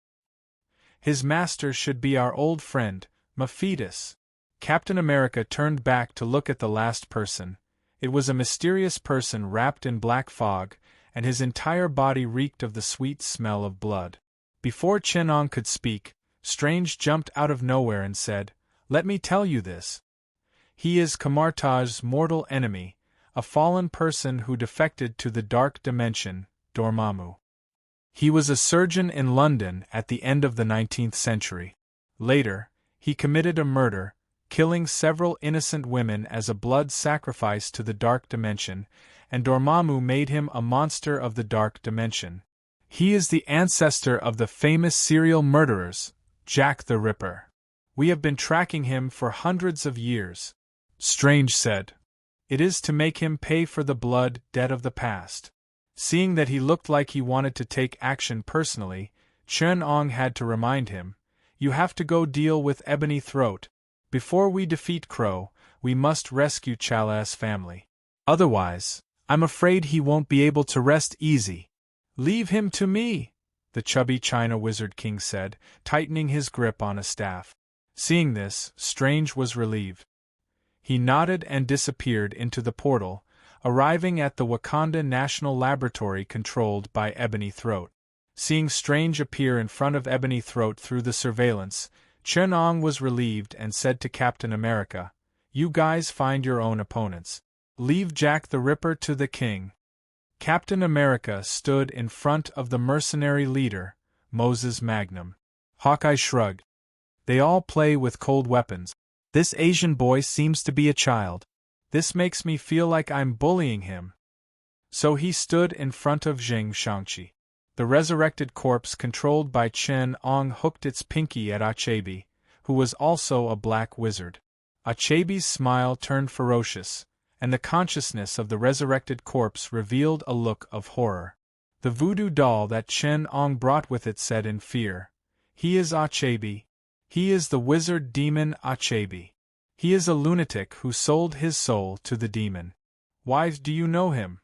His master should be our old friend, Mephitis." Captain America turned back to look at the last person. It was a mysterious person wrapped in black fog, and his entire body reeked of the sweet smell of blood. Before Chen Ong could speak, Strange jumped out of nowhere and said, "Let me tell you this. He is Kamartaj's mortal enemy, a fallen person who defected to the dark dimension, Dormammu. He was a surgeon in London at the end of the 19th century. Later, he committed a murder, killing several innocent women as a blood sacrifice to the dark dimension, and Dormammu made him a monster of the dark dimension. He is the ancestor of the famous serial murderers, Jack the Ripper. We have been tracking him for hundreds of years," Strange said. "It is to make him pay for the blood debt of the past." Seeing that he looked like he wanted to take action personally, Chen Ong had to remind him, "You have to go deal with Ebony Throat. Before we defeat Crow, we must rescue Chala's family. Otherwise, I'm afraid he won't be able to rest easy." "Leave him to me," the chubby China Wizard King said, tightening his grip on a staff. Seeing this, Strange was relieved. He nodded and disappeared into the portal, arriving at the Wakanda National Laboratory controlled by Ebony Throat. Seeing Strange appear in front of Ebony Throat through the surveillance, Chen-Ong was relieved and said to Captain America, "You guys find your own opponents. Leave Jack the Ripper to the king." Captain America stood in front of the mercenary leader, Moses Magnum. Hawkeye shrugged. "They all play with cold weapons. This Asian boy seems to be a child. This makes me feel like I'm bullying him." So he stood in front of Zheng Shangqi. The resurrected corpse controlled by Chen-Ong hooked its pinky at Achebe, who was also a black wizard. Achebe's smile turned ferocious, and the consciousness of the resurrected corpse revealed a look of horror. The voodoo doll that Chen-Ong brought with it said in fear, "He is Achebe. He is the wizard demon Achebe. He is a lunatic who sold his soul to the demon." "Why do you know him?"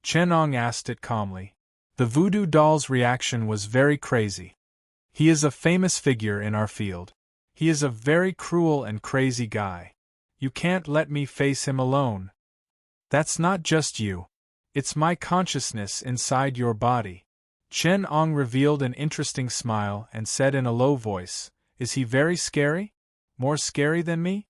Chen-Ong asked it calmly. The voodoo doll's reaction was very crazy. "He is a famous figure in our field. He is a very cruel and crazy guy. You can't let me face him alone." "That's not just you. It's my consciousness inside your body." Chen-Ong revealed an interesting smile and said in a low voice, "Is he very scary? More scary than me?"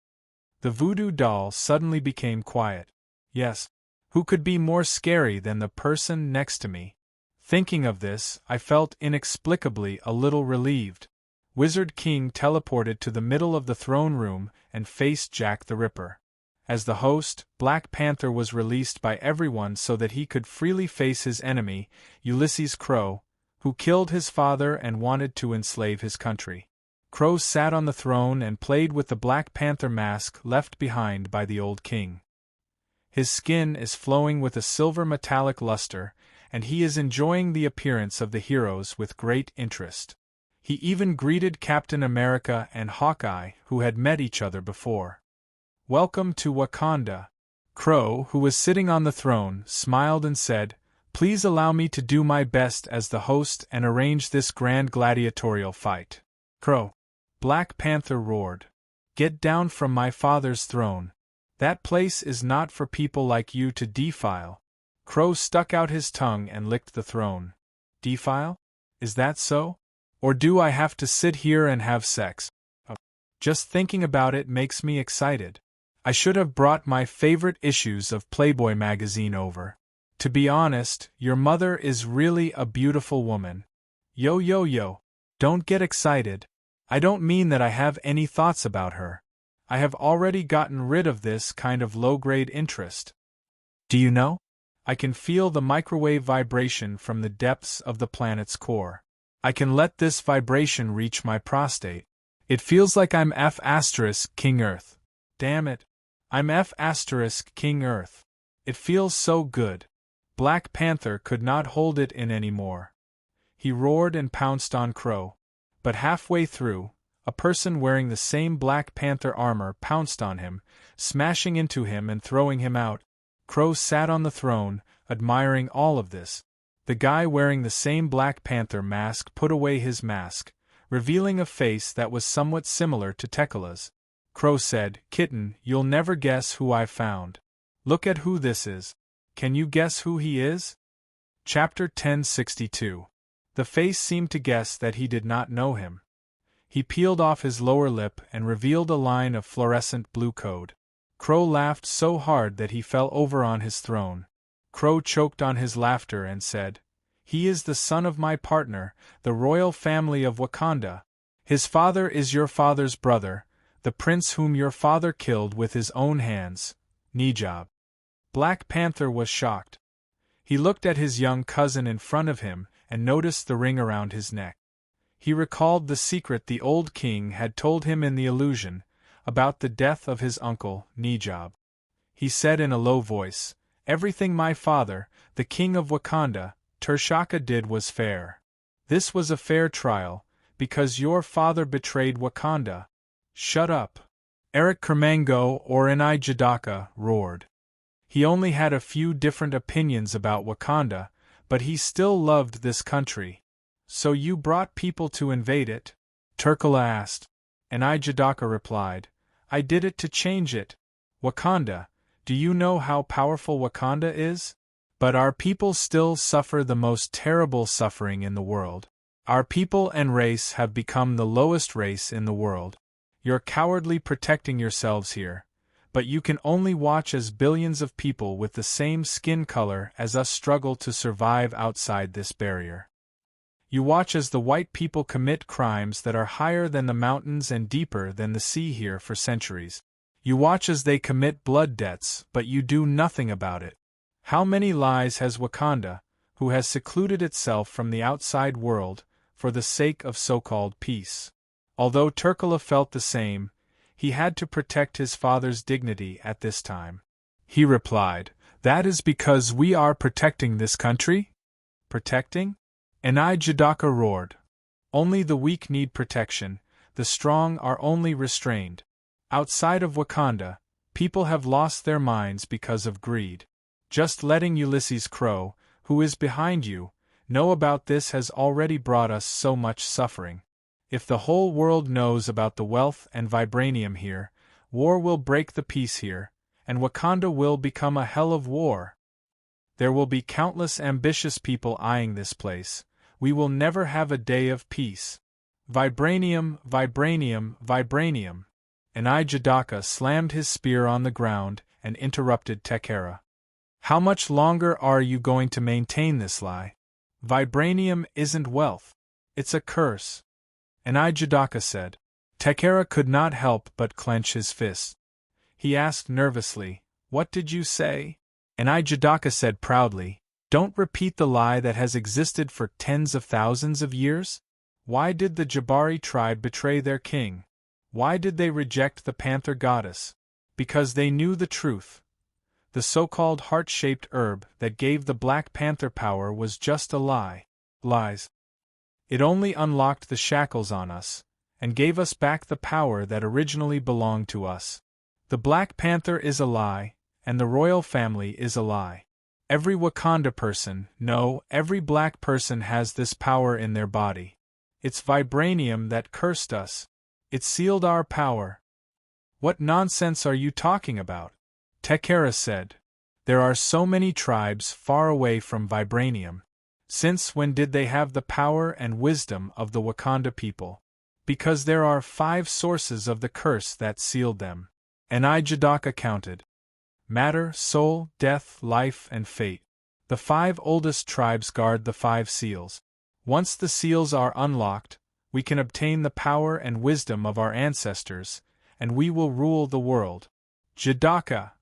The voodoo doll suddenly became quiet. "Yes. Who could be more scary than the person next to me?" Thinking of this, I felt inexplicably a little relieved. Wizard King teleported to the middle of the throne room and faced Jack the Ripper. As the host, Black Panther was released by everyone so that he could freely face his enemy, Ulysses Crow, who killed his father and wanted to enslave his country. Crow sat on the throne and played with the Black Panther mask left behind by the old king. His skin is flowing with a silver metallic luster, and he is enjoying the appearance of the heroes with great interest. He even greeted Captain America and Hawkeye, who had met each other before. "Welcome to Wakanda." Crow, who was sitting on the throne, smiled and said, "Please allow me to do my best as the host and arrange this grand gladiatorial fight." "Crow!" Black Panther roared. "Get down from my father's throne. That place is not for people like you to defile." Crow stuck out his tongue and licked the throne. "Defile? Is that so? Or do I have to sit here and have sex? Just thinking about it makes me excited. I should have brought my favorite issues of Playboy magazine over. To be honest, your mother is really a beautiful woman." "Yo yo yo. Don't get excited. I don't mean that I have any thoughts about her. I have already gotten rid of this kind of low-grade interest. Do you know? I can feel the microwave vibration from the depths of the planet's core. I can let this vibration reach my prostate. It feels like I'm F** King Earth. Damn it. I'm F** King Earth. It feels so good." Black Panther could not hold it in anymore. He roared and pounced on Crow. But halfway through, a person wearing the same Black Panther armor pounced on him, smashing into him and throwing him out. Crow sat on the throne, admiring all of this. The guy wearing the same Black Panther mask put away his mask, revealing a face that was somewhat similar to Tekala's. Crow said, "Kitten, you'll never guess who I found. Look at who this is. Can you guess who he is?" Chapter 1062. The face seemed to guess that he did not know him. He peeled off his lower lip and revealed a line of fluorescent blue code. Crow laughed so hard that he fell over on his throne. Crow choked on his laughter and said, "He is the son of my partner, the royal family of Wakanda. His father is your father's brother, the prince whom your father killed with his own hands, Nijab." Black Panther was shocked. He looked at his young cousin in front of him and noticed the ring around his neck. He recalled the secret the old king had told him in the illusion, about the death of his uncle, Nijab. He said in a low voice, "Everything my father, the king of Wakanda, T'Chaka did was fair. This was a fair trial, because your father betrayed Wakanda." "Shut up!" Eric Kermango or Enai Jadaka roared. He only had a few different opinions about Wakanda, but he still loved this country. "So you brought people to invade it?" Turkala asked. Enai Jadaka replied, "I did it to change it. Wakanda, Do you know how powerful Wakanda is? But our people still suffer the most terrible suffering in the world. Our people and race have become the lowest race in the world. You're cowardly protecting yourselves here, but you can only watch as billions of people with the same skin color as us struggle to survive outside this barrier. You watch as the white people commit crimes that are higher than the mountains and deeper than the sea here for centuries. You watch as they commit blood debts, but you do nothing about it. How many lies has Wakanda, who has secluded itself from the outside world, for the sake of so-called peace? Although Turkula felt the same, he had to protect his father's dignity at this time. He replied, "That is because we are protecting this country?" Protecting? Enai Jadaka roared. Only the weak need protection, the strong are only restrained. Outside of Wakanda, people have lost their minds because of greed. Just letting Ulysses Crow, who is behind you, know about this has already brought us so much suffering. If the whole world knows about the wealth and vibranium here, war will break the peace here, and Wakanda will become a hell of war. There will be countless ambitious people eyeing this place. We will never have a day of peace. Vibranium, vibranium, vibranium. Enai Jadaka slammed his spear on the ground and interrupted Tekera. How much longer are you going to maintain this lie? Vibranium isn't wealth. It's a curse. Enai Jadaka said. Tekera could not help but clench his fist. He asked nervously, "What did you say?" Enai Jadaka said proudly, "Don't repeat the lie that has existed for tens of thousands of years? Why did the Jabari tribe betray their king? Why did they reject the panther goddess? Because they knew the truth. The so-called heart-shaped herb that gave the Black Panther power was just a lie. Lies. It only unlocked the shackles on us, and gave us back the power that originally belonged to us. The Black Panther is a lie, and the royal family is a lie. Every Wakanda person, no, every black person has this power in their body. It's vibranium that cursed us. It sealed our power." "What nonsense are you talking about?" Tekera said. "There are so many tribes far away from vibranium. Since when did they have the power and wisdom of the Wakanda people? Because there are 5 sources of the curse that sealed them." Enai Jadaka counted. Matter, soul, death, life, and fate. The 5 oldest tribes guard the 5 seals. Once the seals are unlocked, we can obtain the power and wisdom of our ancestors, and we will rule the world. Jadaka!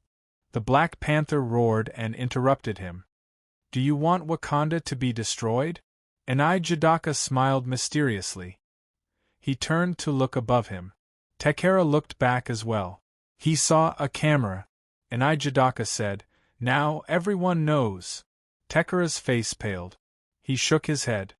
The Black Panther roared and interrupted him. "Do you want Wakanda to be destroyed?" Enai Jadaka smiled mysteriously. He turned to look above him. Tekera looked back as well. He saw a camera. Enai Jadaka said, "Now everyone knows." Tekera's face paled. He shook his head.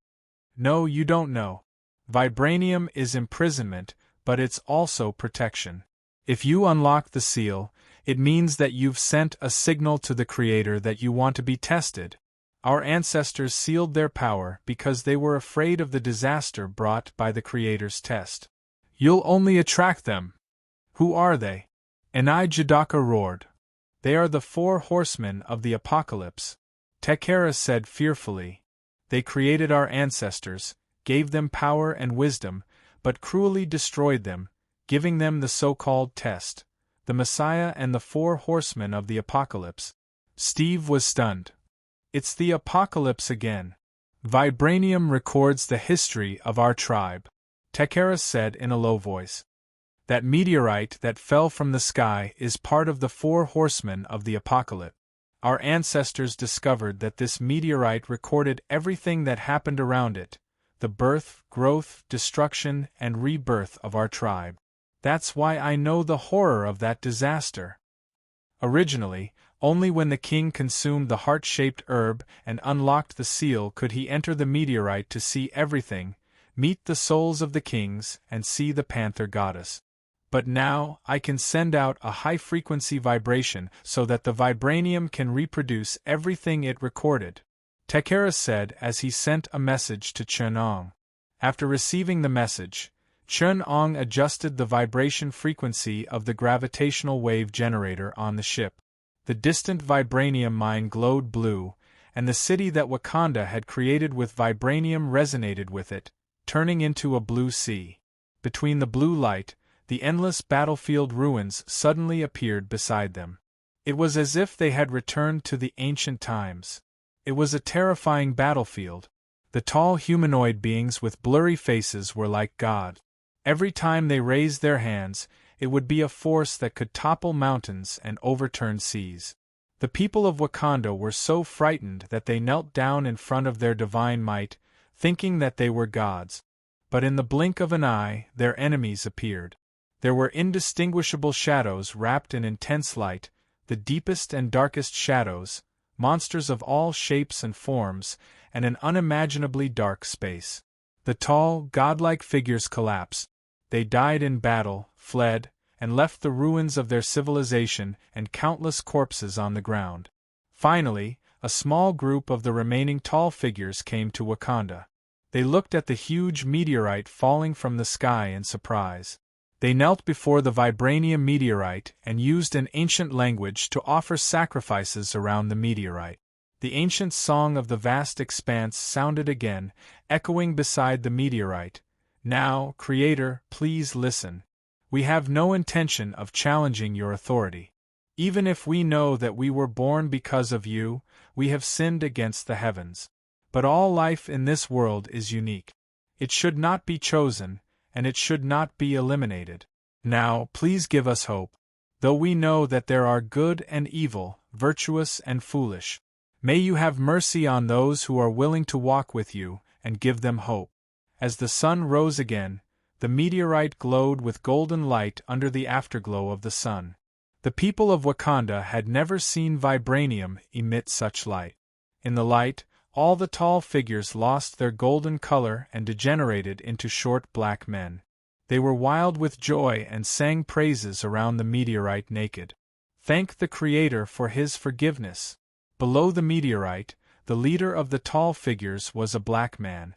"No, you don't know. Vibranium is imprisonment, but it's also protection. If you unlock the seal, it means that you've sent a signal to the Creator that you want to be tested. Our ancestors sealed their power because they were afraid of the disaster brought by the Creator's test. You'll only attract them." "Who are they?" Enai Jadaka roared. "They are the 4 horsemen of the apocalypse," Tekera said fearfully. "They created our ancestors, gave them power and wisdom, but cruelly destroyed them, giving them the so-called test, the Messiah and the 4 horsemen of the apocalypse." Steve was stunned. "It's the apocalypse again. Vibranium records the history of our tribe," Tekera said in a low voice. "That meteorite that fell from the sky is part of the 4 horsemen of the apocalypse. Our ancestors discovered that this meteorite recorded everything that happened around it, the birth, growth, destruction, and rebirth of our tribe. That's why I know the horror of that disaster. Originally, only when the king consumed the heart-shaped herb and unlocked the seal could he enter the meteorite to see everything, meet the souls of the kings, and see the panther goddess. But now, I can send out a high-frequency vibration so that the vibranium can reproduce everything it recorded," Tekera said as he sent a message to Chen-Ong. After receiving the message, Chen-Ong adjusted the vibration frequency of the gravitational wave generator on the ship. The distant vibranium mine glowed blue, and the city that Wakanda had created with vibranium resonated with it, turning into a blue sea. Between the blue light, the endless battlefield ruins suddenly appeared beside them. It was as if they had returned to the ancient times. It was a terrifying battlefield. The tall humanoid beings with blurry faces were like God. Every time they raised their hands, it would be a force that could topple mountains and overturn seas. The people of Wakanda were so frightened that they knelt down in front of their divine might, thinking that they were gods. But in the blink of an eye, their enemies appeared. There were indistinguishable shadows wrapped in intense light, the deepest and darkest shadows, monsters of all shapes and forms, and an unimaginably dark space. The tall, godlike figures collapsed. They died in battle, fled, and left the ruins of their civilization and countless corpses on the ground. Finally, a small group of the remaining tall figures came to Wakanda. They looked at the huge meteorite falling from the sky in surprise. They knelt before the vibranium meteorite and used an ancient language to offer sacrifices around the meteorite. The ancient song of the vast expanse sounded again, echoing beside the meteorite. Now, Creator, please listen. We have no intention of challenging your authority. Even if we know that we were born because of you, we have sinned against the heavens. But all life in this world is unique. It should not be chosen, and it should not be eliminated. Now, please give us hope. Though we know that there are good and evil, virtuous and foolish. May you have mercy on those who are willing to walk with you, and give them hope. As the sun rose again, the meteorite glowed with golden light under the afterglow of the sun. The people of Wakanda had never seen vibranium emit such light. In the light, all the tall figures lost their golden color and degenerated into short black men. They were wild with joy and sang praises around the meteorite naked. Thank the Creator for his forgiveness. Below the meteorite, the leader of the tall figures was a black man.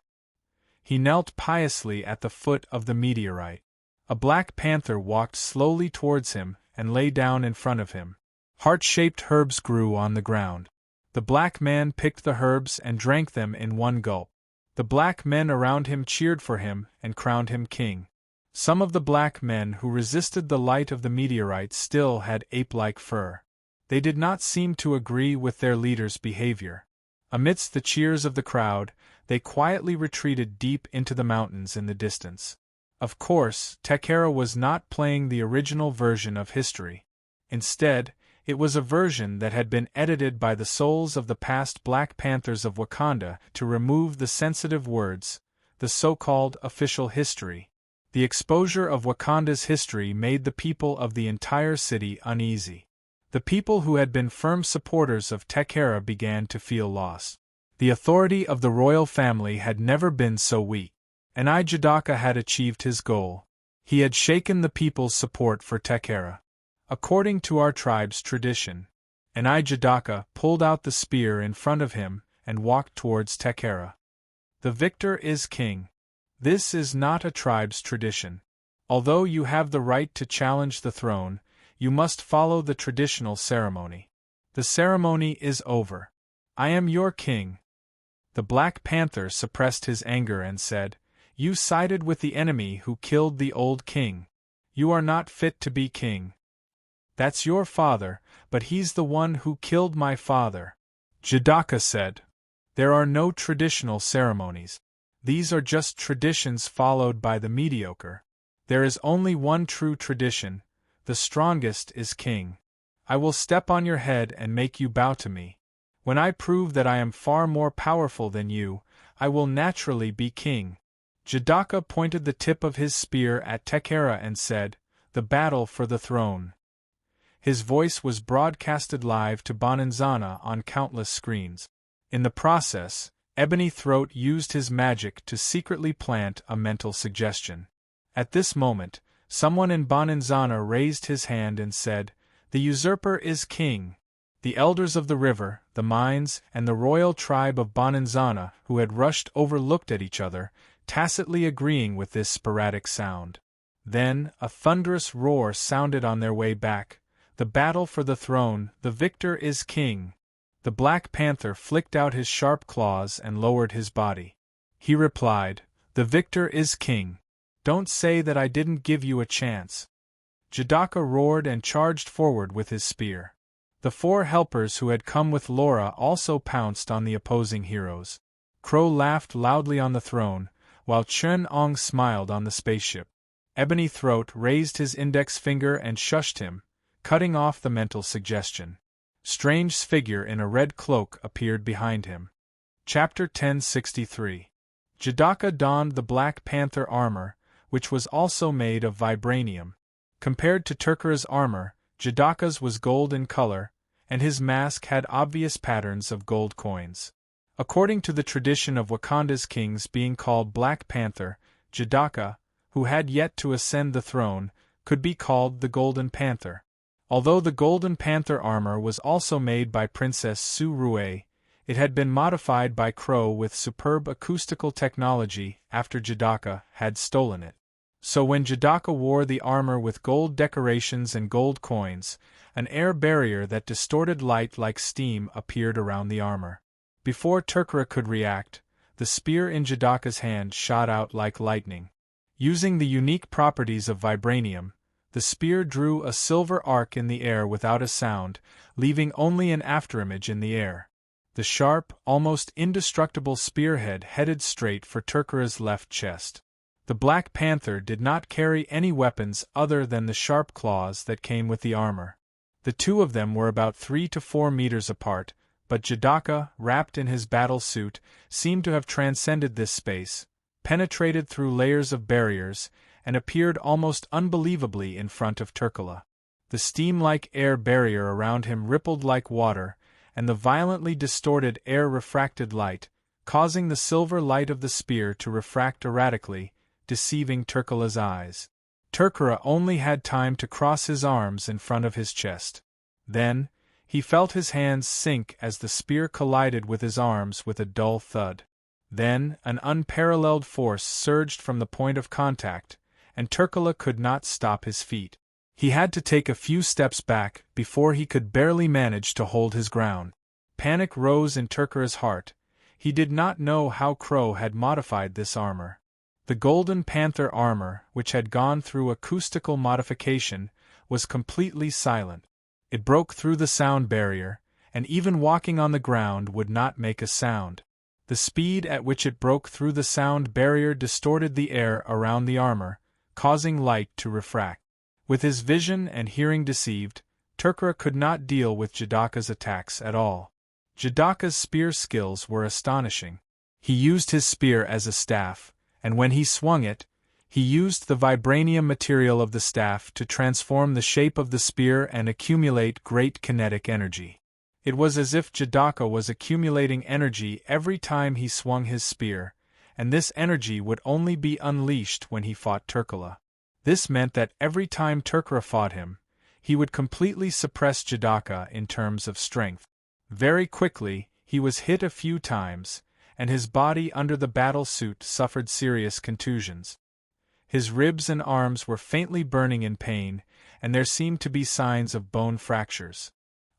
He knelt piously at the foot of the meteorite. A black panther walked slowly towards him and lay down in front of him. Heart-shaped herbs grew on the ground. The black man picked the herbs and drank them in one gulp. The black men around him cheered for him and crowned him king. Some of the black men who resisted the light of the meteorite still had ape-like fur. They did not seem to agree with their leader's behavior. Amidst the cheers of the crowd, they quietly retreated deep into the mountains in the distance. Of course, Tekera was not playing the original version of history. Instead, it was a version that had been edited by the souls of the past Black Panthers of Wakanda to remove the sensitive words, the so-called official history. The exposure of Wakanda's history made the people of the entire city uneasy. The people who had been firm supporters of Tekera began to feel lost. The authority of the royal family had never been so weak. And Jadaka had achieved his goal. He had shaken the people's support for Tekera. According to our tribe's tradition, Jadaka pulled out the spear in front of him and walked towards Tekera. The victor is king. This is not a tribe's tradition. Although you have the right to challenge the throne, you must follow the traditional ceremony. The ceremony is over. I am your king. The Black Panther suppressed his anger and said, "You sided with the enemy who killed the old king. You are not fit to be king. That's your father, but he's the one who killed my father." Jadaka said, "There are no traditional ceremonies. These are just traditions followed by the mediocre. There is only one true tradition. The strongest is king. I will step on your head and make you bow to me. When I prove that I am far more powerful than you, I will naturally be king." Jadaka pointed the tip of his spear at Tekera and said, "The battle for the throne." His voice was broadcasted live to Bonanzana on countless screens. In the process, Ebony Throat used his magic to secretly plant a mental suggestion. At this moment, someone in Bonanzana raised his hand and said, "The usurper is king." The elders of the river, the mines, and the royal tribe of Bonanzana, who had rushed over, looked at each other, tacitly agreeing with this sporadic sound. Then, a thunderous roar sounded on their way back. The battle for the throne, the victor is king. The Black Panther flicked out his sharp claws and lowered his body. He replied, "The victor is king. Don't say that I didn't give you a chance." Jadaka roared and charged forward with his spear. The 4 helpers who had come with Laura also pounced on the opposing heroes. Crow laughed loudly on the throne, while Chen Ong smiled on the spaceship. Ebony Throat raised his index finger and shushed him, cutting off the mental suggestion. Strange's figure in a red cloak appeared behind him. Chapter 1063. Jadaka donned the Black Panther armor, which was also made of vibranium. Compared to Turkura's armor, Jadaka's was gold in color, and his mask had obvious patterns of gold coins. According to the tradition of Wakanda's kings being called Black Panther, Jadaka, who had yet to ascend the throne, could be called the Golden Panther. Although the Golden Panther armor was also made by Princess Su Rue, it had been modified by Crow with superb acoustical technology after Jadaka had stolen it. So when Jadaka wore the armor with gold decorations and gold coins, an air barrier that distorted light like steam appeared around the armor. Before Turkura could react, the spear in Jadaka's hand shot out like lightning. Using the unique properties of vibranium, the spear drew a silver arc in the air without a sound, leaving only an afterimage in the air. The sharp, almost indestructible spearhead headed straight for Turkura's left chest. The Black Panther did not carry any weapons other than the sharp claws that came with the armor. The 2 of them were about 3 to 4 meters apart, but Jadaka, wrapped in his battle suit, seemed to have transcended this space, penetrated through layers of barriers, and appeared almost unbelievably in front of Turkula. The steam-like air barrier around him rippled like water, and the violently distorted air refracted light, causing the silver light of the spear to refract erratically, deceiving Turkula's eyes. Turkura only had time to cross his arms in front of his chest. Then, he felt his hands sink as the spear collided with his arms with a dull thud. Then, an unparalleled force surged from the point of contact, and Turkula could not stop his feet. He had to take a few steps back before he could barely manage to hold his ground. Panic rose in Turkura's heart. He did not know how Crow had modified this armor. The Golden Panther armor, which had gone through acoustical modification, was completely silent. It broke through the sound barrier, and even walking on the ground would not make a sound. The speed at which it broke through the sound barrier distorted the air around the armor, causing light to refract. With his vision and hearing deceived, Turkura could not deal with Jadaka's attacks at all. Jadaka's spear skills were astonishing. He used his spear as a staff, and when he swung it, he used the vibranium material of the staff to transform the shape of the spear and accumulate great kinetic energy. It was as if Jadaka was accumulating energy every time he swung his spear, and this energy would only be unleashed when he fought Turkula. This meant that every time Turkura fought him, he would completely suppress Jadaka in terms of strength. Very quickly, he was hit a few times, and his body under the battle suit suffered serious contusions. His ribs and arms were faintly burning in pain, and there seemed to be signs of bone fractures.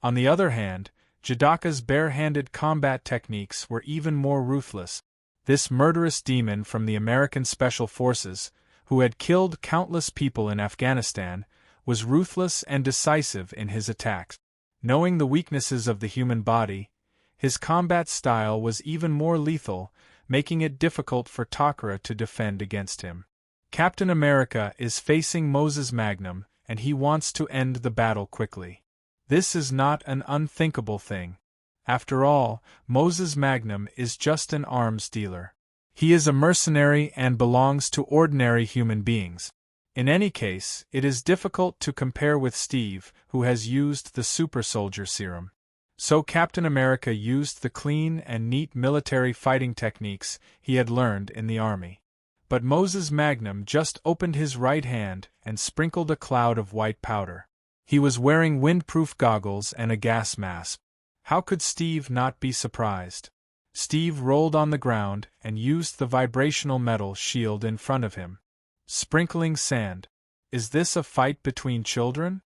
On the other hand, Jadaka's bare-handed combat techniques were even more ruthless. This murderous demon from the American Special Forces, who had killed countless people in Afghanistan, was ruthless and decisive in his attacks. Knowing the weaknesses of the human body, his combat style was even more lethal, making it difficult for Turkura to defend against him. Captain America is facing Moses Magnum, and he wants to end the battle quickly. This is not an unthinkable thing. After all, Moses Magnum is just an arms dealer. He is a mercenary and belongs to ordinary human beings. In any case, it is difficult to compare with Steve, who has used the super soldier serum. So Captain America used the clean and neat military fighting techniques he had learned in the army. But Moses Magnum just opened his right hand and sprinkled a cloud of white powder. He was wearing windproof goggles and a gas mask. How could Steve not be surprised? Steve rolled on the ground and used the vibrational metal shield in front of him. Sprinkling sand. Is this a fight between children?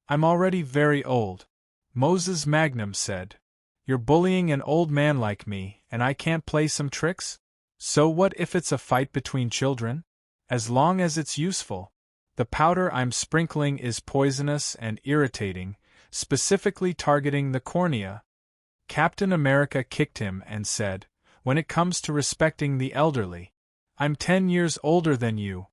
I'm already very old. Moses Magnum said. You're bullying an old man like me, and I can't play some tricks? So what if it's a fight between children? As long as it's useful. The powder I'm sprinkling is poisonous and irritating, specifically targeting the cornea. Captain America kicked him and said, when it comes to respecting the elderly, I'm 10 years older than you.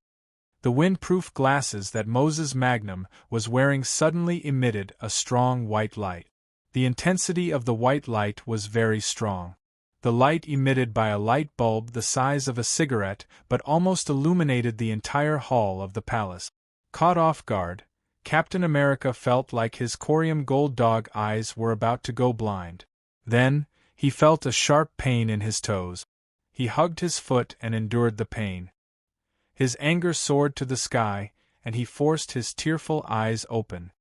The windproof glasses that Moses Magnum was wearing suddenly emitted a strong white light. The intensity of the white light was very strong. The light emitted by a light bulb the size of a cigarette but almost illuminated the entire hall of the palace. Caught off guard, Captain America felt like his corium gold dog eyes were about to go blind. Then, he felt a sharp pain in his toes. He hugged his foot and endured the pain. His anger soared to the sky, and he forced his tearful eyes open.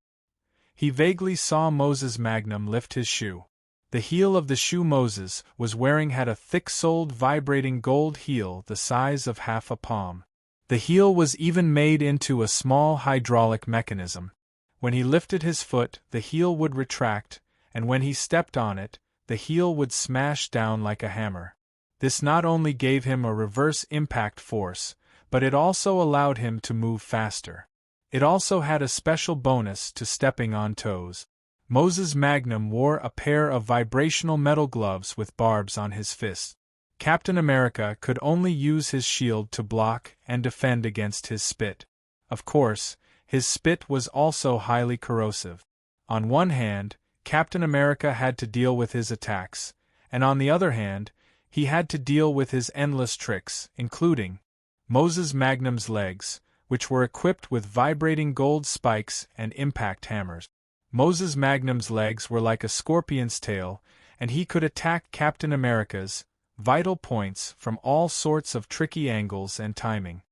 He vaguely saw Moses Magnum lift his shoe. The heel of the shoe Moses was wearing had a thick-soled vibrating gold heel the size of half a palm. The heel was even made into a small hydraulic mechanism. When he lifted his foot, the heel would retract, and when he stepped on it, the heel would smash down like a hammer. This not only gave him a reverse impact force, but it also allowed him to move faster. It also had a special bonus to stepping on toes. Moses Magnum wore a pair of vibrational metal gloves with barbs on his fists. Captain America could only use his shield to block and defend against his spit. Of course, his spit was also highly corrosive. On one hand, Captain America had to deal with his attacks, and on the other hand, he had to deal with his endless tricks, including Moses Magnum's legs, which were equipped with vibrating gold spikes and impact hammers. Moses Magnum's legs were like a scorpion's tail, and he could attack Captain America's vital points from all sorts of tricky angles and timing.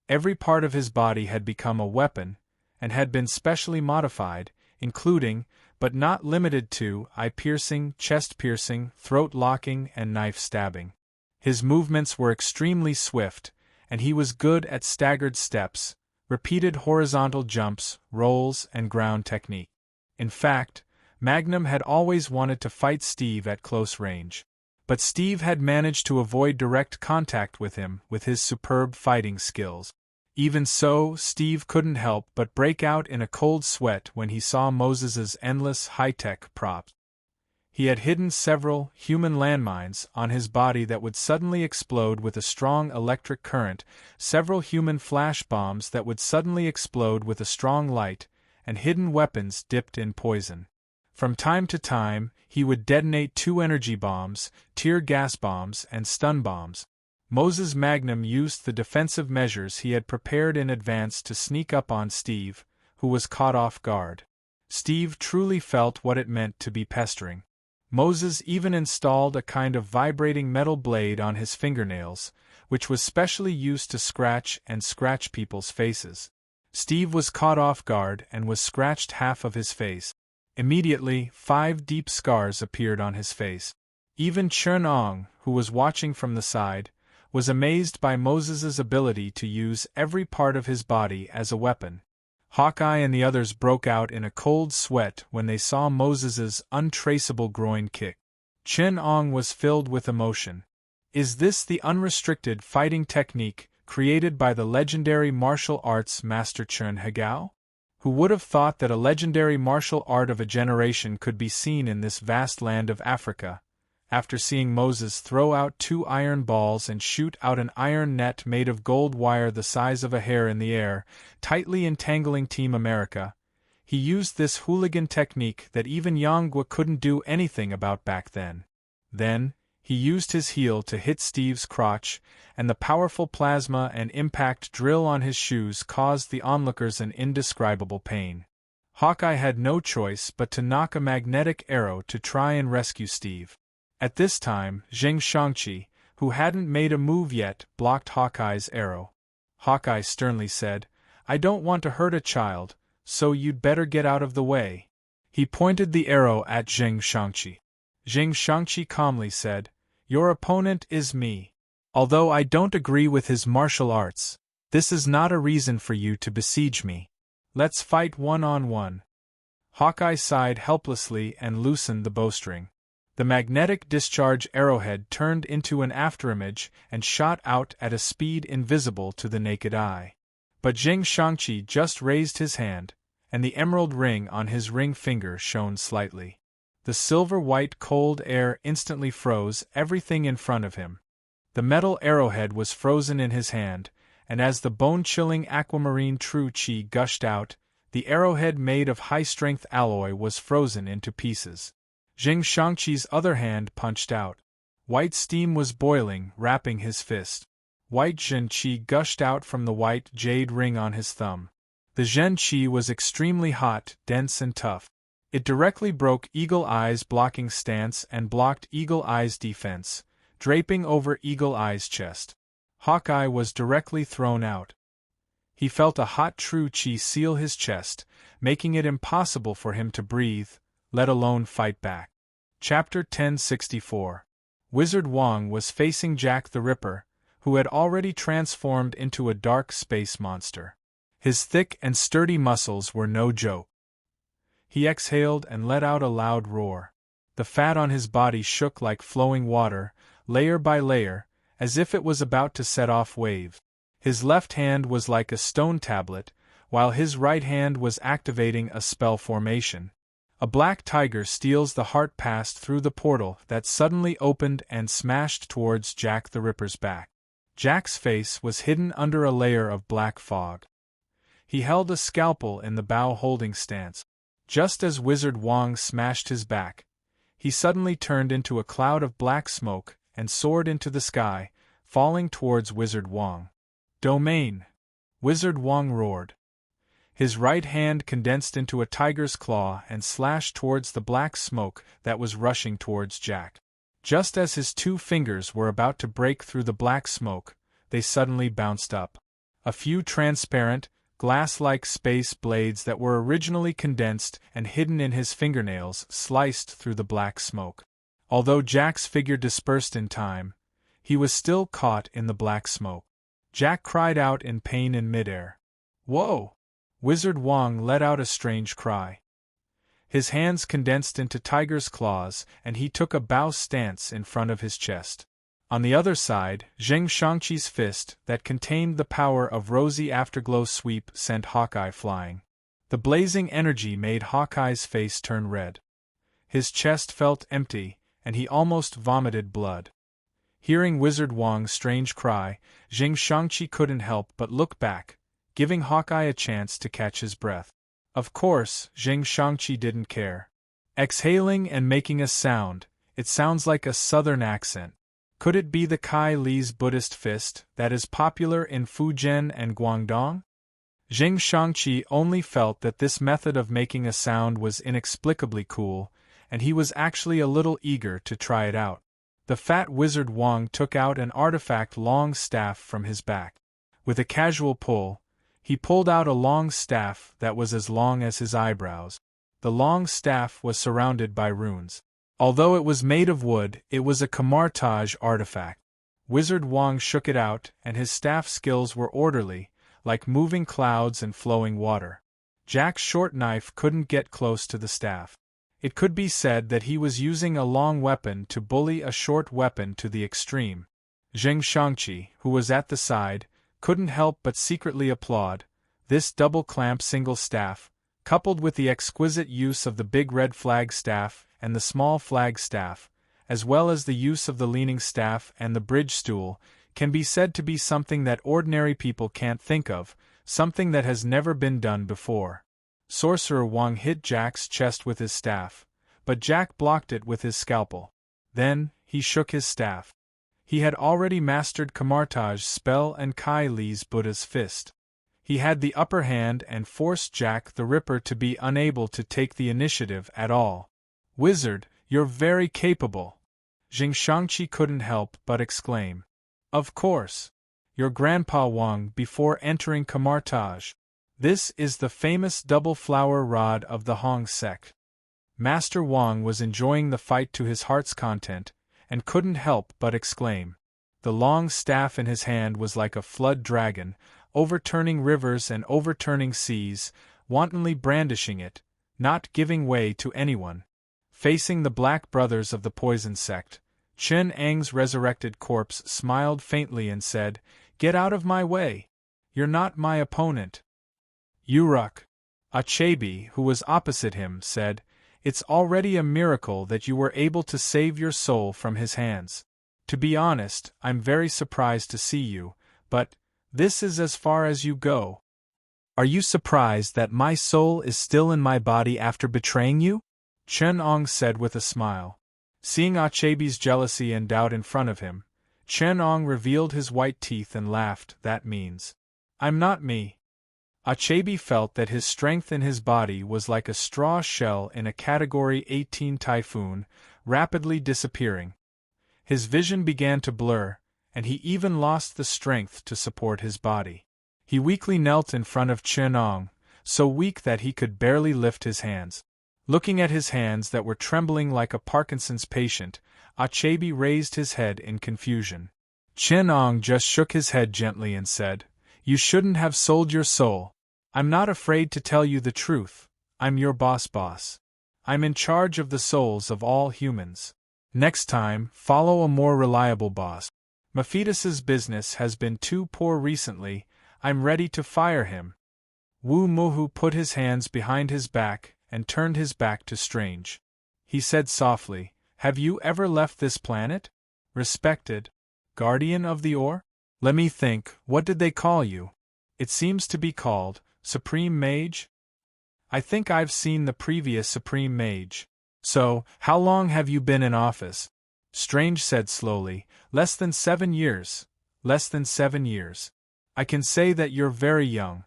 Every part of his body had become a weapon, and had been specially modified, including, but not limited to, eye-piercing, chest-piercing, throat-locking, and knife-stabbing. His movements were extremely swift, and he was good at staggered steps, repeated horizontal jumps, rolls, and ground technique. In fact, Magnum had always wanted to fight Steve at close range. But Steve had managed to avoid direct contact with him with his superb fighting skills. Even so, Steve couldn't help but break out in a cold sweat when he saw Moses's endless high-tech props. He had hidden several human landmines on his body that would suddenly explode with a strong electric current, several human flash bombs that would suddenly explode with a strong light, and hidden weapons dipped in poison. From time to time, he would detonate 2 energy bombs, tear gas bombs, and stun bombs. Moses Magnum used the defensive measures he had prepared in advance to sneak up on Steve, who was caught off guard. Steve truly felt what it meant to be pestering. Moses even installed a kind of vibrating metal blade on his fingernails, which was specially used to scratch people's faces. Steve was caught off guard and was scratched half of his face. Immediately, 5 deep scars appeared on his face. Even Chun-Ong, who was watching from the side, was amazed by Moses's ability to use every part of his body as a weapon. Hawkeye and the others broke out in a cold sweat when they saw Moses's untraceable groin kick. Chun-Ong was filled with emotion. Is this the unrestricted fighting technique created by the legendary martial arts master Chun Hagao? Who would have thought that a legendary martial art of a generation could be seen in this vast land of Africa? After seeing Moses throw out 2 iron balls and shoot out an iron net made of gold wire the size of a hair in the air, tightly entangling Team America, he used this hooligan technique that even Yongwa couldn't do anything about back then. Then, he used his heel to hit Steve's crotch, and the powerful plasma and impact drill on his shoes caused the onlookers an indescribable pain. Hawkeye had no choice but to knock a magnetic arrow to try and rescue Steve. At this time, Zheng Shangqi, who hadn't made a move yet, blocked Hawkeye's arrow. Hawkeye sternly said, "I don't want to hurt a child, so you'd better get out of the way." He pointed the arrow at Zheng Shangqi. Zheng Shangqi calmly said, "Your opponent is me. Although I don't agree with his martial arts, this is not a reason for you to besiege me. Let's fight one-on-one." Hawkeye sighed helplessly and loosened the bowstring. The magnetic discharge arrowhead turned into an afterimage and shot out at a speed invisible to the naked eye. But Jing Shangqi just raised his hand, and the emerald ring on his ring finger shone slightly. The silver-white cold air instantly froze everything in front of him. The metal arrowhead was frozen in his hand, and as the bone-chilling aquamarine true qi gushed out, the arrowhead made of high-strength alloy was frozen into pieces. Jing Shangqi's other hand punched out. White steam was boiling, wrapping his fist. White zhen qi gushed out from the white jade ring on his thumb. The zhen qi was extremely hot, dense and tough. It directly broke Eagle Eye's blocking stance and blocked Eagle Eye's defense, draping over Eagle Eye's chest. Hawkeye was directly thrown out. He felt a hot true qi seal his chest, making it impossible for him to breathe, let alone fight back. Chapter 1064. Wizard Wong was facing Jack the Ripper, who had already transformed into a dark space monster. His thick and sturdy muscles were no joke. He exhaled and let out a loud roar. The fat on his body shook like flowing water, layer by layer, as if it was about to set off waves. His left hand was like a stone tablet, while his right hand was activating a spell formation. A black tiger steals the heart passed through the portal that suddenly opened and smashed towards Jack the Ripper's back. Jack's face was hidden under a layer of black fog. He held a scalpel in the bow holding stance. Just as Wizard Wong smashed his back, he suddenly turned into a cloud of black smoke and soared into the sky, falling towards Wizard Wong. Domain! Wizard Wong roared. His right hand condensed into a tiger's claw and slashed towards the black smoke that was rushing towards Jack. Just as his two fingers were about to break through the black smoke, they suddenly bounced up. A few transparent, glass-like space blades that were originally condensed and hidden in his fingernails sliced through the black smoke. Although Jack's figure dispersed in time, he was still caught in the black smoke. Jack cried out in pain in midair. "Whoa!" Wizard Wong let out a strange cry. His hands condensed into tiger's claws, and he took a bow stance in front of his chest. On the other side, Zheng Shangqi's fist that contained the power of rosy afterglow sweep sent Hawkeye flying. The blazing energy made Hawkeye's face turn red. His chest felt empty, and he almost vomited blood. Hearing Wizard Wong's strange cry, Zheng Shangqi couldn't help but look back, giving Hawkeye a chance to catch his breath. Of course, Zheng Shangqi didn't care. Exhaling and making a sound, it sounds like a southern accent. Could it be the Kai Li's Buddhist fist that is popular in Fujian and Guangdong? Zheng Shangqi only felt that this method of making a sound was inexplicably cool, and he was actually a little eager to try it out. The fat Wizard Wong took out an artifact long staff from his back. With a casual pull, he pulled out a long staff that was as long as his eyebrows. The long staff was surrounded by runes. Although it was made of wood, it was a camartage artifact. Wizard Wong shook it out, and his staff skills were orderly, like moving clouds and flowing water. Jack's short knife couldn't get close to the staff. It could be said that he was using a long weapon to bully a short weapon to the extreme. Zheng Shangqi, who was at the side, couldn't help but secretly applaud. This double-clamp single staff, coupled with the exquisite use of the big red flag staff and the small flag staff, as well as the use of the leaning staff and the bridge stool, can be said to be something that ordinary people can't think of, something that has never been done before. Sorcerer Wong hit Jack's chest with his staff, but Jack blocked it with his scalpel. Then, he shook his staff. He had already mastered Camartage's spell and Kai Li's Buddha's fist. He had the upper hand and forced Jack the Ripper to be unable to take the initiative at all. "Wizard, you're very capable!" Zheng Shangqi couldn't help but exclaim. "Of course. Your Grandpa Wong before entering Camartage. This is the famous double flower rod of the Hong sect." Master Wong was enjoying the fight to his heart's content, and couldn't help but exclaim. The long staff in his hand was like a flood dragon, overturning rivers and overturning seas, wantonly brandishing it, not giving way to anyone. Facing the Black Brothers of the Poison Sect, Chen Ang's resurrected corpse smiled faintly and said, "Get out of my way! You're not my opponent." Uruk. Achebe, who was opposite him, said, "It's already a miracle that you were able to save your soul from his hands. To be honest, I'm very surprised to see you, but this is as far as you go." "Are you surprised that my soul is still in my body after betraying you?" Chen Ong said with a smile. Seeing Achebe's jealousy and doubt in front of him, Chen Ong revealed his white teeth and laughed. "That means I'm not me." Achebe felt that his strength in his body was like a straw shell in a Category 18 typhoon, rapidly disappearing. His vision began to blur, and he even lost the strength to support his body. He weakly knelt in front of Chen Ong, so weak that he could barely lift his hands. Looking at his hands that were trembling like a Parkinson's patient, Achebe raised his head in confusion. Chen Ong just shook his head gently and said, "You shouldn't have sold your soul. I'm not afraid to tell you the truth. I'm your boss. I'm in charge of the souls of all humans. Next time, follow a more reliable boss. Mephitus's business has been too poor recently. I'm ready to fire him." Wu Muhu put his hands behind his back and turned his back to Strange. He said softly, "Have you ever left this planet? Respected Guardian of the Ore? Let me think, what did they call you? It seems to be called Supreme Mage? I think I've seen the previous Supreme Mage. So, how long have you been in office?" Strange said slowly, "Less than 7 years. Less than 7 years. I can say that you're very young."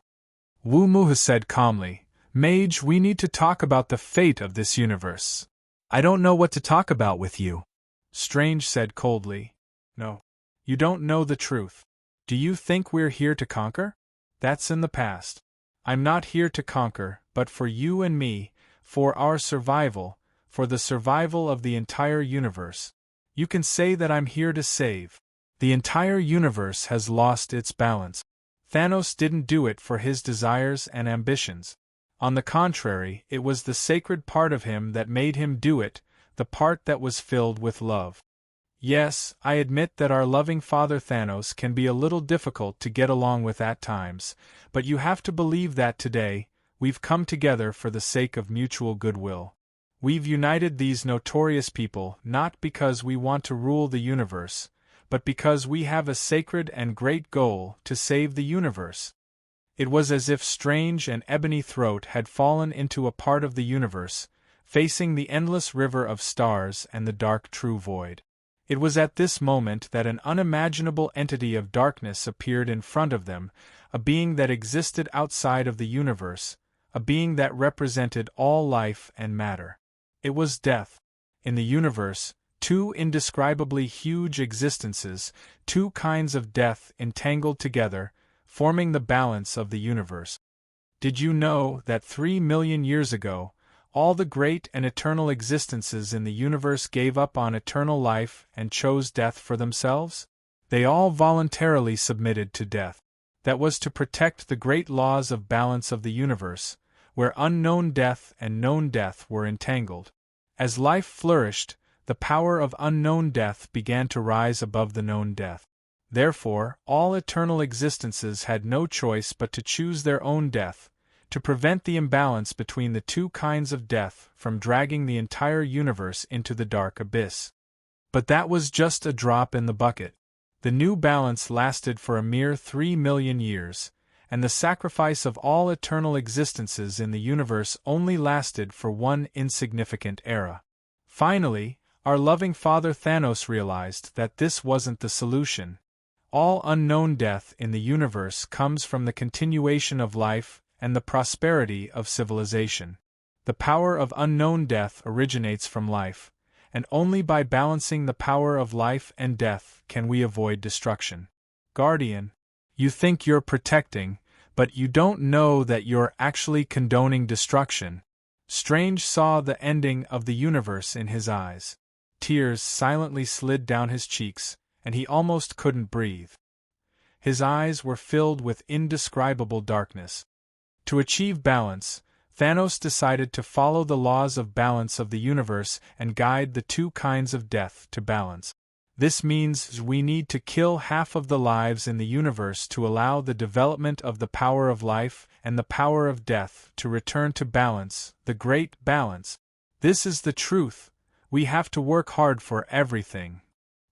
Wu Muhu said calmly, "Mage, we need to talk about the fate of this universe." "I don't know what to talk about with you," Strange said coldly. "No. You don't know the truth. Do you think we're here to conquer? That's in the past. I'm not here to conquer, but for you and me, for our survival, for the survival of the entire universe. You can say that I'm here to save. The entire universe has lost its balance. Thanos didn't do it for his desires and ambitions. On the contrary, it was the sacred part of him that made him do it, the part that was filled with love. Yes, I admit that our loving father Thanos can be a little difficult to get along with at times, but you have to believe that today, we've come together for the sake of mutual goodwill. We've united these notorious people not because we want to rule the universe, but because we have a sacred and great goal to save the universe." It was as if Strange and Ebony Throat had fallen into a part of the universe, facing the endless river of stars and the dark true void. It was at this moment that an unimaginable entity of darkness appeared in front of them, a being that existed outside of the universe, a being that represented all life and matter. It was death. In the universe, two indescribably huge existences, two kinds of death entangled together, forming the balance of the universe. Did you know that 3 million years ago, all the great and eternal existences in the universe gave up on eternal life and chose death for themselves? They all voluntarily submitted to death. That was to protect the great laws of balance of the universe, where unknown death and known death were entangled. As life flourished, the power of unknown death began to rise above the known death. Therefore, all eternal existences had no choice but to choose their own death, to prevent the imbalance between the two kinds of death from dragging the entire universe into the dark abyss. But that was just a drop in the bucket. The new balance lasted for a mere 3 million years, and the sacrifice of all eternal existences in the universe only lasted for one insignificant era. Finally, our loving father Thanos realized that this wasn't the solution. All unknown death in the universe comes from the continuation of life and the prosperity of civilization. The power of unknown death originates from life, and only by balancing the power of life and death can we avoid destruction. Guardian, you think you're protecting, but you don't know that you're actually condoning destruction. Strange saw the ending of the universe in his eyes. Tears silently slid down his cheeks, and he almost couldn't breathe. His eyes were filled with indescribable darkness. To achieve balance, Thanos decided to follow the laws of balance of the universe and guide the two kinds of death to balance. This means we need to kill half of the lives in the universe to allow the development of the power of life and the power of death to return to balance, the great balance. This is the truth. We have to work hard for everything.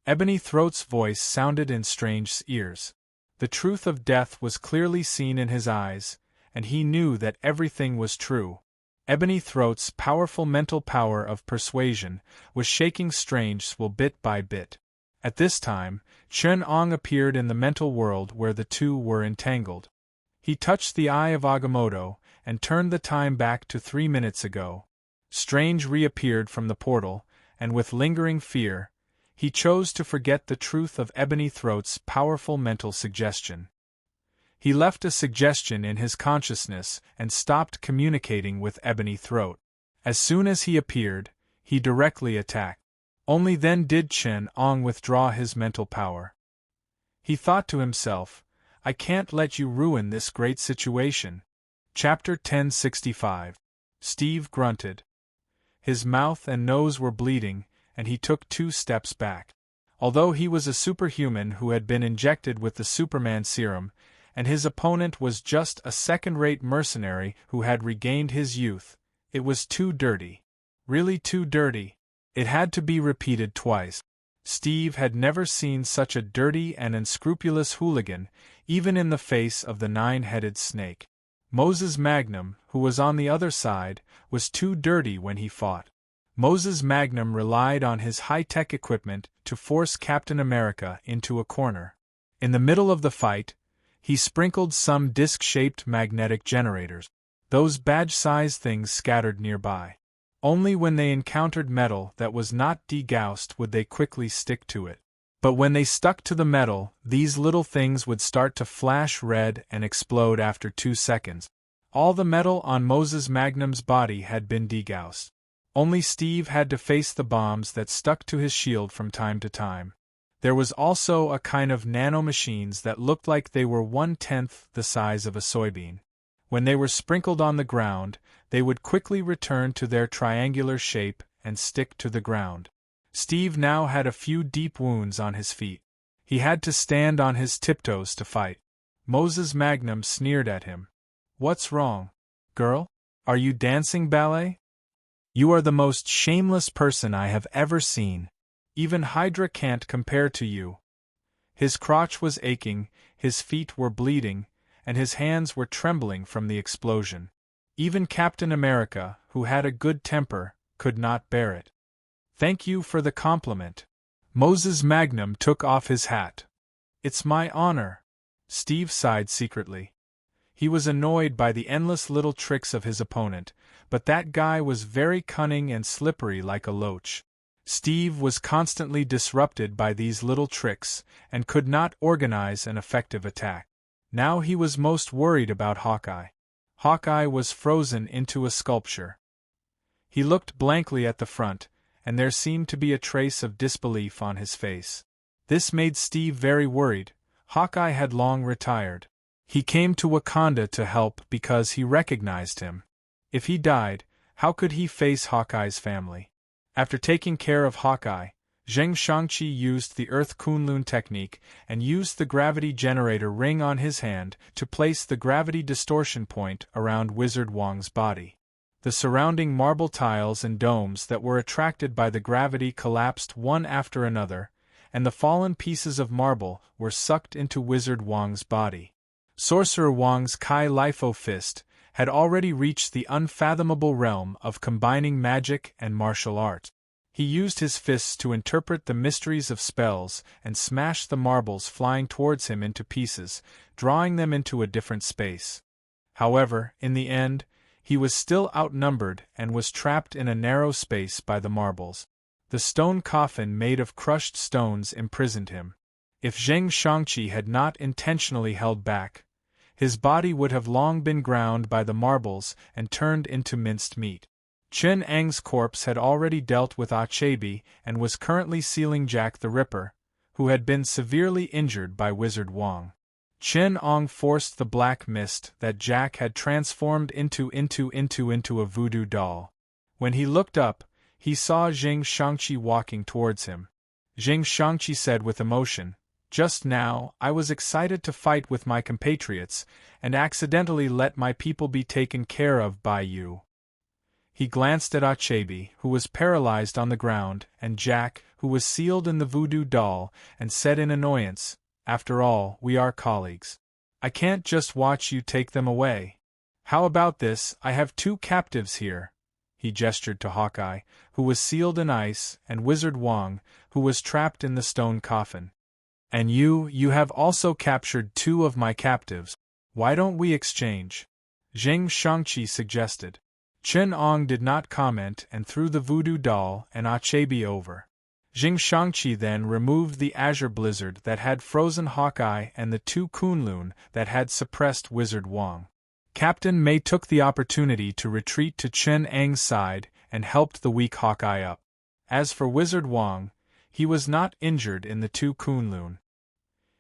Ebony Throat's voice sounded in Strange's ears. The truth of death was clearly seen in his eyes, and he knew that everything was true. Ebony Throat's powerful mental power of persuasion was shaking Strange's will bit by bit. At this time, Chen-Ong appeared in the mental world where the two were entangled. He touched the eye of Agamotto and turned the time back to 3 minutes ago. Strange reappeared from the portal, and with lingering fear, he chose to forget the truth of Ebony Throat's powerful mental suggestion. He left a suggestion in his consciousness and stopped communicating with Ebony Throat. As soon as he appeared, he directly attacked. Only then did Chen-Ong withdraw his mental power. He thought to himself, I can't let you ruin this great situation. Chapter 1065. Steve grunted. His mouth and nose were bleeding, and he took 2 steps back. Although he was a superhuman who had been injected with the Superman serum, and his opponent was just a second-rate mercenary who had regained his youth, it was too dirty. Really too dirty. It had to be repeated twice. Steve had never seen such a dirty and unscrupulous hooligan, even in the face of the 9-headed snake. Moses Magnum, who was on the other side, was too dirty when he fought. Moses Magnum relied on his high-tech equipment to force Captain America into a corner. In the middle of the fight, he sprinkled some disc-shaped magnetic generators. Those badge-sized things scattered nearby. Only when they encountered metal that was not degaussed would they quickly stick to it. But when they stuck to the metal, these little things would start to flash red and explode after 2 seconds. All the metal on Moses Magnum's body had been degaussed. Only Steve had to face the bombs that stuck to his shield from time to time. There was also a kind of nanomachines that looked like they were 1/10 the size of a soybean. When they were sprinkled on the ground, they would quickly return to their triangular shape and stick to the ground. Steve now had a few deep wounds on his feet. He had to stand on his tiptoes to fight. Moses Magnum sneered at him. What's wrong, girl? Are you dancing ballet? You are the most shameless person I have ever seen. Even Hydra can't compare to you. His crotch was aching, his feet were bleeding, and his hands were trembling from the explosion. Even Captain America, who had a good temper, could not bear it. Thank you for the compliment. Moses Magnum took off his hat. It's my honor. Steve sighed secretly. He was annoyed by the endless little tricks of his opponent, but that guy was very cunning and slippery like a loach. Steve was constantly disrupted by these little tricks and could not organize an effective attack. Now he was most worried about Hawkeye. Hawkeye was frozen into a sculpture. He looked blankly at the front, and there seemed to be a trace of disbelief on his face. This made Steve very worried. Hawkeye had long retired. He came to Wakanda to help because he recognized him. If he died, how could he face Hawkeye's family? After taking care of Hawkeye, Zheng Shangqi used the Earth Kunlun technique and used the gravity generator ring on his hand to place the gravity distortion point around Wizard Wong's body. The surrounding marble tiles and domes that were attracted by the gravity collapsed one after another, and the fallen pieces of marble were sucked into Wizard Wong's body. Sorcerer Wong's Kai Lifo fist had already reached the unfathomable realm of combining magic and martial art. He used his fists to interpret the mysteries of spells and smash the marbles flying towards him into pieces, drawing them into a different space. However, in the end, he was still outnumbered and was trapped in a narrow space by the marbles. The stone coffin made of crushed stones imprisoned him. If Zheng Shangqi had not intentionally held back, his body would have long been ground by the marbles and turned into minced meat. Chen Ang's corpse had already dealt with Achebe and was currently sealing Jack the Ripper, who had been severely injured by Wizard Wong. Chin Ong forced the black mist that Jack had transformed into a voodoo doll. When he looked up, he saw Jing Shangqi walking towards him. Jing Shangqi said with emotion, "Just now, I was excited to fight with my compatriots, and accidentally let my people be taken care of by you." He glanced at Achebe, who was paralyzed on the ground, and Jack, who was sealed in the voodoo doll, and said in annoyance, "After all, we are colleagues. I can't just watch you take them away. How about this? I have 2 captives here." He gestured to Hawkeye, who was sealed in ice, and Wizard Wong, who was trapped in the stone coffin. "And you have also captured 2 of my captives. Why don't we exchange?" Jing Shangqi suggested. Chin Ong did not comment and threw the voodoo doll and Achebe over. Jing Shangqi then removed the azure blizzard that had frozen Hawkeye and the 2 Kunlun that had suppressed Wizard Wong. Captain Mei took the opportunity to retreat to Chen Eng's side and helped the weak Hawkeye up. As for Wizard Wong, he was not injured in the 2 Kunlun.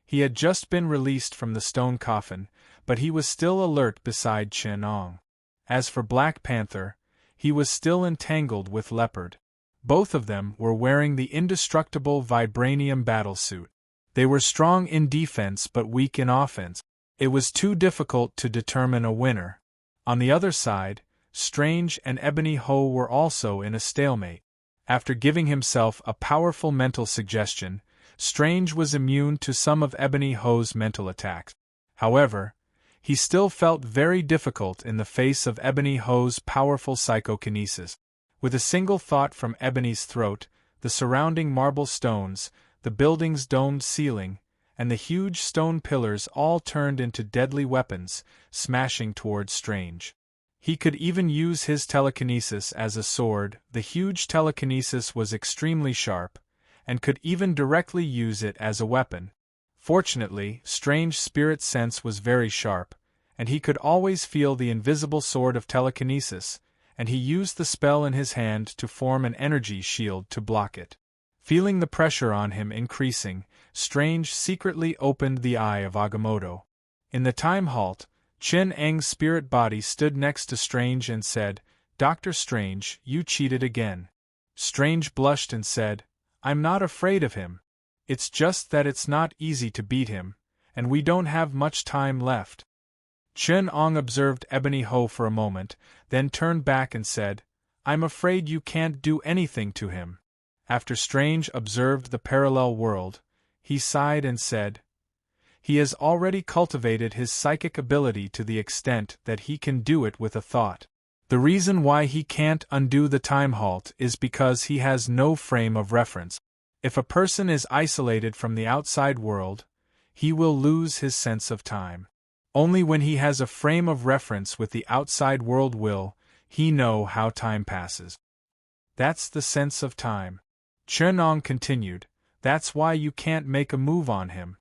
He had just been released from the stone coffin, but he was still alert beside Chen Ong. As for Black Panther, he was still entangled with Leopard. Both of them were wearing the indestructible vibranium battlesuit. They were strong in defense but weak in offense. It was too difficult to determine a winner. On the other side, Strange and Ebony Ho were also in a stalemate. After giving himself a powerful mental suggestion, Strange was immune to some of Ebony Ho's mental attacks. However, he still felt very difficult in the face of Ebony Ho's powerful psychokinesis. With a single thought from Ebony's throat, the surrounding marble stones, the building's domed ceiling, and the huge stone pillars all turned into deadly weapons, smashing towards Strange. He could even use his telekinesis as a sword. The huge telekinesis was extremely sharp, and could even directly use it as a weapon. Fortunately, Strange's spirit sense was very sharp, and he could always feel the invisible sword of telekinesis, and he used the spell in his hand to form an energy shield to block it. Feeling the pressure on him increasing, Strange secretly opened the eye of Agamotto. In the time halt, Chen Eng's spirit body stood next to Strange and said, "Dr. Strange, you cheated again." Strange blushed and said, "I'm not afraid of him. It's just that it's not easy to beat him, and we don't have much time left." Chen Ong observed Ebony Ho for a moment, then turned back and said, "I'm afraid you can't do anything to him." After Strange observed the parallel world, he sighed and said, "He has already cultivated his psychic ability to the extent that he can do it with a thought. The reason why he can't undo the time halt is because he has no frame of reference. If a person is isolated from the outside world, he will lose his sense of time. Only when he has a frame of reference with the outside world will he know how time passes. That's the sense of time." Chen Ong continued, "That's why you can't make a move on him.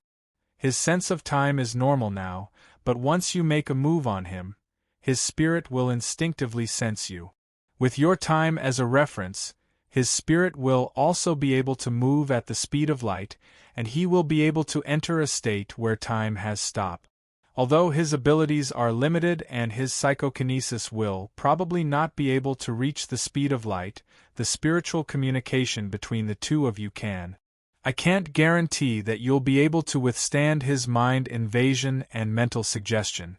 His sense of time is normal now, but once you make a move on him, his spirit will instinctively sense you. With your time as a reference, his spirit will also be able to move at the speed of light, and he will be able to enter a state where time has stopped. Although his abilities are limited and his psychokinesis will probably not be able to reach the speed of light, the spiritual communication between the two of you can. I can't guarantee that you'll be able to withstand his mind invasion and mental suggestion."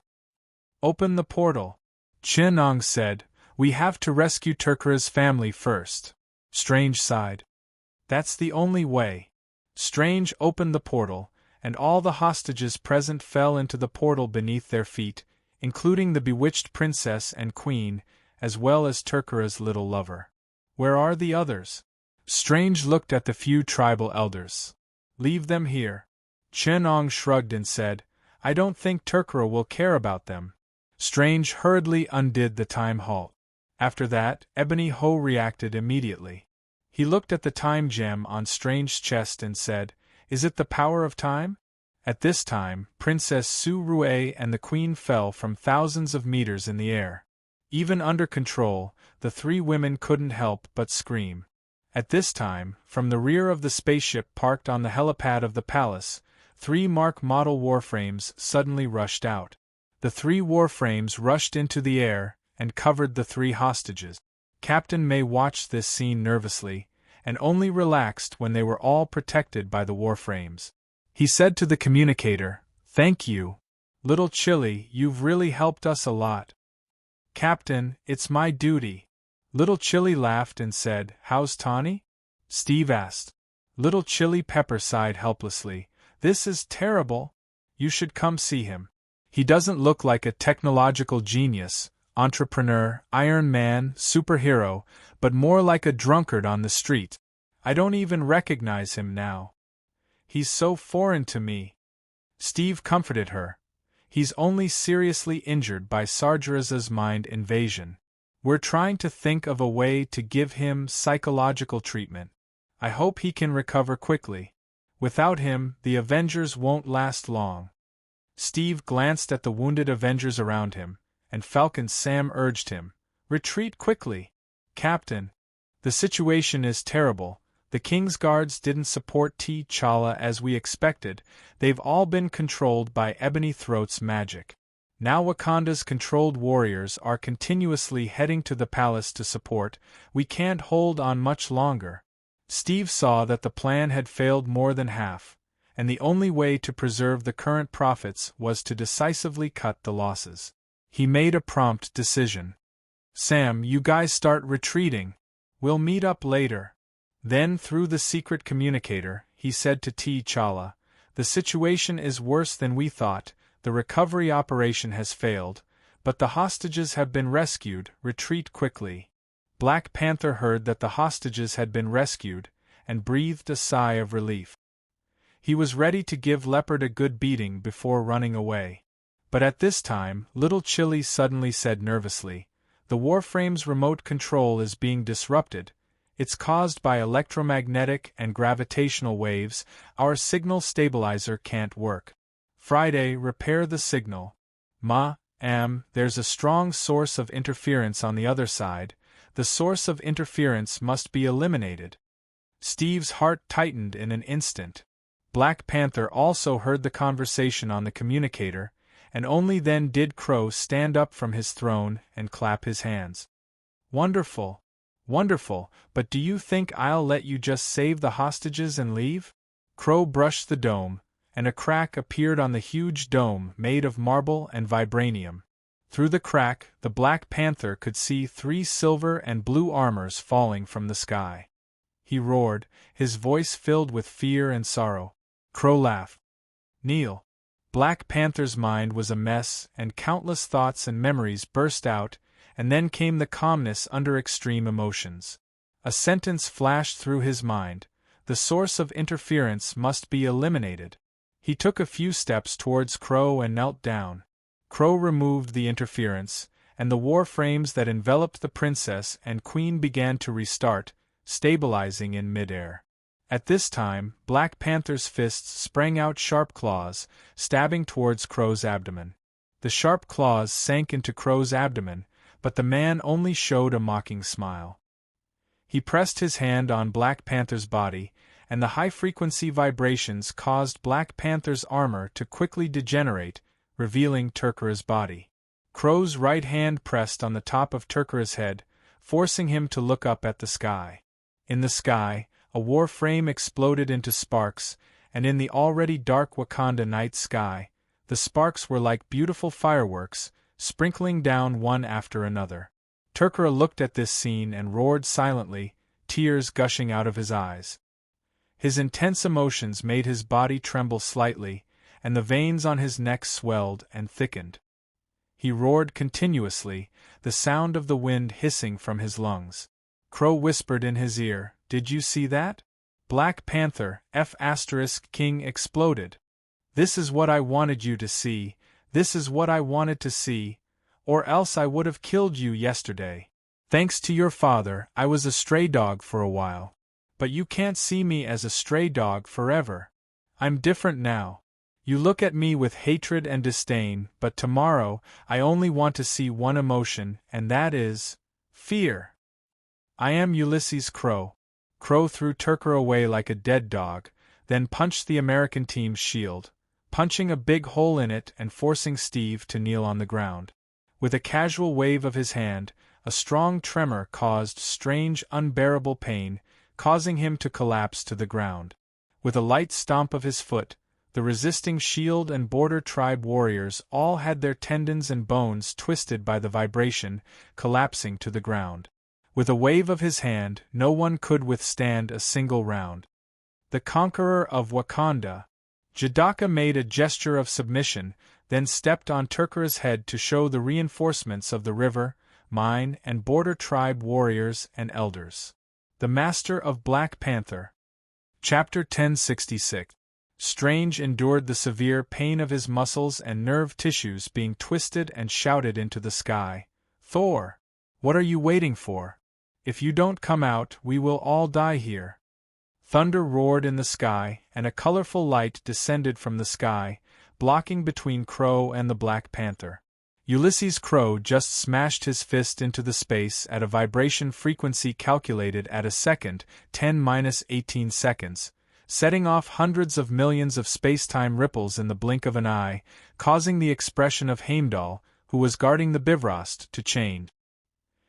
"Open the portal," Chen Ong said. "We have to rescue Turkara's family first." Strange sighed. "That's the only way." Strange opened the portal, and all the hostages present fell into the portal beneath their feet, including the bewitched princess and queen, as well as Turkara's little lover. "Where are the others?" Strange looked at the few tribal elders. "Leave them here." Chen Ong shrugged and said, "I don't think Turkara will care about them." Strange hurriedly undid the time halt. After that, Ebony Ho reacted immediately. He looked at the time gem on Strange's chest and said, "Is it the power of time?" At this time, Princess Su Rue and the Queen fell from thousands of meters in the air. Even under control, the 3 women couldn't help but scream. At this time, from the rear of the spaceship parked on the helipad of the palace, 3 Mark model warframes suddenly rushed out. The 3 warframes rushed into the air and covered the 3 hostages. Captain May watched this scene nervously, and only relaxed when they were all protected by the warframes. He said to the communicator, "Thank you. Little Chili, you've really helped us a lot." "Captain, it's my duty." Little Chili laughed and said, "How's Tawny?" Steve asked. Little Chili Pepper sighed helplessly. "This is terrible. You should come see him. He doesn't look like a technological genius, entrepreneur, Iron Man, superhero, but more like a drunkard on the street. I don't even recognize him now. He's so foreign to me." Steve comforted her. "He's only seriously injured by Sargeraz's mind invasion. We're trying to think of a way to give him psychological treatment. I hope he can recover quickly. Without him, the Avengers won't last long." Steve glanced at the wounded Avengers around him, and Falcon Sam urged him, "Retreat quickly. Captain, the situation is terrible. The King's Guards didn't support T'Challa as we expected. They've all been controlled by Ebony Throat's magic. Now Wakanda's controlled warriors are continuously heading to the palace to support. We can't hold on much longer." Steve saw that the plan had failed more than half, and the only way to preserve the current profits was to decisively cut the losses. He made a prompt decision. "Sam, you guys start retreating. We'll meet up later." Then, through the secret communicator, he said to T'Challa, "The situation is worse than we thought. The recovery operation has failed, but the hostages have been rescued. Retreat quickly." Black Panther heard that the hostages had been rescued, and breathed a sigh of relief. He was ready to give Leopard a good beating before running away. But at this time, Little Chili suddenly said nervously, "The Warframe's remote control is being disrupted. It's caused by electromagnetic and gravitational waves. Our signal stabilizer can't work. Friday, repair the signal." There's a strong source of interference on the other side. The source of interference must be eliminated." Steve's heart tightened in an instant. Black Panther also heard the conversation on the communicator, and only then did Crow stand up from his throne and clap his hands. "Wonderful! Wonderful, but do you think I'll let you just save the hostages and leave?" Crow brushed the dome, and a crack appeared on the huge dome made of marble and vibranium. Through the crack, the Black Panther could see 3 silver and blue armors falling from the sky. He roared, his voice filled with fear and sorrow. Crow laughed. "Kneel." Black Panther's mind was a mess, and countless thoughts and memories burst out, and then came the calmness under extreme emotions. A sentence flashed through his mind: the source of interference must be eliminated. He took a few steps towards Crow and knelt down. Crow removed the interference, and the warframes that enveloped the princess and queen began to restart, stabilizing in midair. At this time, Black Panther's fists sprang out sharp claws, stabbing towards Crow's abdomen. The sharp claws sank into Crow's abdomen, but the man only showed a mocking smile. He pressed his hand on Black Panther's body, and the high-frequency vibrations caused Black Panther's armor to quickly degenerate, revealing Turkara's body. Crow's right hand pressed on the top of Turkara's head, forcing him to look up at the sky. In the sky, a warframe exploded into sparks, and in the already dark Wakanda night sky, the sparks were like beautiful fireworks, sprinkling down one after another. Turkara looked at this scene and roared silently, tears gushing out of his eyes. His intense emotions made his body tremble slightly, and the veins on his neck swelled and thickened. He roared continuously, the sound of the wind hissing from his lungs. Crow whispered in his ear, "Did you see that? Black Panther, King exploded. This is what I wanted you to see, this is what I wanted to see, or else I would have killed you yesterday. Thanks to your father, I was a stray dog for a while. But you can't see me as a stray dog forever. I'm different now. You look at me with hatred and disdain, but tomorrow, I only want to see one emotion, and that is fear. I am Ulysses Crow." Crow threw Turkara away like a dead dog, then punched the American team's shield, punching a big hole in it and forcing Steve to kneel on the ground. With a casual wave of his hand, a strong tremor caused strange, unbearable pain, causing him to collapse to the ground. With a light stomp of his foot, the resisting Shield and Border Tribe warriors all had their tendons and bones twisted by the vibration, collapsing to the ground. With a wave of his hand, no one could withstand a single round. The conqueror of Wakanda, Jadaka made a gesture of submission, then stepped on Turkara's head to show the reinforcements of the river, mine, and Border Tribe warriors and elders. The Master of Black Panther. Chapter 1066. Strange endured the severe pain of his muscles and nerve tissues being twisted and shouted into the sky. "Thor! What are you waiting for? If you don't come out, we will all die here." Thunder roared in the sky, and a colorful light descended from the sky, blocking between Crow and the Black Panther. Ulysses Crow just smashed his fist into the space at a vibration frequency calculated at a second, 10-18 seconds, setting off hundreds of millions of space-time ripples in the blink of an eye, causing the expression of Heimdall, who was guarding the Bifrost, to change.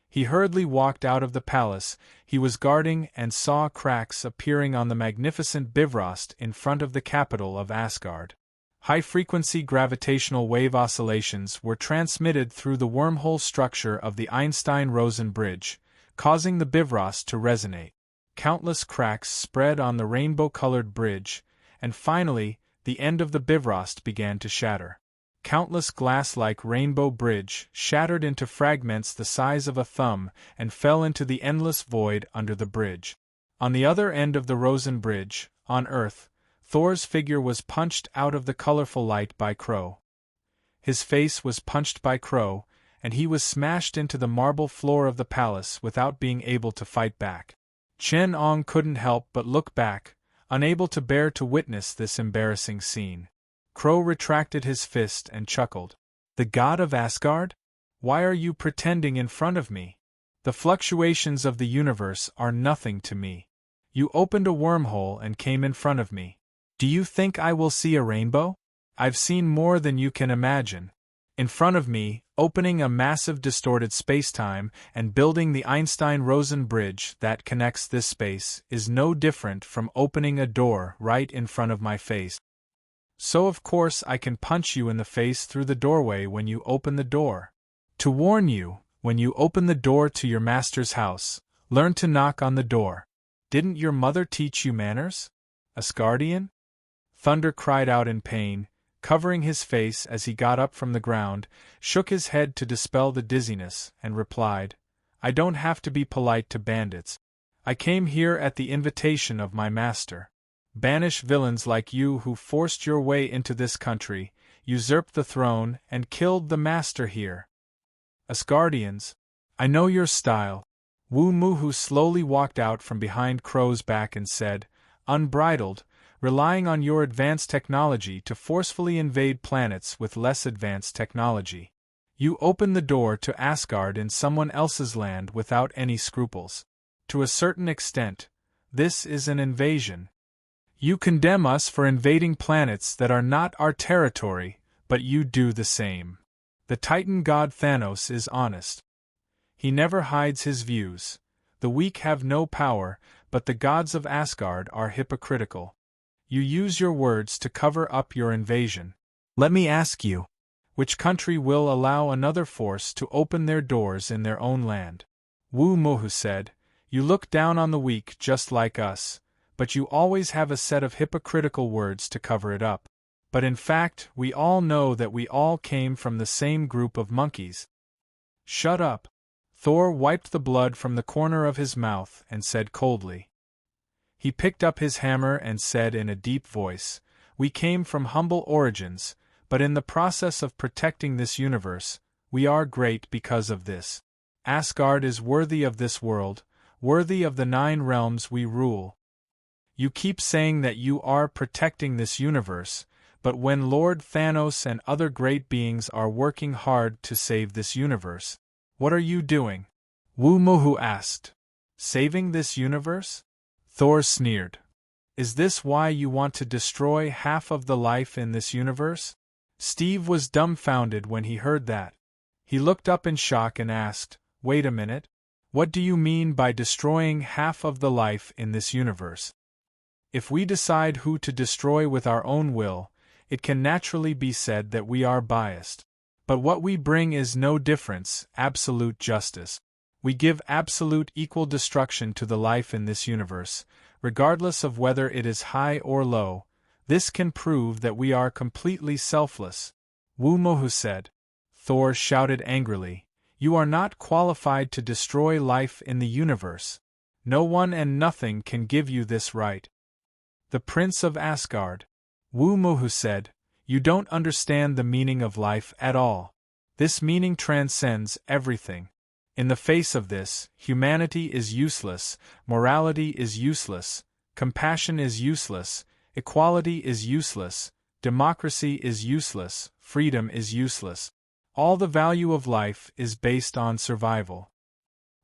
He hurriedly walked out of the palace he was guarding and saw cracks appearing on the magnificent Bifrost in front of the capital of Asgard. High-frequency gravitational wave oscillations were transmitted through the wormhole structure of the Einstein-Rosen bridge, causing the Bifrost to resonate. Countless cracks spread on the rainbow-colored bridge, and finally, the end of the Bifrost began to shatter. Countless glass-like rainbow bridge shattered into fragments the size of a thumb and fell into the endless void under the bridge. On the other end of the Rosen bridge, on Earth, Thor's figure was punched out of the colorful light by Crow. His face was punched by Crow, and he was smashed into the marble floor of the palace without being able to fight back. Chen Ong couldn't help but look back, unable to bear to witness this embarrassing scene. Crow retracted his fist and chuckled. "The god of Asgard? Why are you pretending in front of me? The fluctuations of the universe are nothing to me. You opened a wormhole and came in front of me. Do you think I will see a rainbow? I've seen more than you can imagine. In front of me, opening a massive distorted spacetime and building the Einstein-Rosen bridge that connects this space is no different from opening a door right in front of my face. So of course I can punch you in the face through the doorway when you open the door. To warn you, when you open the door to your master's house, learn to knock on the door. Didn't your mother teach you manners? Asgardian?" Thunder cried out in pain, covering his face as he got up from the ground, shook his head to dispel the dizziness, and replied, "I don't have to be polite to bandits. I came here at the invitation of my master. Banish villains like you who forced your way into this country, usurped the throne, and killed the master here. Asgardians, I know your style." Wu Muhu slowly walked out from behind Crow's back and said, "Unbridled, relying on your advanced technology to forcefully invade planets with less advanced technology. You open the door to Asgard in someone else's land without any scruples. To a certain extent, this is an invasion. You condemn us for invading planets that are not our territory, but you do the same. The Titan god Thanos is honest. He never hides his views. The weak have no power, but the gods of Asgard are hypocritical. You use your words to cover up your invasion. Let me ask you, which country will allow another force to open their doors in their own land?" Wu Mohu said, "You look down on the weak just like us, but you always have a set of hypocritical words to cover it up. But in fact, we all know that we all came from the same group of monkeys." "Shut up." Thor wiped the blood from the corner of his mouth and said coldly. He picked up his hammer and said in a deep voice, "We came from humble origins, but in the process of protecting this universe, we are great because of this. Asgard is worthy of this world, worthy of the 9 realms we rule. You keep saying that you are protecting this universe, but when Lord Thanos and other great beings are working hard to save this universe, what are you doing?" Wu Mohu asked. "Saving this universe?" Thor sneered. Is this why you want to destroy half of the life in this universe? Steve was dumbfounded when he heard that. He looked up in shock and asked, "Wait a minute? What do you mean by destroying half of the life in this universe?" If we decide who to destroy with our own will, it can naturally be said that we are biased. But what we bring is no difference, absolute justice. We give absolute equal destruction to the life in this universe, regardless of whether it is high or low. This can prove that we are completely selfless. Woo-Mohu said. Thor shouted angrily, "You are not qualified to destroy life in the universe. No one and nothing can give you this right." The Prince of Asgard. Woo-Mohu said, "You don't understand the meaning of life at all. This meaning transcends everything. In the face of this, humanity is useless, morality is useless, compassion is useless, equality is useless, democracy is useless, freedom is useless. All the value of life is based on survival.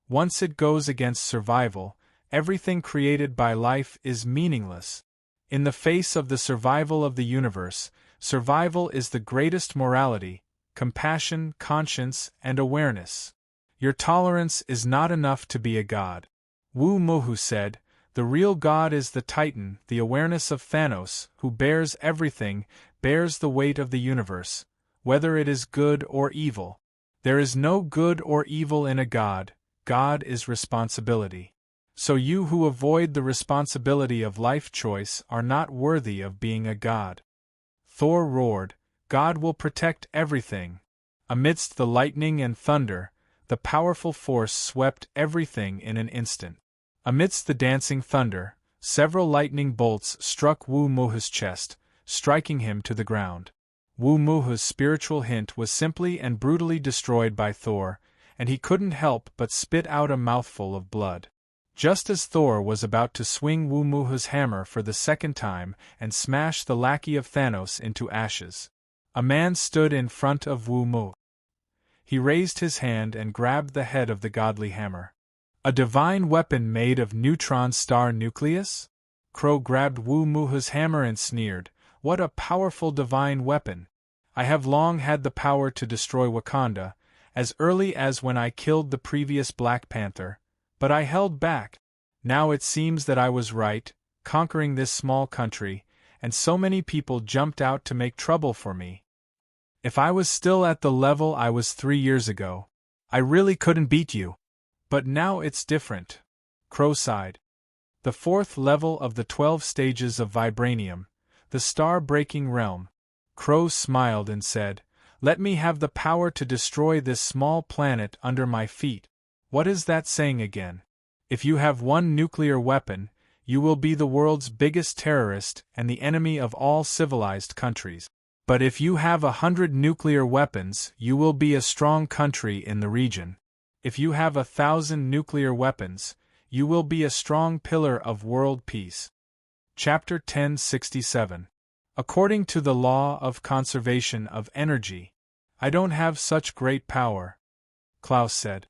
Once it goes against survival, everything created by life is meaningless. In the face of the survival of the universe, survival is the greatest morality, compassion, conscience, and awareness. Your tolerance is not enough to be a god." Woo-Mohu said, "The real god is the Titan, the awareness of Thanos, who bears everything, bears the weight of the universe, whether it is good or evil. There is no good or evil in a god. God is responsibility. So you who avoid the responsibility of life choice are not worthy of being a god." Thor roared, "God will protect everything." Amidst the lightning and thunder, the powerful force swept everything in an instant. Amidst the dancing thunder, several lightning bolts struck Woo-Mohu's chest, striking him to the ground. Woo-Mohu's spiritual hint was simply and brutally destroyed by Thor, and he couldn't help but spit out a mouthful of blood. Just as Thor was about to swing Woo-Mohu's hammer for the second time and smash the lackey of Thanos into ashes, a man stood in front of Woo-Mohu. He raised his hand and grabbed the head of the godly hammer. "A divine weapon made of neutron star nucleus?" Crow grabbed Woo-Mohu's hammer and sneered, "What a powerful divine weapon! I have long had the power to destroy Wakanda, as early as when I killed the previous Black Panther, but I held back. Now it seems that I was right, conquering this small country, and so many people jumped out to make trouble for me. If I was still at the level I was 3 years ago, I really couldn't beat you. But now it's different." Crow sighed. The 4th level of the 12 stages of vibranium, the star-breaking realm. Crow smiled and said, "Let me have the power to destroy this small planet under my feet." What is that saying again? If you have one nuclear weapon, you will be the world's biggest terrorist and the enemy of all civilized countries. But if you have 100 nuclear weapons, you will be a strong country in the region. If you have 1,000 nuclear weapons, you will be a strong pillar of world peace. Chapter 1067. According to the law of conservation of energy, I don't have such great power, Klaus said.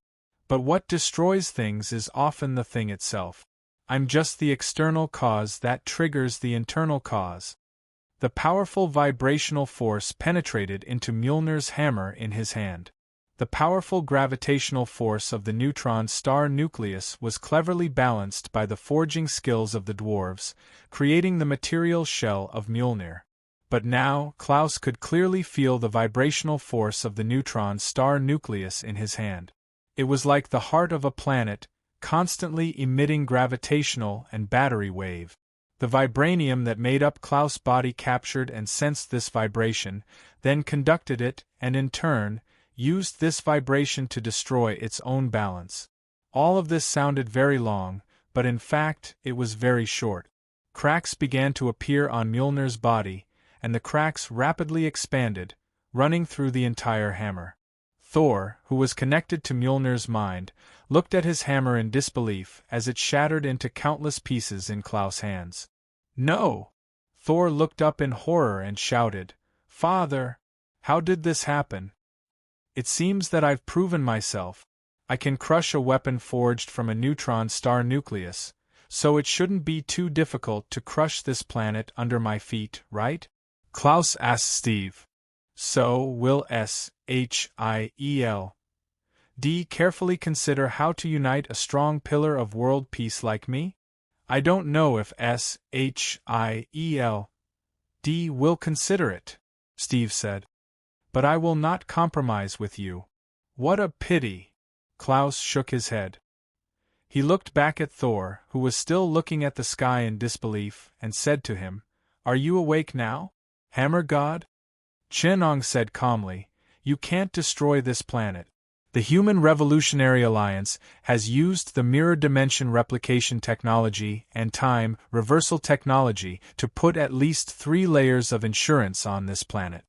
But what destroys things is often the thing itself. I'm just the external cause that triggers the internal cause. The powerful vibrational force penetrated into Mjolnir's hammer in his hand. The powerful gravitational force of the neutron star nucleus was cleverly balanced by the forging skills of the dwarves, creating the material shell of Mjolnir. But now, Klaus could clearly feel the vibrational force of the neutron star nucleus in his hand. It was like the heart of a planet, constantly emitting gravitational and battery wave. The vibranium that made up Klaus' body captured and sensed this vibration, then conducted it, and in turn, used this vibration to destroy its own balance. All of this sounded very long, but in fact, it was very short. Cracks began to appear on Mjolnir's body, and the cracks rapidly expanded, running through the entire hammer. Thor, who was connected to Mjolnir's mind, looked at his hammer in disbelief as it shattered into countless pieces in Klaus' hands. "No!" Thor looked up in horror and shouted, "Father! How did this happen? It seems that I've proven myself. I can crush a weapon forged from a neutron star nucleus, so it shouldn't be too difficult to crush this planet under my feet, right? Klaus asked Steve. So, will SHIEL D carefully consider how to unite a strong pillar of world peace like me? I don't know if SHIEL D will consider it, Steve said. But I will not compromise with you. What a pity! Klaus shook his head. He looked back at Thor, who was still looking at the sky in disbelief, and said to him, Are you awake now, Hammer God? Chen-Ong said calmly, You can't destroy this planet. The Human Revolutionary Alliance has used the mirror dimension replication technology and time reversal technology to put at least 3 layers of insurance on this planet.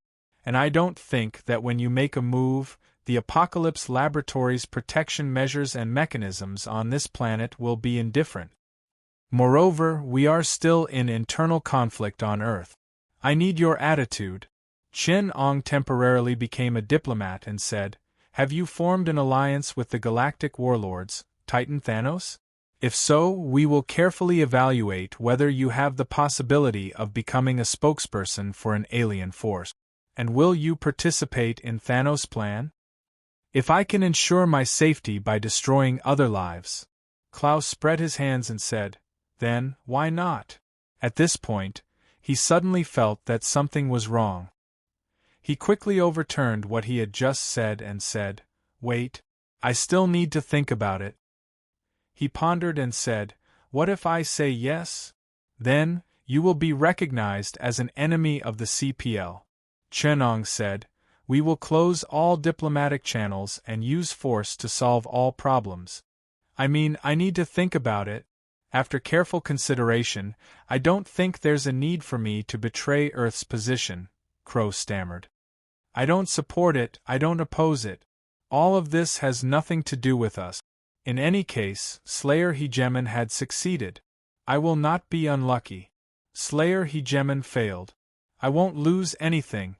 And I don't think that when you make a move, the Apocalypse Laboratory's protection measures and mechanisms on this planet will be indifferent. Moreover, we are still in internal conflict on Earth. I need your attitude. Chen-Ong temporarily became a diplomat and said, Have you formed an alliance with the Galactic Warlords, Titan Thanos? If so, we will carefully evaluate whether you have the possibility of becoming a spokesperson for an alien force. And will you participate in Thanos' plan? If I can ensure my safety by destroying other lives. Klaus spread his hands and said, Then, why not? At this point, he suddenly felt that something was wrong. He quickly overturned what he had just said and said, Wait, I still need to think about it. He pondered and said, What if I say yes? Then, you will be recognized as an enemy of the CPL. Chen-Ong said, We will close all diplomatic channels and use force to solve all problems. I mean, I need to think about it. After careful consideration, I don't think there's a need for me to betray Earth's position, Crow stammered. I don't support it, I don't oppose it. All of this has nothing to do with us. In any case, Slayer Hegemon had succeeded. I will not be unlucky. Slayer Hegemon failed. I won't lose anything.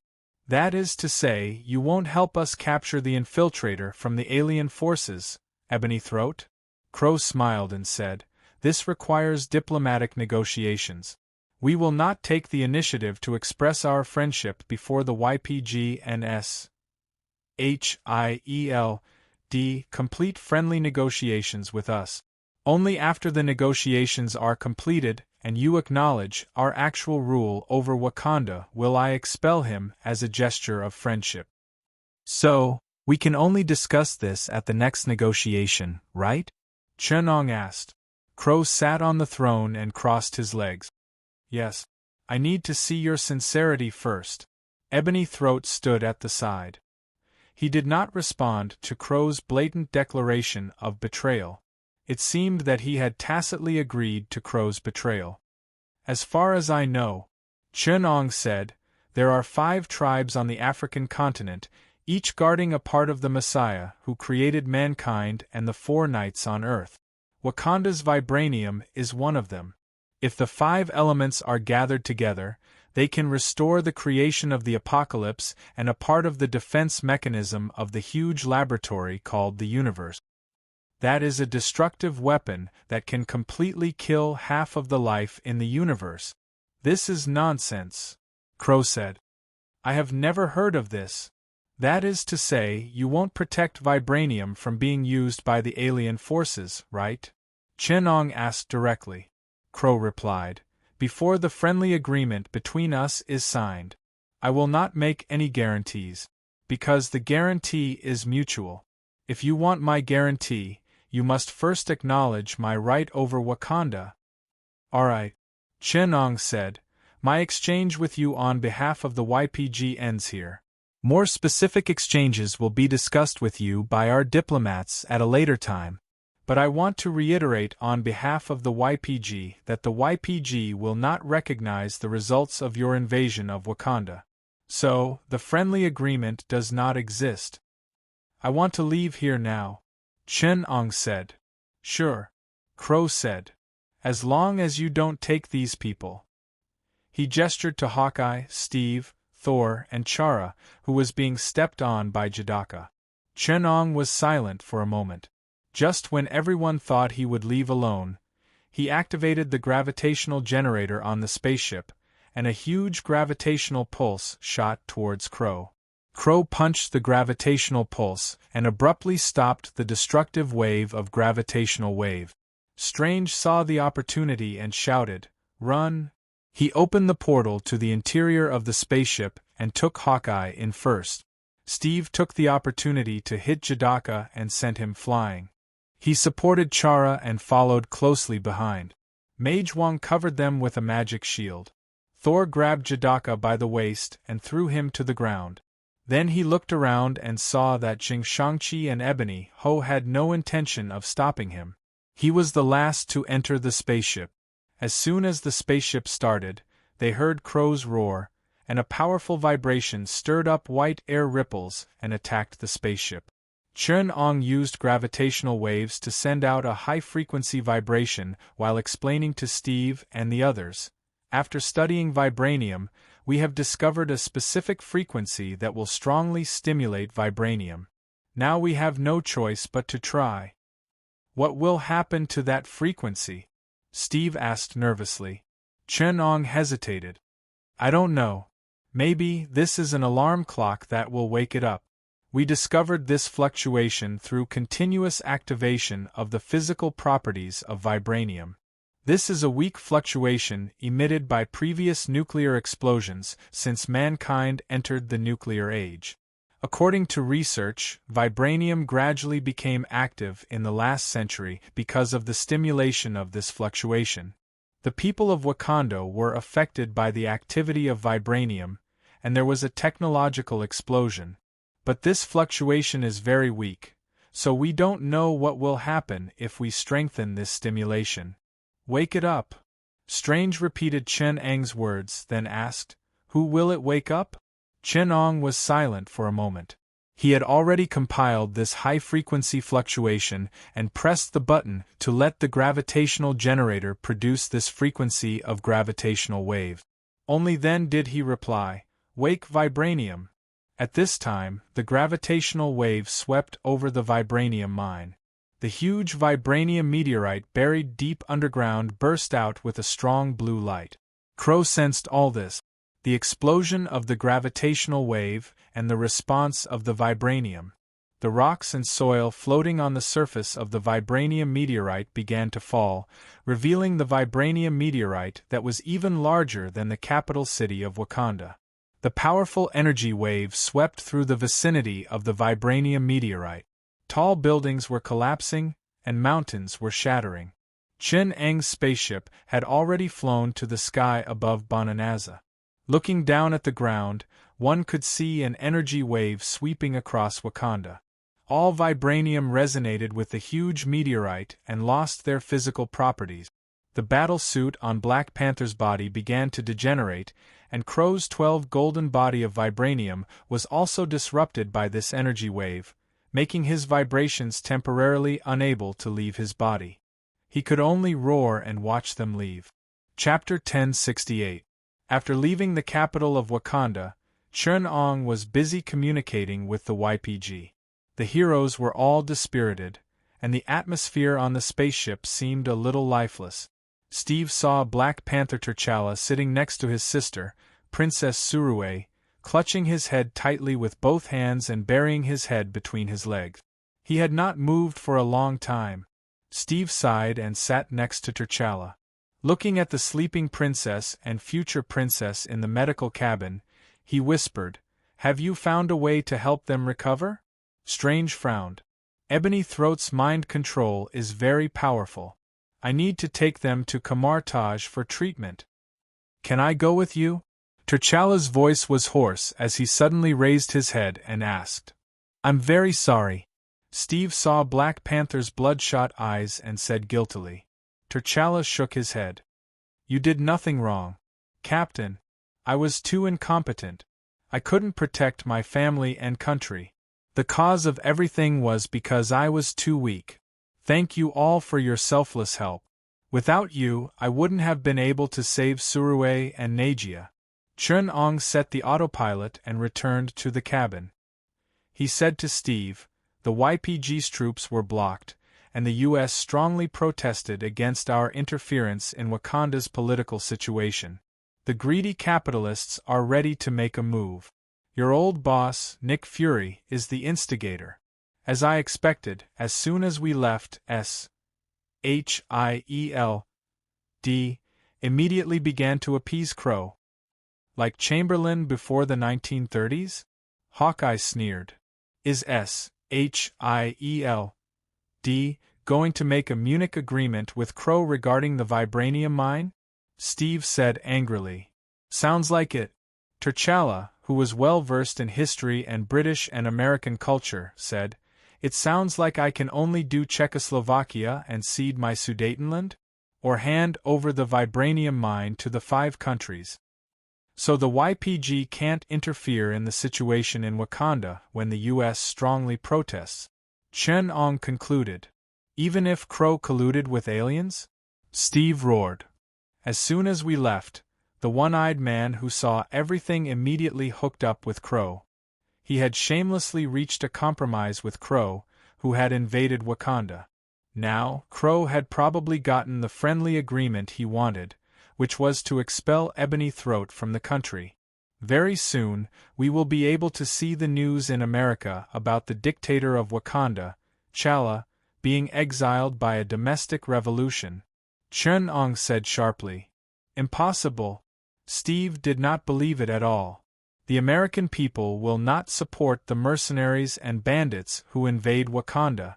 That is to say, you won't help us capture the infiltrator from the alien forces, Ebony Throat? Crow smiled and said, This requires diplomatic negotiations. We will not take the initiative to express our friendship before the YPG and SHIELD complete friendly negotiations with us. Only after the negotiations are completed and you acknowledge our actual rule over Wakanda will I expel him as a gesture of friendship. So, we can only discuss this at the next negotiation, right? Chen-Ong asked. Crow sat on the throne and crossed his legs. Yes. I need to see your sincerity first. Ebony Throat stood at the side. He did not respond to Crow's blatant declaration of betrayal. It seemed that he had tacitly agreed to Crow's betrayal. As far as I know, Chen-Ong said, there are 5 tribes on the African continent, each guarding a part of the Messiah who created mankind and the 4 nights on Earth. Wakanda's vibranium is one of them. If the 5 elements are gathered together, they can restore the creation of the apocalypse and a part of the defense mechanism of the huge laboratory called the universe. That is a destructive weapon that can completely kill half of the life in the universe. This is nonsense, Crow said. I have never heard of this. That is to say, you won't protect vibranium from being used by the alien forces, right? Chen-Ong asked directly. Crow replied, Before the friendly agreement between us is signed, I will not make any guarantees, because the guarantee is mutual. If you want my guarantee, you must first acknowledge my right over Wakanda. All right, Chen-Ong said, my exchange with you on behalf of the YPG ends here. More specific exchanges will be discussed with you by our diplomats at a later time. But I want to reiterate on behalf of the YPG that the YPG will not recognize the results of your invasion of Wakanda. So, the friendly agreement does not exist. I want to leave here now, Chen-Ong said. Sure, Crow said. As long as you don't take these people. He gestured to Hawkeye, Steve, Thor, and Chara, who was being stepped on by Jadaka. Chen-Ong was silent for a moment. Just when everyone thought he would leave alone, He activated the gravitational generator on the spaceship, and a huge gravitational pulse shot towards Crow. Crow punched the gravitational pulse and abruptly stopped the destructive wave of gravitational wave. Strange saw the opportunity and shouted, "Run!" He opened the portal to the interior of the spaceship and took Hawkeye in first. Steve took the opportunity to hit Jadaka and sent him flying. He supported Chara and followed closely behind. Mage Wang covered them with a magic shield. Thor grabbed Jadaka by the waist and threw him to the ground. Then he looked around and saw that Jing Shangqi and Ebony Ho had no intention of stopping him. He was the last to enter the spaceship. As soon as the spaceship started, they heard Crow's roar, and a powerful vibration stirred up white air ripples and attacked the spaceship. Chen Ong used gravitational waves to send out a high-frequency vibration while explaining to Steve and the others, "After studying vibranium, we have discovered a specific frequency that will strongly stimulate vibranium. Now we have no choice but to try." "What will happen to that frequency?" Steve asked nervously. Chen Ong hesitated. "I don't know. Maybe this is an alarm clock that will wake it up. We discovered this fluctuation through continuous activation of the physical properties of vibranium. This is a weak fluctuation emitted by previous nuclear explosions since mankind entered the nuclear age. According to research, vibranium gradually became active in the last century because of the stimulation of this fluctuation. The people of Wakanda were affected by the activity of vibranium, and there was a technological explosion. But this fluctuation is very weak, so we don't know what will happen if we strengthen this stimulation. Wake it up. Strange repeated Chen Ang's words, then asked, "Who will it wake up?" Chen Ong was silent for a moment. He had already compiled this high-frequency fluctuation and pressed the button to let the gravitational generator produce this frequency of gravitational wave. Only then did he reply, "Wake vibranium." At this time, the gravitational wave swept over the vibranium mine. The huge vibranium meteorite buried deep underground burst out with a strong blue light. Crow sensed all this: the explosion of the gravitational wave and the response of the vibranium. The rocks and soil floating on the surface of the vibranium meteorite began to fall, revealing the vibranium meteorite that was even larger than the capital city of Wakanda. The powerful energy wave swept through the vicinity of the vibranium meteorite. Tall buildings were collapsing, and mountains were shattering. Chen Ang's spaceship had already flown to the sky above Bonanza. Looking down at the ground, one could see an energy wave sweeping across Wakanda. All vibranium resonated with the huge meteorite and lost their physical properties. The battle suit on Black Panther's body began to degenerate, and Crow's 12 golden body of vibranium was also disrupted by this energy wave, making his vibrations temporarily unable to leave his body. He could only roar and watch them leave. Chapter 1068. After leaving the capital of Wakanda, Chen Ong was busy communicating with the YPG. The heroes were all dispirited, and the atmosphere on the spaceship seemed a little lifeless. Steve saw Black Panther T'Challa sitting next to his sister, Princess Surue, clutching his head tightly with both hands and burying his head between his legs. He had not moved for a long time. Steve sighed and sat next to T'Challa. Looking at the sleeping princess and future princess in the medical cabin, he whispered, "Have you found a way to help them recover?" Strange frowned. "Ebony Throat's mind control is very powerful. I need to take them to Kamartaj for treatment. Can I go with you?" T'Challa's voice was hoarse as he suddenly raised his head and asked. "I'm very sorry." Steve saw Black Panther's bloodshot eyes and said guiltily. T'Challa shook his head. "You did nothing wrong, Captain. I was too incompetent. I couldn't protect my family and country. The cause of everything was because I was too weak. Thank you all for your selfless help. Without you, I wouldn't have been able to save Surue and Najia." Chen Ong set the autopilot and returned to the cabin. He said to Steve, "The YPG's troops were blocked, and the U.S. strongly protested against our interference in Wakanda's political situation. The greedy capitalists are ready to make a move. Your old boss, Nick Fury, is the instigator. As I expected, as soon as we left, SHIELD immediately began to appease Crow. Like Chamberlain before the 1930s? Hawkeye sneered. Is SHIELD going to make a Munich agreement with Crow regarding the vibranium mine? Steve said angrily. Sounds like it. T'Challa, who was well versed in history and British and American culture, said, It sounds like I can only do Czechoslovakia and cede my Sudetenland? Or hand over the vibranium mine to the 5 countries. So the YPG can't interfere in the situation in Wakanda when the U.S. strongly protests. Chen Ong concluded. Even if Crow colluded with aliens? Steve roared. As soon as we left, the one-eyed man who saw everything immediately hooked up with Crow. He had shamelessly reached a compromise with Crow, who had invaded Wakanda. Now, Crow had probably gotten the friendly agreement he wanted, which was to expel Ebony Throat from the country. Very soon, we will be able to see the news in America about the dictator of Wakanda, T'Challa, being exiled by a domestic revolution. Chen Ong said sharply. Impossible. Steve did not believe it at all. The American people will not support the mercenaries and bandits who invade Wakanda.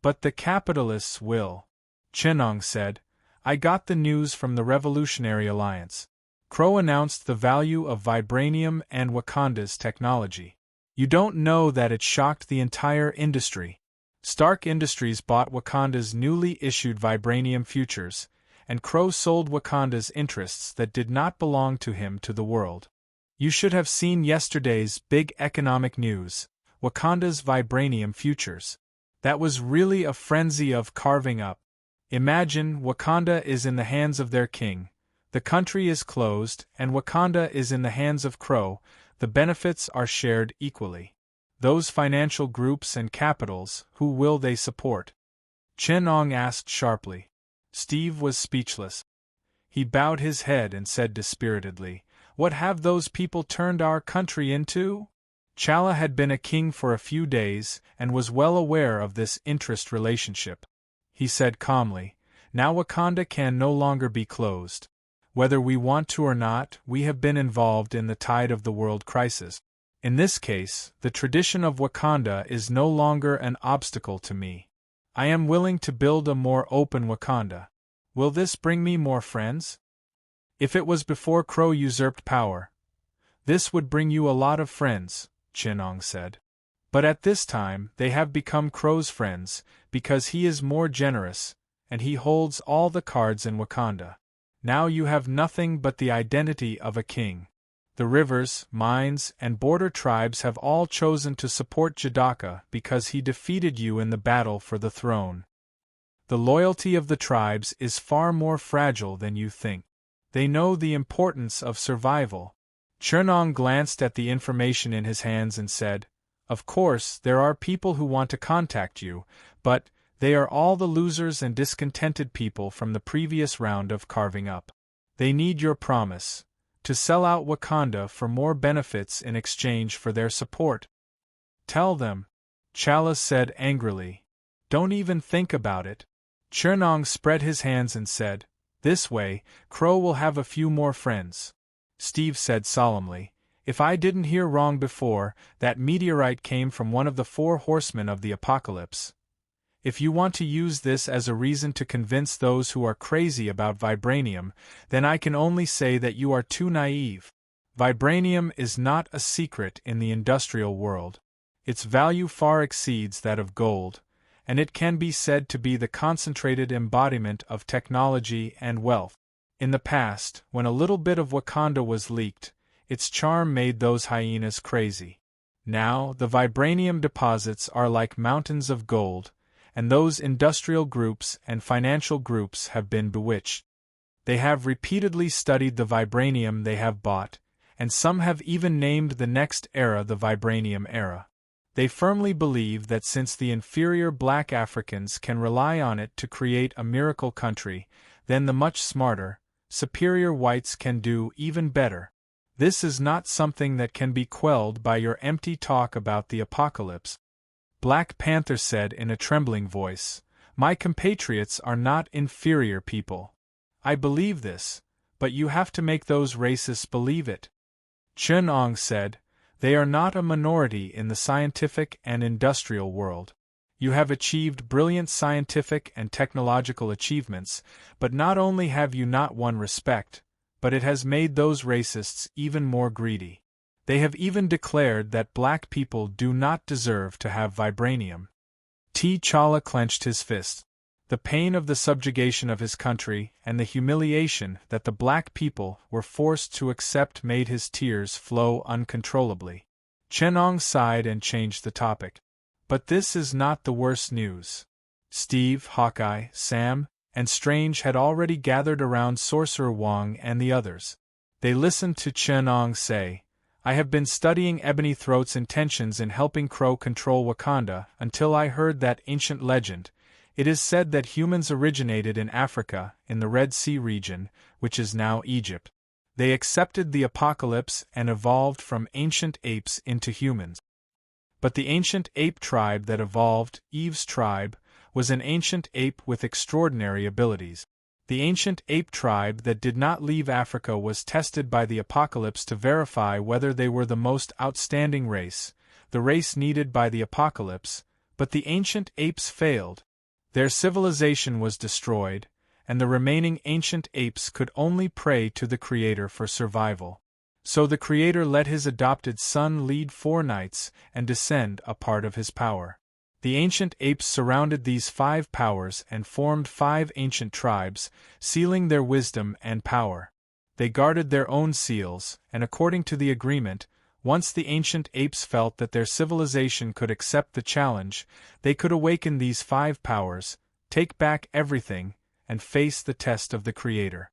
But the capitalists will. Chen Ong said, I got the news from the Revolutionary Alliance. Crow announced the value of vibranium and Wakanda's technology. You don't know that it shocked the entire industry. Stark Industries bought Wakanda's newly issued vibranium futures, and Crow sold Wakanda's interests that did not belong to him to the world. You should have seen yesterday's big economic news, Wakanda's vibranium futures. That was really a frenzy of carving up. Imagine Wakanda is in the hands of their king, the country is closed, and Wakanda is in the hands of Crow, the benefits are shared equally. Those financial groups and capitals, who will they support? Chen Ong asked sharply. Steve was speechless. He bowed his head and said dispiritedly, What have those people turned our country into? T'Challa had been a king for a few days and was well aware of this interest relationship. He said calmly, Now Wakanda can no longer be closed. Whether we want to or not, we have been involved in the tide of the world crisis. In this case, the tradition of Wakanda is no longer an obstacle to me. I am willing to build a more open Wakanda. Will this bring me more friends? If it was before Crow usurped power, this would bring you a lot of friends, Chen Ong said. But at this time, they have become Crow's friends, because he is more generous, and he holds all the cards in Wakanda. Now you have nothing but the identity of a king. The rivers, mines, and border tribes have all chosen to support Jadaka because he defeated you in the battle for the throne. The loyalty of the tribes is far more fragile than you think. They know the importance of survival. Chen Ong glanced at the information in his hands and said, Of course, there are people who want to contact you, but they are all the losers and discontented people from the previous round of carving up. They need your promise to sell out Wakanda for more benefits in exchange for their support. Tell them, T'Challa said angrily. Don't even think about it. Chen Ong spread his hands and said, This way, Crow will have a few more friends. Steve said solemnly, If I didn't hear wrong before, that meteorite came from one of the 4 horsemen of the apocalypse. If you want to use this as a reason to convince those who are crazy about vibranium, then I can only say that you are too naive. Vibranium is not a secret in the industrial world. Its value far exceeds that of gold, and it can be said to be the concentrated embodiment of technology and wealth. In the past, when a little bit of Wakanda was leaked, its charm made those hyenas crazy. Now, the vibranium deposits are like mountains of gold, and those industrial groups and financial groups have been bewitched. They have repeatedly studied the vibranium they have bought, and some have even named the next era the vibranium era. They firmly believe that since the inferior black Africans can rely on it to create a miracle country, then the much smarter, superior whites can do even better. This is not something that can be quelled by your empty talk about the apocalypse. Black Panther said in a trembling voice, "My compatriots are not inferior people. I believe this, but you have to make those racists believe it." Chun Ong said, "They are not a minority in the scientific and industrial world. You have achieved brilliant scientific and technological achievements, but not only have you not won respect, but it has made those racists even more greedy. They have even declared that black people do not deserve to have vibranium." T'Challa clenched his fist. The pain of the subjugation of his country and the humiliation that the black people were forced to accept made his tears flow uncontrollably. Chenong sighed and changed the topic. But this is not the worst news. Steve, Hawkeye, Sam, and Strange had already gathered around Sorcerer Wong and the others. They listened to Chenong say, "I have been studying Ebony Throat's intentions in helping Crow control Wakanda until I heard that ancient legend. It is said that humans originated in Africa, in the Red Sea region, which is now Egypt. They accepted the apocalypse and evolved from ancient apes into humans. But the ancient ape tribe that evolved, Eve's tribe, was an ancient ape with extraordinary abilities. The ancient ape tribe that did not leave Africa was tested by the apocalypse to verify whether they were the most outstanding race, the race needed by the apocalypse, but the ancient apes failed. Their civilization was destroyed, and the remaining ancient apes could only pray to the Creator for survival. So the Creator let his adopted son lead 4 knights and descend a part of his power. The ancient apes surrounded these 5 powers and formed 5 ancient tribes, sealing their wisdom and power. They guarded their own seals, and according to the agreement, once the ancient apes felt that their civilization could accept the challenge, they could awaken these 5 powers, take back everything, and face the test of the Creator.